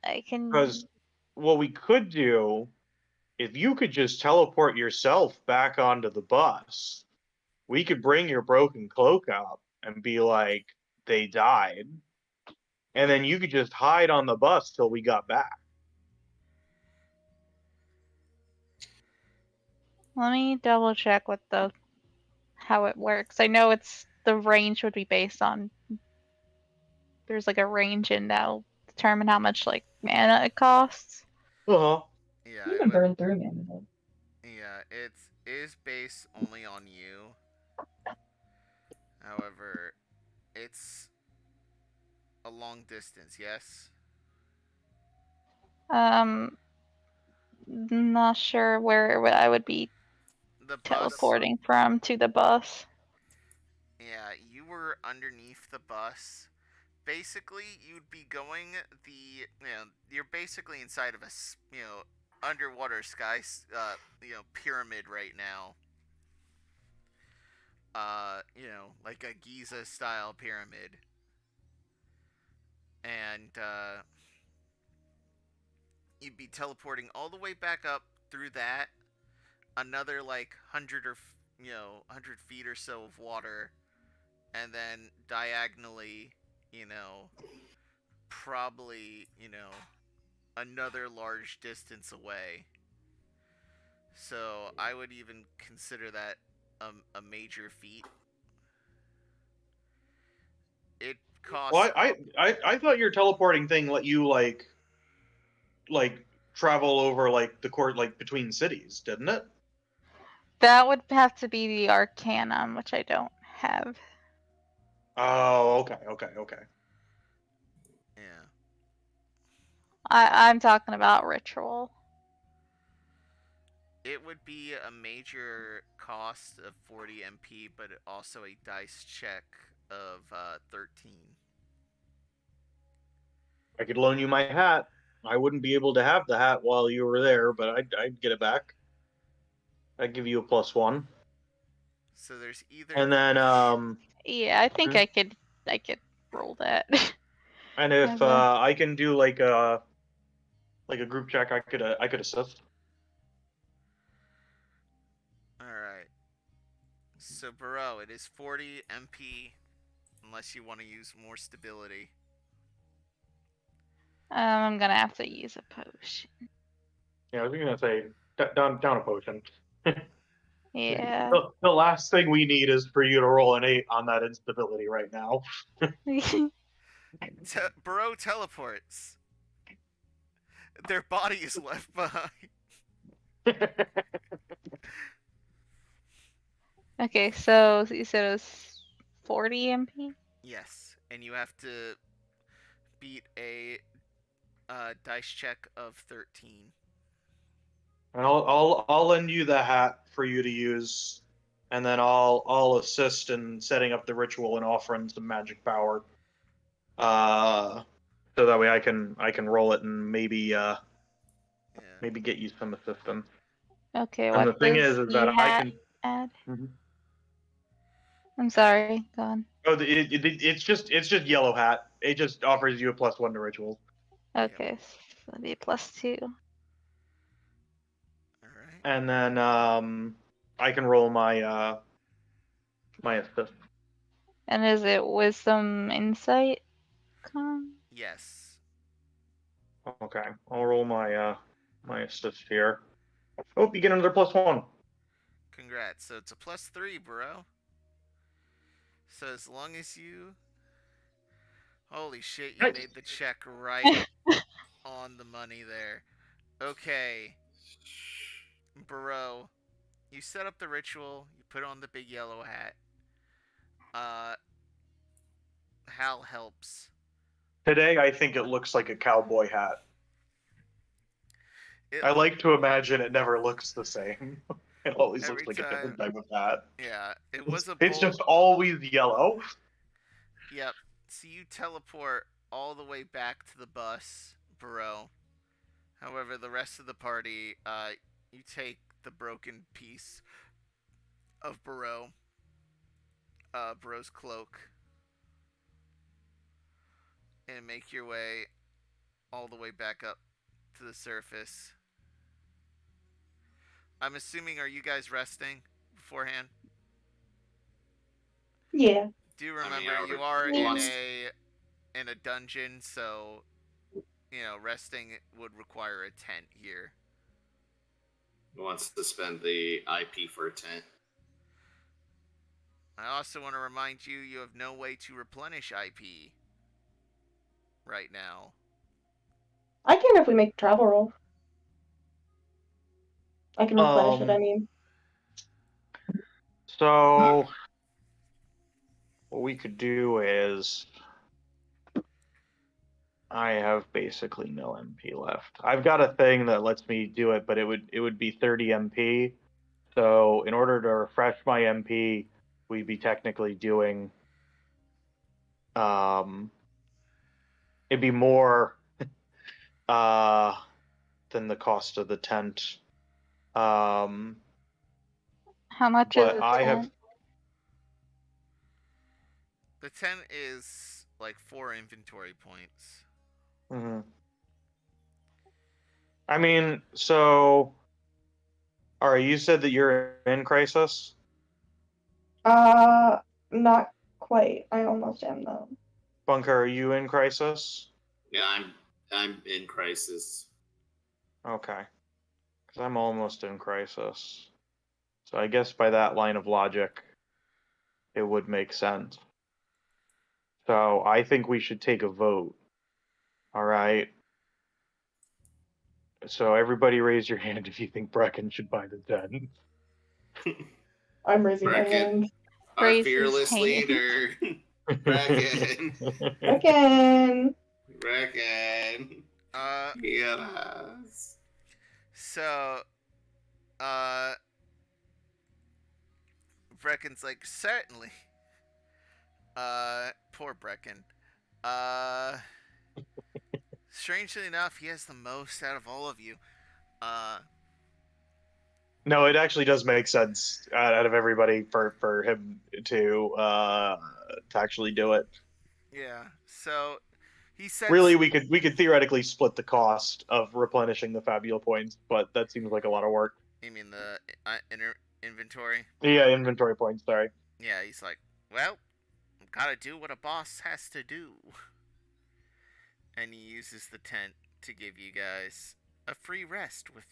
I can. Because what we could do, if you could just teleport yourself back onto the bus, we could bring your broken cloak up and be like, they died. And then you could just hide on the bus till we got back. Let me double check what how it works. I know the range would be based on. There's like a range, and that'll determine how much like mana it costs. Uh-huh. Yeah, You can burn through man. Yeah, it is based only on you. However, it's a long distance, yes? Not sure where I would be The bus. teleporting from to the bus. Yeah, you were underneath the bus. Basically, you'd be going you're basically inside of a, underwater sky, pyramid right now. Like a Giza style pyramid. And, you'd be teleporting all the way back up through that, another like 100 feet or so of water, and then diagonally, probably, another large distance away. So I would even consider that a major feat. It costs. Well, I thought your teleporting thing let you like travel over like the court like between cities, didn't it? That would have to be the Arcanum, which I don't have. Oh, okay. Yeah. I'm talking about Ritual. It would be a major cost of 40 MP, but also a dice check of 13. I could loan you my hat. I wouldn't be able to have the hat while you were there, but I'd get it back. I'd give you a +1. So there's either. And then Yeah, I think I could roll that. and if I can do like a group check, I could assist. All right. So Bereau, it is 40 MP, unless you want to use more stability. I'm gonna have to use a potion. Yeah, I was gonna say down a potion. Yeah. The last thing we need is for you to roll an 8 on that instability right now. Bereau teleports. Their body is left behind. Okay, so you said it was 40 MP? Yes, and you have to beat a dice check of 13. And I'll lend you the hat for you to use, and then I'll assist in setting up the ritual and offering some magic power. So that way I can roll it and maybe get you some assistance. Okay, And what the thing does is the that I hat can add? I'm sorry. Go on. Oh, it's just yellow hat. It just offers you a +1 to rituals. Okay, so that'd be +2. All right. And then I can roll my my assist. And is it wisdom insight? Con? Yes. Okay, I'll roll my my assist here. Oh, you get another +1. Congrats. So it's a +3, bro. So as long as you. Holy shit, you Nice. made the check right on the money there. Okay. Bereau, you set up the ritual, you put on the big yellow hat. Hal helps. Today, I think it looks like a cowboy hat. It I like to imagine it never looks the same. It always Every looks like a different time- type of hat. Yeah, it was a It's bold. just always yellow. Yep. So you teleport all the way back to the bus, Bereau. However, the rest of the party, you take the broken piece of Bereau's cloak, and make your way all the way back up to the surface. I'm assuming, are you guys resting beforehand? Yeah. Do remember I you are would- in a dungeon, so resting would require a tent here. Who wants to spend the IP for a tent? I also want to remind you, you have no way to replenish IP right now. I can if we make travel roll. I can replenish it, I mean. So what we could do is I have basically no MP left. I've got a thing that lets me do it, but it would be 30 MP. So in order to refresh my MP, we'd be technically doing it'd be more than the cost of the tent. How much is But it? I have The tent is like 4 inventory points. mhm. I mean, so all right, you said that you're in Crisis? Not quite. I almost am though. Bunker, are you in Crisis? Yeah, I'm in Crisis. Okay. Because I'm almost in Crisis. So I guess by that line of logic, it would make sense. So I think we should take a vote. All right. So everybody raise your hand if you think Brecken should buy the tent. I'm raising my Brecken. hand. Our Raise his fearless hand. leader, Brecken. Again. Brecken. Uh, Yes. so, Brecken's like, certainly. Poor Brecken. Strangely enough, he has the most out of all of you. No, it actually does make sense out of everybody for him to actually do it. Yeah. So he says, Really, we could theoretically split the cost of replenishing the Fabula points, but that seems like a lot of work. You mean the inventory? Yeah, inventory points. Sorry. Yeah. He's like, well, gotta do what a boss has to do. And he uses the tent to give you guys a free rest with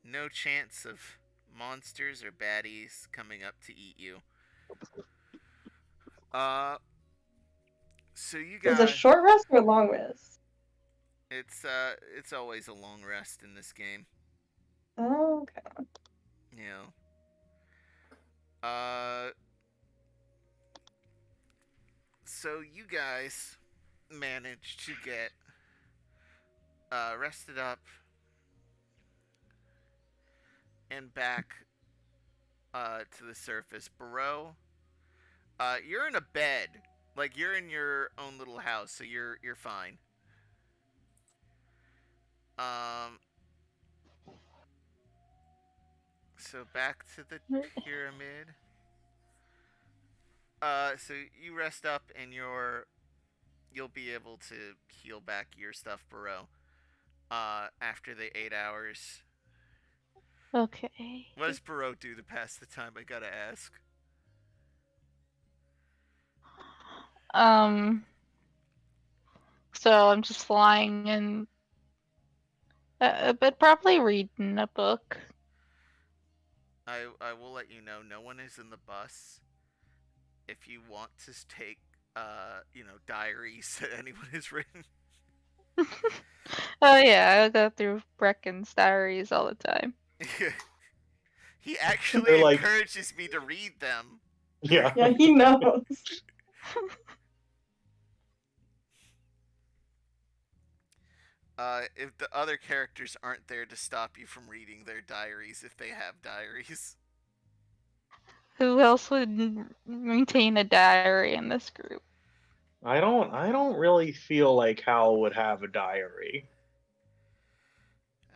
no chance of monsters or baddies coming up to eat you. So you Is it a guys, short rest or a long rest? it's always a long rest in this game. Oh, okay. You know. So you guys managed to get rested up and back to the surface. Bereau, you're in a bed, like you're in your own little house, so you're fine. So back to the pyramid. So you rest up and you'll be able to heal back your stuff, Bereau. After the 8 hours. Okay. What does Bereau do to pass the time? I gotta ask. So I'm just flying and but probably reading a book. I will let you know. No one is in the bus. If you want to take diaries that anyone has written. Oh yeah, I go through Brecken's diaries all the time. He actually They're like- encourages me to read them. Yeah. Yeah, he knows. If the other characters aren't there to stop you from reading their diaries, if they have diaries. Who else would maintain a diary in this group? I don't really feel like Hal would have a diary.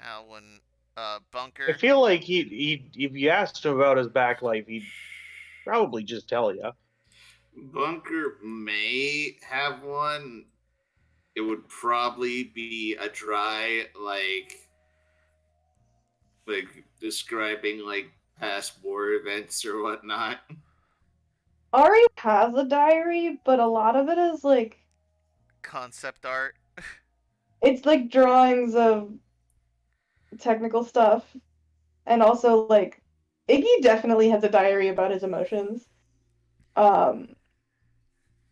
Alwyn, I Bunker. feel like he if you asked him about his back life, he'd probably just tell you. Bunker may have one. It would probably be a dry, like describing like past war events or whatnot. Ari has a diary, but a lot of it is like Concept art. it's like drawings of technical stuff, and also like Iggy definitely has a diary about his emotions.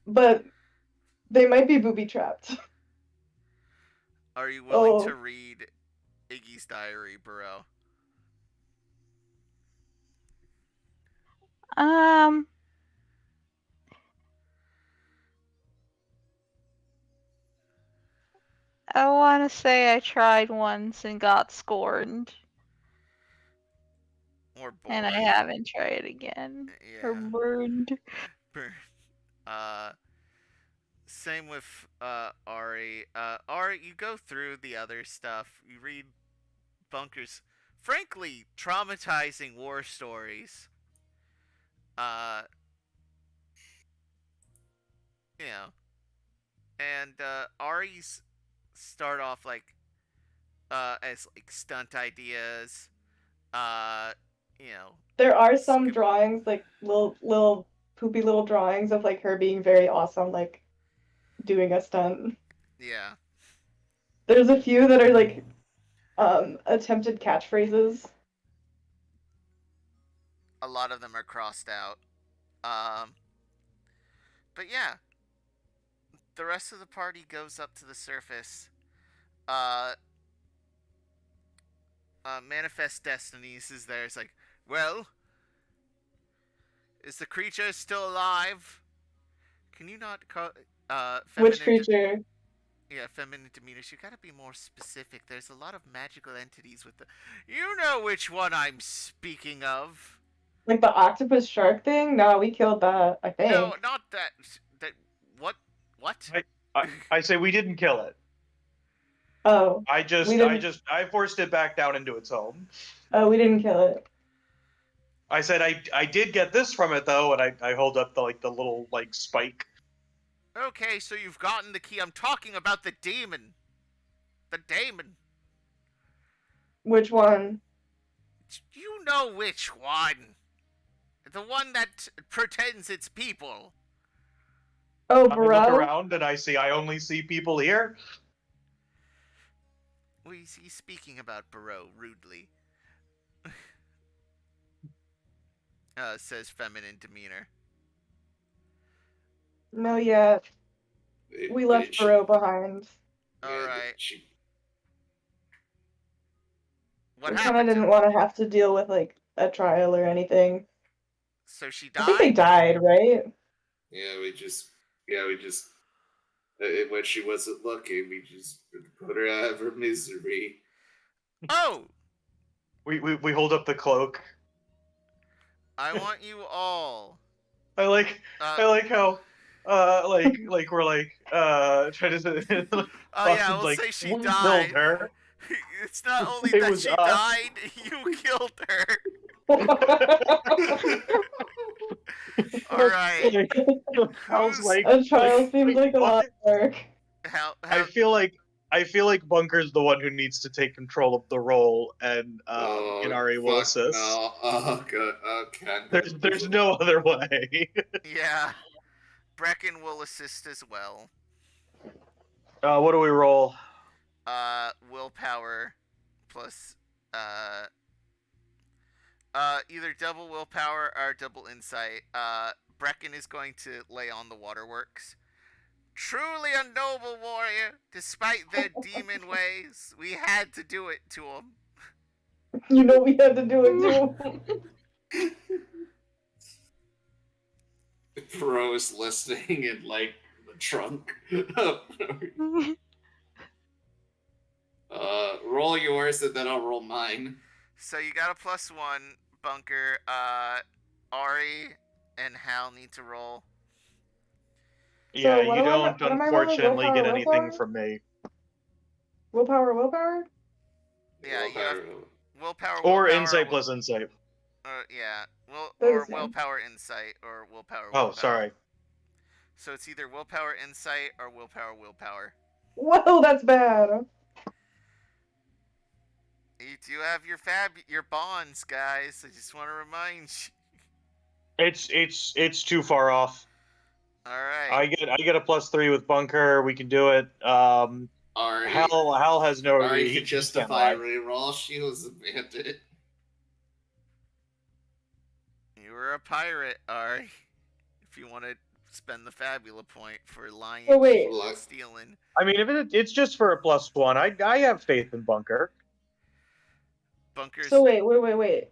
But they might be booby trapped. Are you willing Oh. to read Iggy's diary, Bereau? I want to say I tried once and got scorned, Or bored? and I haven't tried again. Or Yeah. burned. Same with Ari. Ari, you go through the other stuff. You read Bunker's, frankly, traumatizing war stories. You know, and Ari's start off like as like stunt ideas. You know, There are some drawings, like little poopy little drawings of like her being very awesome, like doing a stunt. yeah. There's a few that are like attempted catchphrases. A lot of them are crossed out. But yeah, the rest of the party goes up to the surface. Manifest Destinies is there. It's like, well, is the creature still alive? Can you not call Which creature? Yeah, feminine demeanors. You gotta be more specific. There's a lot of magical entities with the. You know which one I'm speaking of. Like the octopus shark thing? No, we killed that, I think. No, not that. That what? What? I say we didn't kill it. Oh. I forced it back down into its home. Oh, we didn't kill it. I said I did get this from it though, and I hold up the little spike. Okay, so you've gotten the key. I'm talking about the demon. The daemon. Which one? You know which one. The one that pretends it's people. Oh, I look bro. around and I only see people here. Well, he's speaking about Bereau rudely. Says feminine demeanor. No, yeah. We left Bereau behind. Alright. What We kind happened? of didn't want to have to deal with like a trial or anything. So she I think died? they died, right? Yeah, we just when she wasn't looking, we just put her out of her misery. Oh! We hold up the cloak. I want you all. I like how we're trying to Oh yeah, we'll say she we died. killed her. It's not only It that was she us. died, you killed her. All right. Hal's like, A trial seems wait, like a lot what? of work. How I feel like Bunker's the one who needs to take control of the role, and Ari will fuck assist. no. Oh, good. Okay. There's no other way. yeah. Brecken will assist as well. What do we roll? Willpower plus either double willpower or double insight. Brecken is going to lay on the waterworks. Truly a noble warrior, despite their demon ways. We had to do it to him. You know we had to do it too. Bereau's listening in like the trunk. Roll yours and then I'll roll mine. So you got a +1, Bunker. Ari and Hal need to roll. Yeah, what you am I- don't what am I rolling? unfortunately get Willpower, anything willpower? from me. Willpower? Yeah, you have willpower, Or willpower, insight plus insight. yeah, They're or the same. willpower, insight, or willpower. Oh, willpower. sorry. So it's either willpower, insight, or willpower, willpower. Whoa, that's bad. You do have your bonds, guys. I just want to remind you. It's too far off. All right. I get a +3 with Bunker. We can do it. Ari. Hal has no. Ari he could justify a reroll. She was a bandit. You were a pirate, Ari. If you want to spend the Fabula point for lying Oh, wait. and stealing. I mean, if it's just for a +1, I have faith in Bunker. Bunker's. So wait.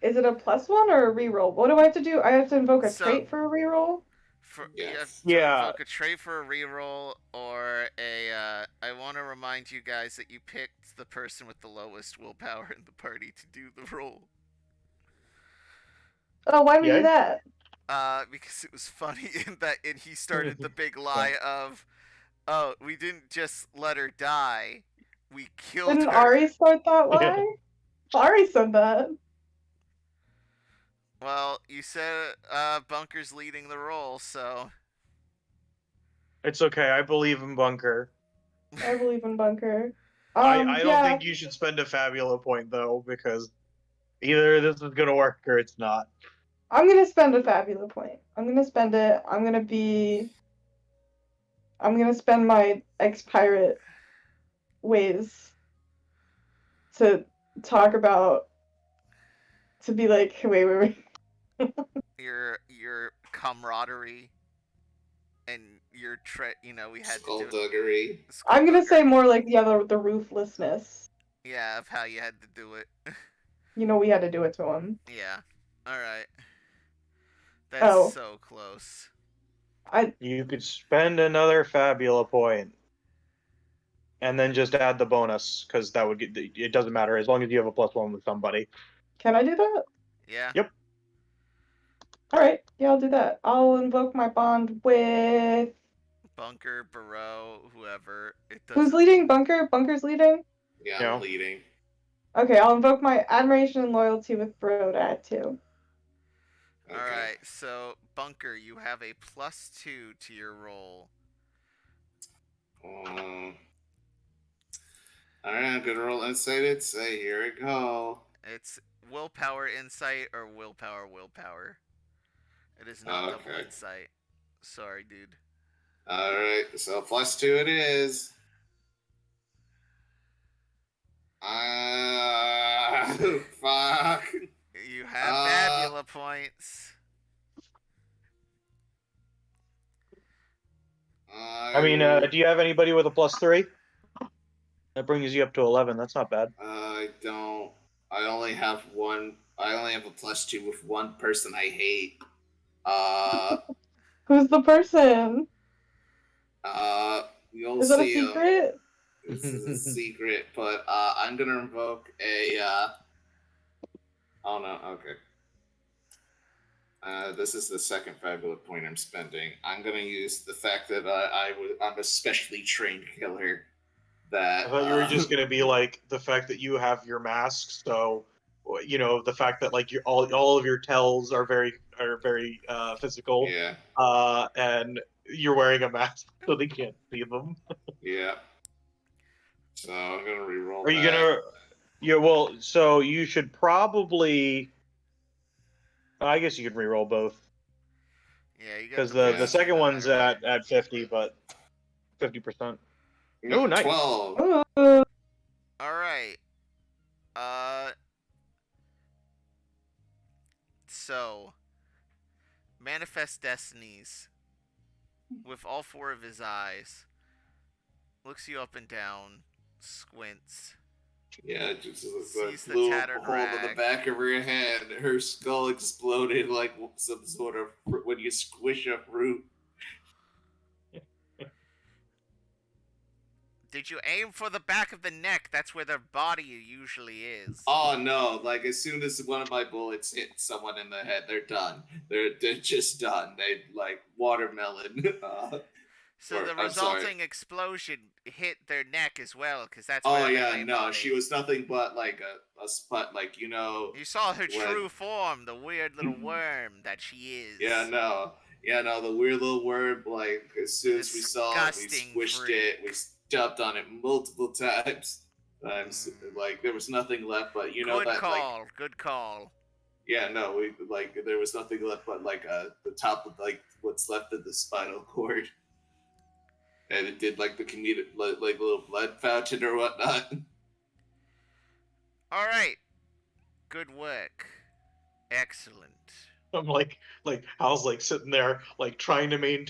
Is it a +1 or a reroll? What do I have to do? I have to invoke a trait for a reroll? You have to Yeah. invoke a trait for a reroll or a. I want to remind you guys that you picked the person with the lowest willpower in the party to do the roll. Oh, why do we do that? Because it was funny in that he started the big lie of, oh, we didn't just let her die, we killed Didn't her. Ari start that lie? Ari said that. Well, you said Bunker's leading the roll, so It's okay. I believe in Bunker. I believe in Bunker. I don't think you should spend a Fabula point though, because either this is gonna work or it's not. I'm gonna spend a Fabula point. I'm gonna spend it. I'm gonna spend my ex-pirate ways to talk about. To be like, wait. your camaraderie and your we had Skullduggery. I'm gonna say more like the ruthlessness. Yeah, of how you had to do it. We had to do it to him. Yeah. All right. That's so close. You could spend another Fabula point, and then just add the bonus, because that would get. It doesn't matter as long as you have a +1 with somebody. Can I do that? Yeah. Yep. All right. Yeah, I'll do that. I'll invoke my bond with Bunker, Bereau, whoever. Who's leading? Bunker? Bunker's leading? Yeah, I'm leading. Okay, I'll invoke my admiration and loyalty with Bereau to add 2. Okay. Alright, so Bunker, you have a +2 to your roll. Alright, I'm gonna roll insight. Here we go. It's willpower insight or willpower. It is not double insight. Sorry, dude. Alright, so +2 it is. Fuck. You have Fabula points. I mean, do you have anybody with a +3? That brings you up to 11. That's not bad. I don't. I only have one. I only have a +2 with one person I hate. Who's the person? You'll Is that a see. secret? This is a secret, but I'm gonna invoke a. Oh no. Okay. This is the second Fabula point I'm spending. I'm gonna use the fact that I'm a specially trained killer. That I thought you were just gonna be like the fact that you have your mask, so you know, the fact that like all of your tells are very physical, Yeah. and you're wearing a mask so they can't see them. Yeah. So I'm gonna re-roll Are you that. gonna? Yeah. Well, so you should probably. I guess you can re-roll both Yeah, you got because the the boost second no one's matter what. at 50, but 50%. No, Oh, nice. 12. Oh, All right. So manifest destinies with all four of his eyes looks you up and down, squints. Yeah, just a Sees the blew tattered a hole in the rag. back of her head. Her skull exploded like some sort of when you squish a fruit. Did you aim for the back of the neck? That's where their body usually is. Oh no! Like as soon as one of my bullets hit someone in the head, they're done. They're just done. They like watermelon. So or, the I'm sorry. resulting explosion hit their neck as well, because that's Oh where their yeah, main no, body. she was nothing but like a spot, like you know. You saw her when- true form, the weird little worm that she is. Yeah, no, the weird little worm. Like as soon as we saw it, we Disgusting squished freak. it. We stepped on it multiple times. Like there was nothing left, but you know Good that call. like Good call. yeah, no, we like there was nothing left but like the top of like what's left of the spinal cord, and it did like the comedic like little blood fountain or whatnot. All right. Good work. Excellent. I'm like Hal's like sitting there like trying to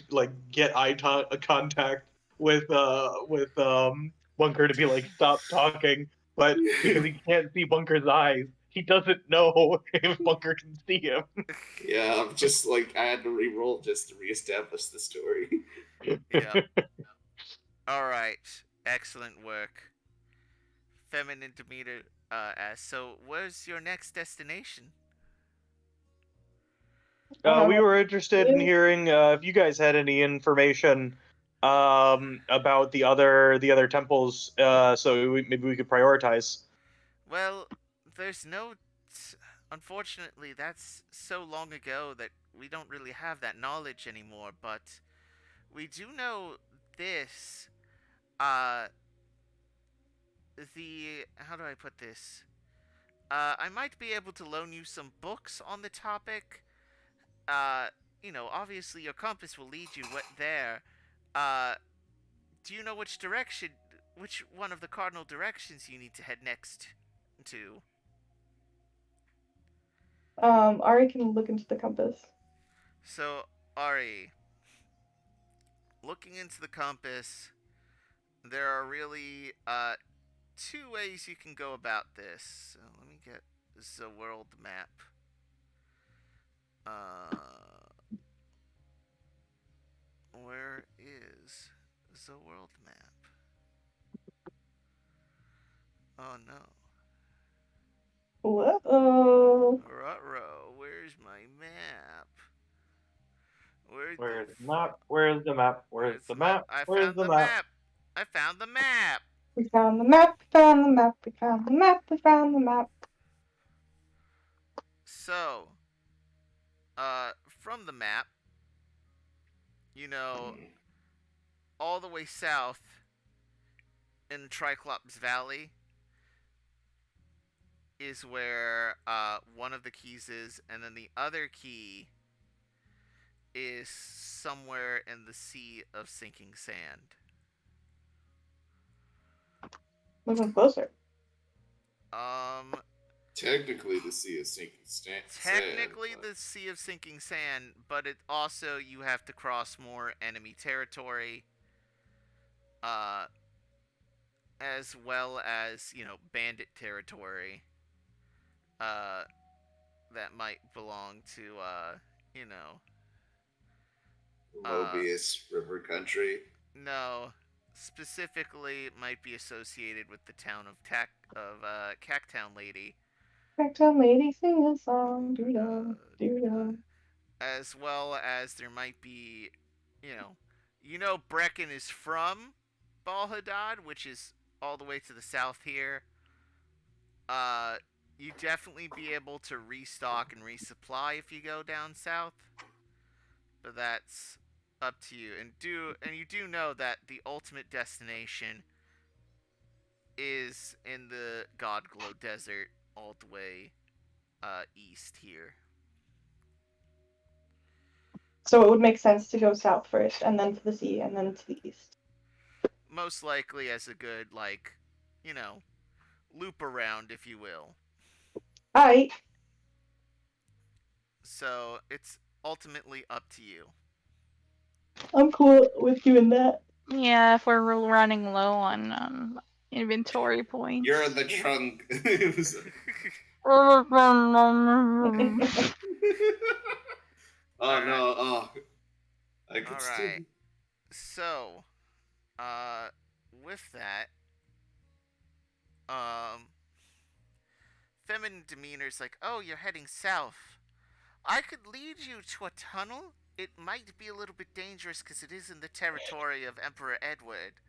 get eye contact with Bunker to be like stop talking, but because he can't see Bunker's eyes, he doesn't know if Bunker can see him. Yeah, I'm just like I had to re-roll just to reestablish the story. Yeah. All right. Excellent work. Feminine Demeter asks, so where's your next destination? We were interested in hearing if you guys had any information about the other temples, so maybe we could prioritize. Well, there's no. Unfortunately, that's so long ago that we don't really have that knowledge anymore, but we do know this. Uh, How do I put this? I might be able to loan you some books on the topic. Uh, obviously your compass will lead you there. Uh, do you know which one of the cardinal directions you need to head next to? Ari can look into the compass. So, Ari, looking into the compass, there are really two ways you can go about this. So let me get the world map. Where is the world map? Oh no. Whoa. Ruh-roh, where's my map? Where's the map? Where's the map? Where's the map? I Where's found the the map? map. I found the map. We found the map, we found the map, we found the map, we found the map. So, from the map, all the way south in Triclops Valley is where one of the keys is, and then the other key is somewhere in the Sea of Sinking Sand. Which one's closer? Technically, the Sea of Sinking Sand. Technically, the Sea of Sinking Sand, but it also you have to cross more enemy territory, as well as bandit territory, that might belong to Mobius River Country. No, specifically it might be associated with the town of Cacktown Lady. Cacktown Lady, sing a song, doo-dah, doo-dah. As well as there might be, Brecken is from Bal Hadad, which is all the way to the south here. you definitely be able to restock and resupply if you go down south, but that's up to you. And you do know that the ultimate destination is in the Godglow Desert, all the way east here. So it would make sense to go south first, and then to the sea, and then to the east. Most likely as a good, like, loop around, if you will. Alright. So it's ultimately up to you. I'm cool with doing that. Yeah, if we're running low on inventory points. You're in the trunk. Oh Oh no! Oh, I could All still. right. So, with that, feminine demeanor's like, "Oh, you're heading south. I could lead you to a tunnel. It might be a little bit dangerous because it is in the territory of Emperor Edward.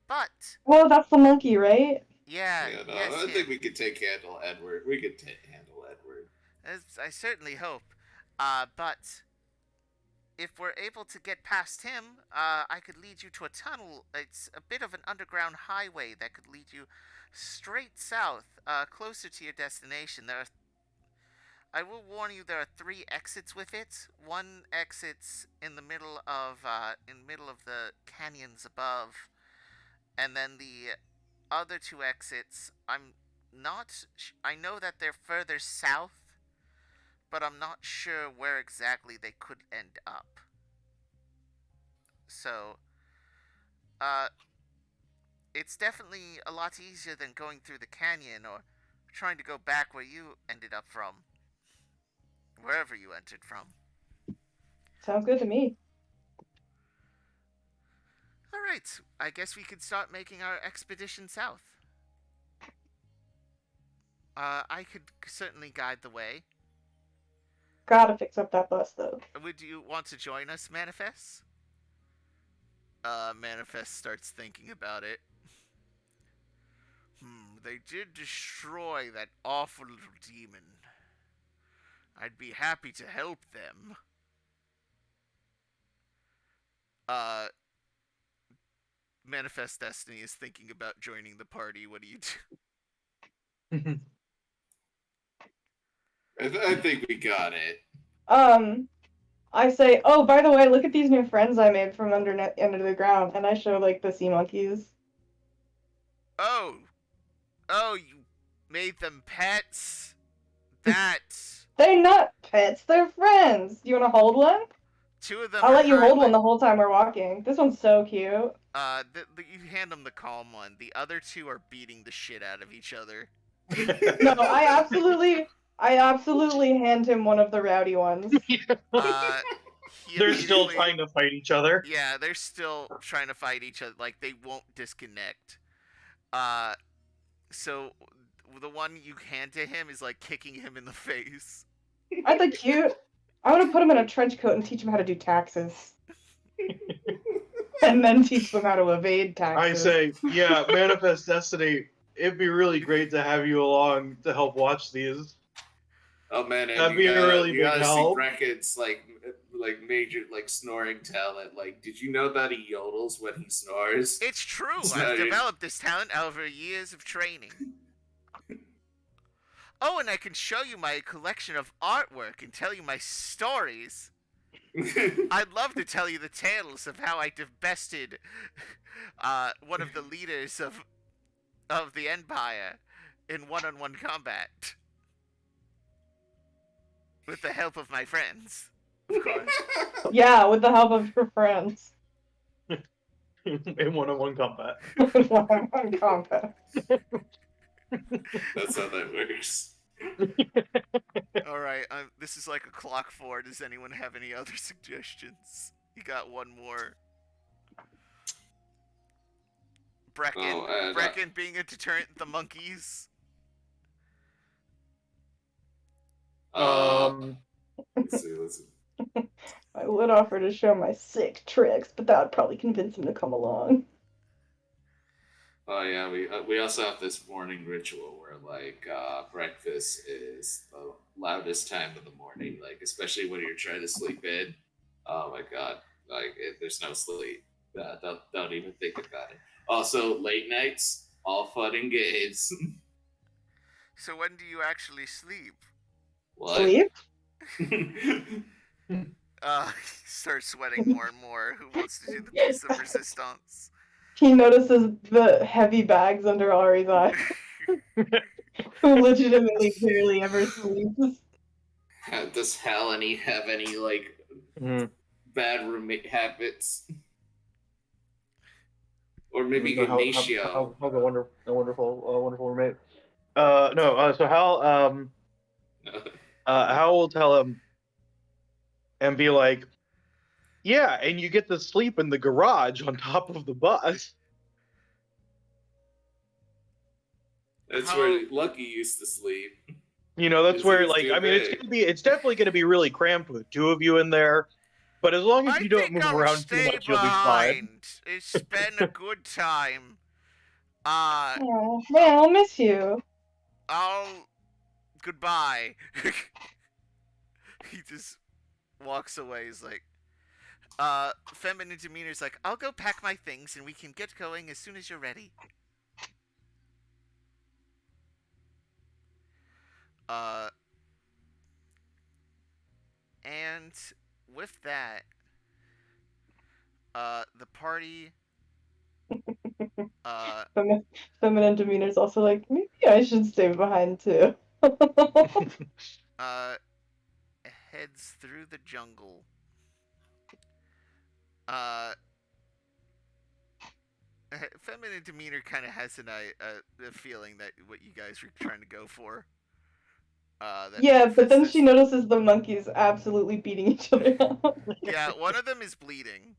But Well, that's the monkey, right? yeah, Yeah, no, yes, I think we could handle Edward. We could handle Edward. I certainly hope. But if we're able to get past him, I could lead you to a tunnel. It's a bit of an underground highway that could lead you straight south, closer to your destination. I will warn you, there are 3 exits with it. One exits in the middle of the canyons above, and then the other 2 exits. I know that they're further south, but I'm not sure where exactly they could end up. So, it's definitely a lot easier than going through the canyon or trying to go back where you ended up from. Wherever you entered from. Sounds good to me. Alright, I guess we could start making our expedition south. I could certainly guide the way. Gotta fix up that bus, though. Would you want to join us, Manifest? Manifest starts thinking about it. They did destroy that awful little demon. I'd be happy to help them. Manifest Destiny is thinking about joining the party. What do you do? I think we got it. I say, oh, by the way, look at these new friends I made from under the ground, and I show, like, the sea monkeys. Oh, you made them pets? They're not pets, they're friends! You wanna hold one? 2 of them I'll are let you hold currently... one the whole time we're walking. This one's so cute. You hand them the calm one. The other 2 are beating the shit out of each other. No, I absolutely hand him one of the rowdy ones. They're still trying to fight each other. Yeah, they're still trying to fight each other. Like, they won't disconnect. So the one you hand to him is, like, kicking him in the face. Aren't they cute? I want to put him in a trench coat and teach him how to do taxes. And then teach them how to evade taxes. I say, yeah, Manifest Destiny, it'd be really great to have you along to help watch these. Oh man, that'd be a really big help. See Brecken's like major snoring talent. Like, did you know that he yodels when he snores? It's true. I've developed this talent over years of training. Oh, and I can show you my collection of artwork and tell you my stories. I'd love to tell you the tales of how I bested one of the leaders of the Empire in one-on-one combat. With the help of my friends, of course. Yeah, with the help of your friends. In one-on-one combat. One-on-one combat. That's how that works. Alright, this is like a clock 4. Does anyone have any other suggestions? You got one more. Brecken being a deterrent, the monkeys. Let's see. I would offer to show my sick tricks, but that would probably convince him to come along. Oh yeah, we also have this morning ritual where like breakfast is the loudest time of the morning, like especially when you're trying to sleep in. Oh my god, like there's no sleep. Don't even think about it. Also, late nights, all fun and games. So when do you actually sleep? What? Sleep? Start sweating more and more. Who wants to do the piece of resistance? He notices the heavy bags under Ari's eye, who legitimately barely ever sleeps. Does Halany have any like bad roommate habits? Or maybe Ignacio. How's a wonderful roommate. No. So Hal will tell him and be like, "Yeah, and you get to sleep in the garage on top of the bus." That's where Lucky used to sleep. You know, that's where, like, too I mean, it's definitely gonna be really cramped with two of you in there. But as long as you don't move around too much, you'll be fine. It's been a good time. Oh, man, I'll miss you. Goodbye. He just walks away. He's like, feminine demeanor's like, I'll go pack my things and we can get going as soon as you're ready. And with that, the party, Feminine demeanor's also like, maybe I should stay behind too. heads through the jungle. Feminine demeanor kind of has a feeling that what you guys were trying to go for. Yeah, but then she notices the monkeys absolutely beating each other up. Yeah, one of them is bleeding.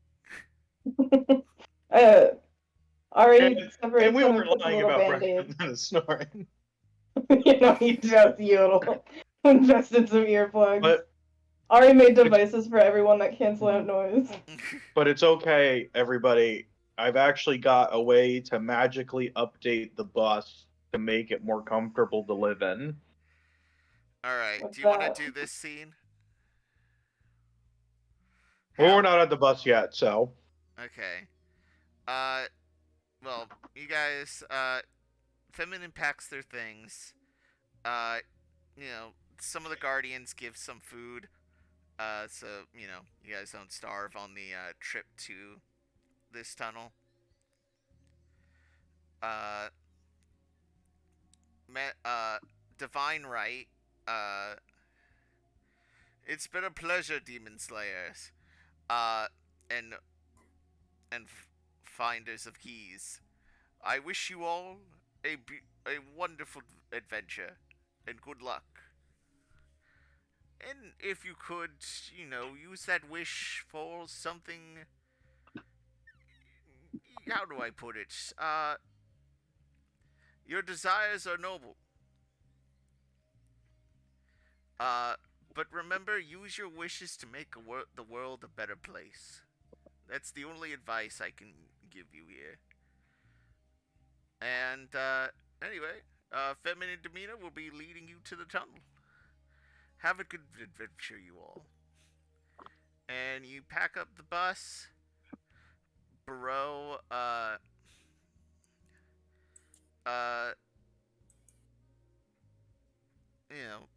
Ari separates And we them weren't and puts a lying little about band-aid. Brecken snoring. You know, he just yodel. Invested some earplugs. But Ari made devices for everyone that cancel out noise. But it's okay, everybody. I've actually got a way to magically update the bus to make it more comfortable to live in. Alright, What's do you want that? to do this scene? Well, we're not at the bus yet, so. Okay. Well, you guys, Feminine packs their things. You know, some of the Guardians give some food. So, you know, you guys don't starve on the, trip to this tunnel. Divine Right, it's been a pleasure, Demon Slayers. And finders of keys. I wish you all a wonderful adventure and good luck. And if you could, you know, use that wish for something. How do I put it? Your desires are noble. But remember, use your wishes to make the world a better place. That's the only advice I can give you here. And, anyway, Feminine Demeanor will be leading you to the tunnel. Have a good adventure, you all. And you pack up the bus. Bereau, you know,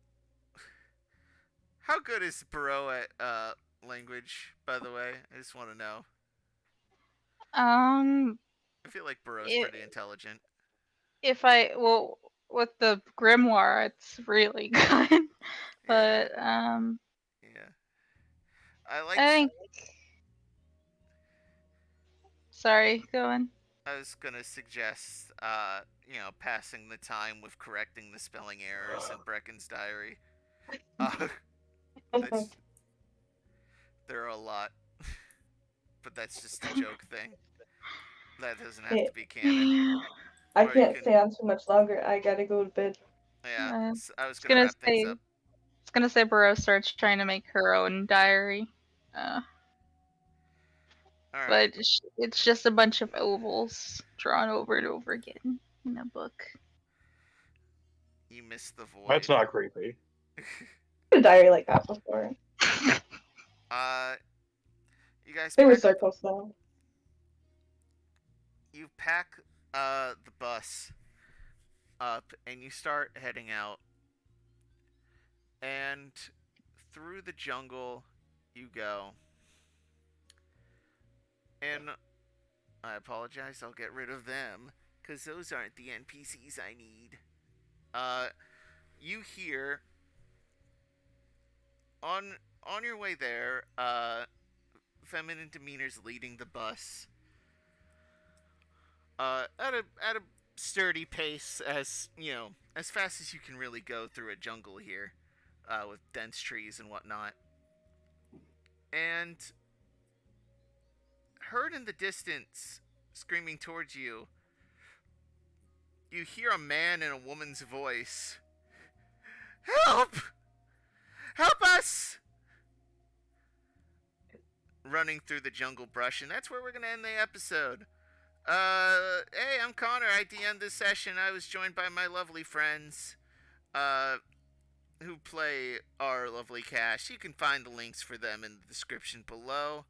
how good is Bereau at, language, by the way? I just want to know. I feel like Bereau's pretty intelligent. Well, with the grimoire, it's really good. But yeah, I think. Sorry, go on. I was gonna suggest, you know, passing the time with correcting the spelling errors in Brecken's diary. There are a lot, but that's just a joke thing. That doesn't have to be canon. I can't stay on too much longer. I gotta go to bed. Yeah, I was gonna wrap things up. I was gonna say Bereau starts trying to make her own diary. All right. But it's just a bunch of ovals drawn over and over again in a book. You missed the void. That's not creepy. a diary like that before. You guys They were pack up, circles though. you pack the bus up and you start heading out. And through the jungle you go. And I apologize, I'll get rid of them cuz those aren't the NPCs I need. You hear on your way there, feminine demeanors leading the bus. At a sturdy pace, as you know, as fast as you can really go through a jungle here, with dense trees and whatnot. And heard in the distance, screaming towards you, you hear a man in a woman's voice. Help! Help us! Running through the jungle brush, and that's where we're gonna end the episode. Hey, I'm Connor. I DM'd this session. I was joined by my lovely friends, who play our lovely cast. You can find the links for them in the description below.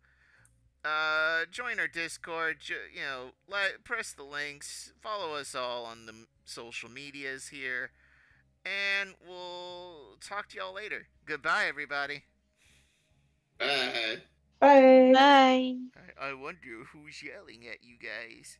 Join our Discord. Press the links. Follow us all on the social medias here, and we'll talk to y'all later. Goodbye, everybody. Bye. Bye. Bye. I wonder who's yelling at you guys.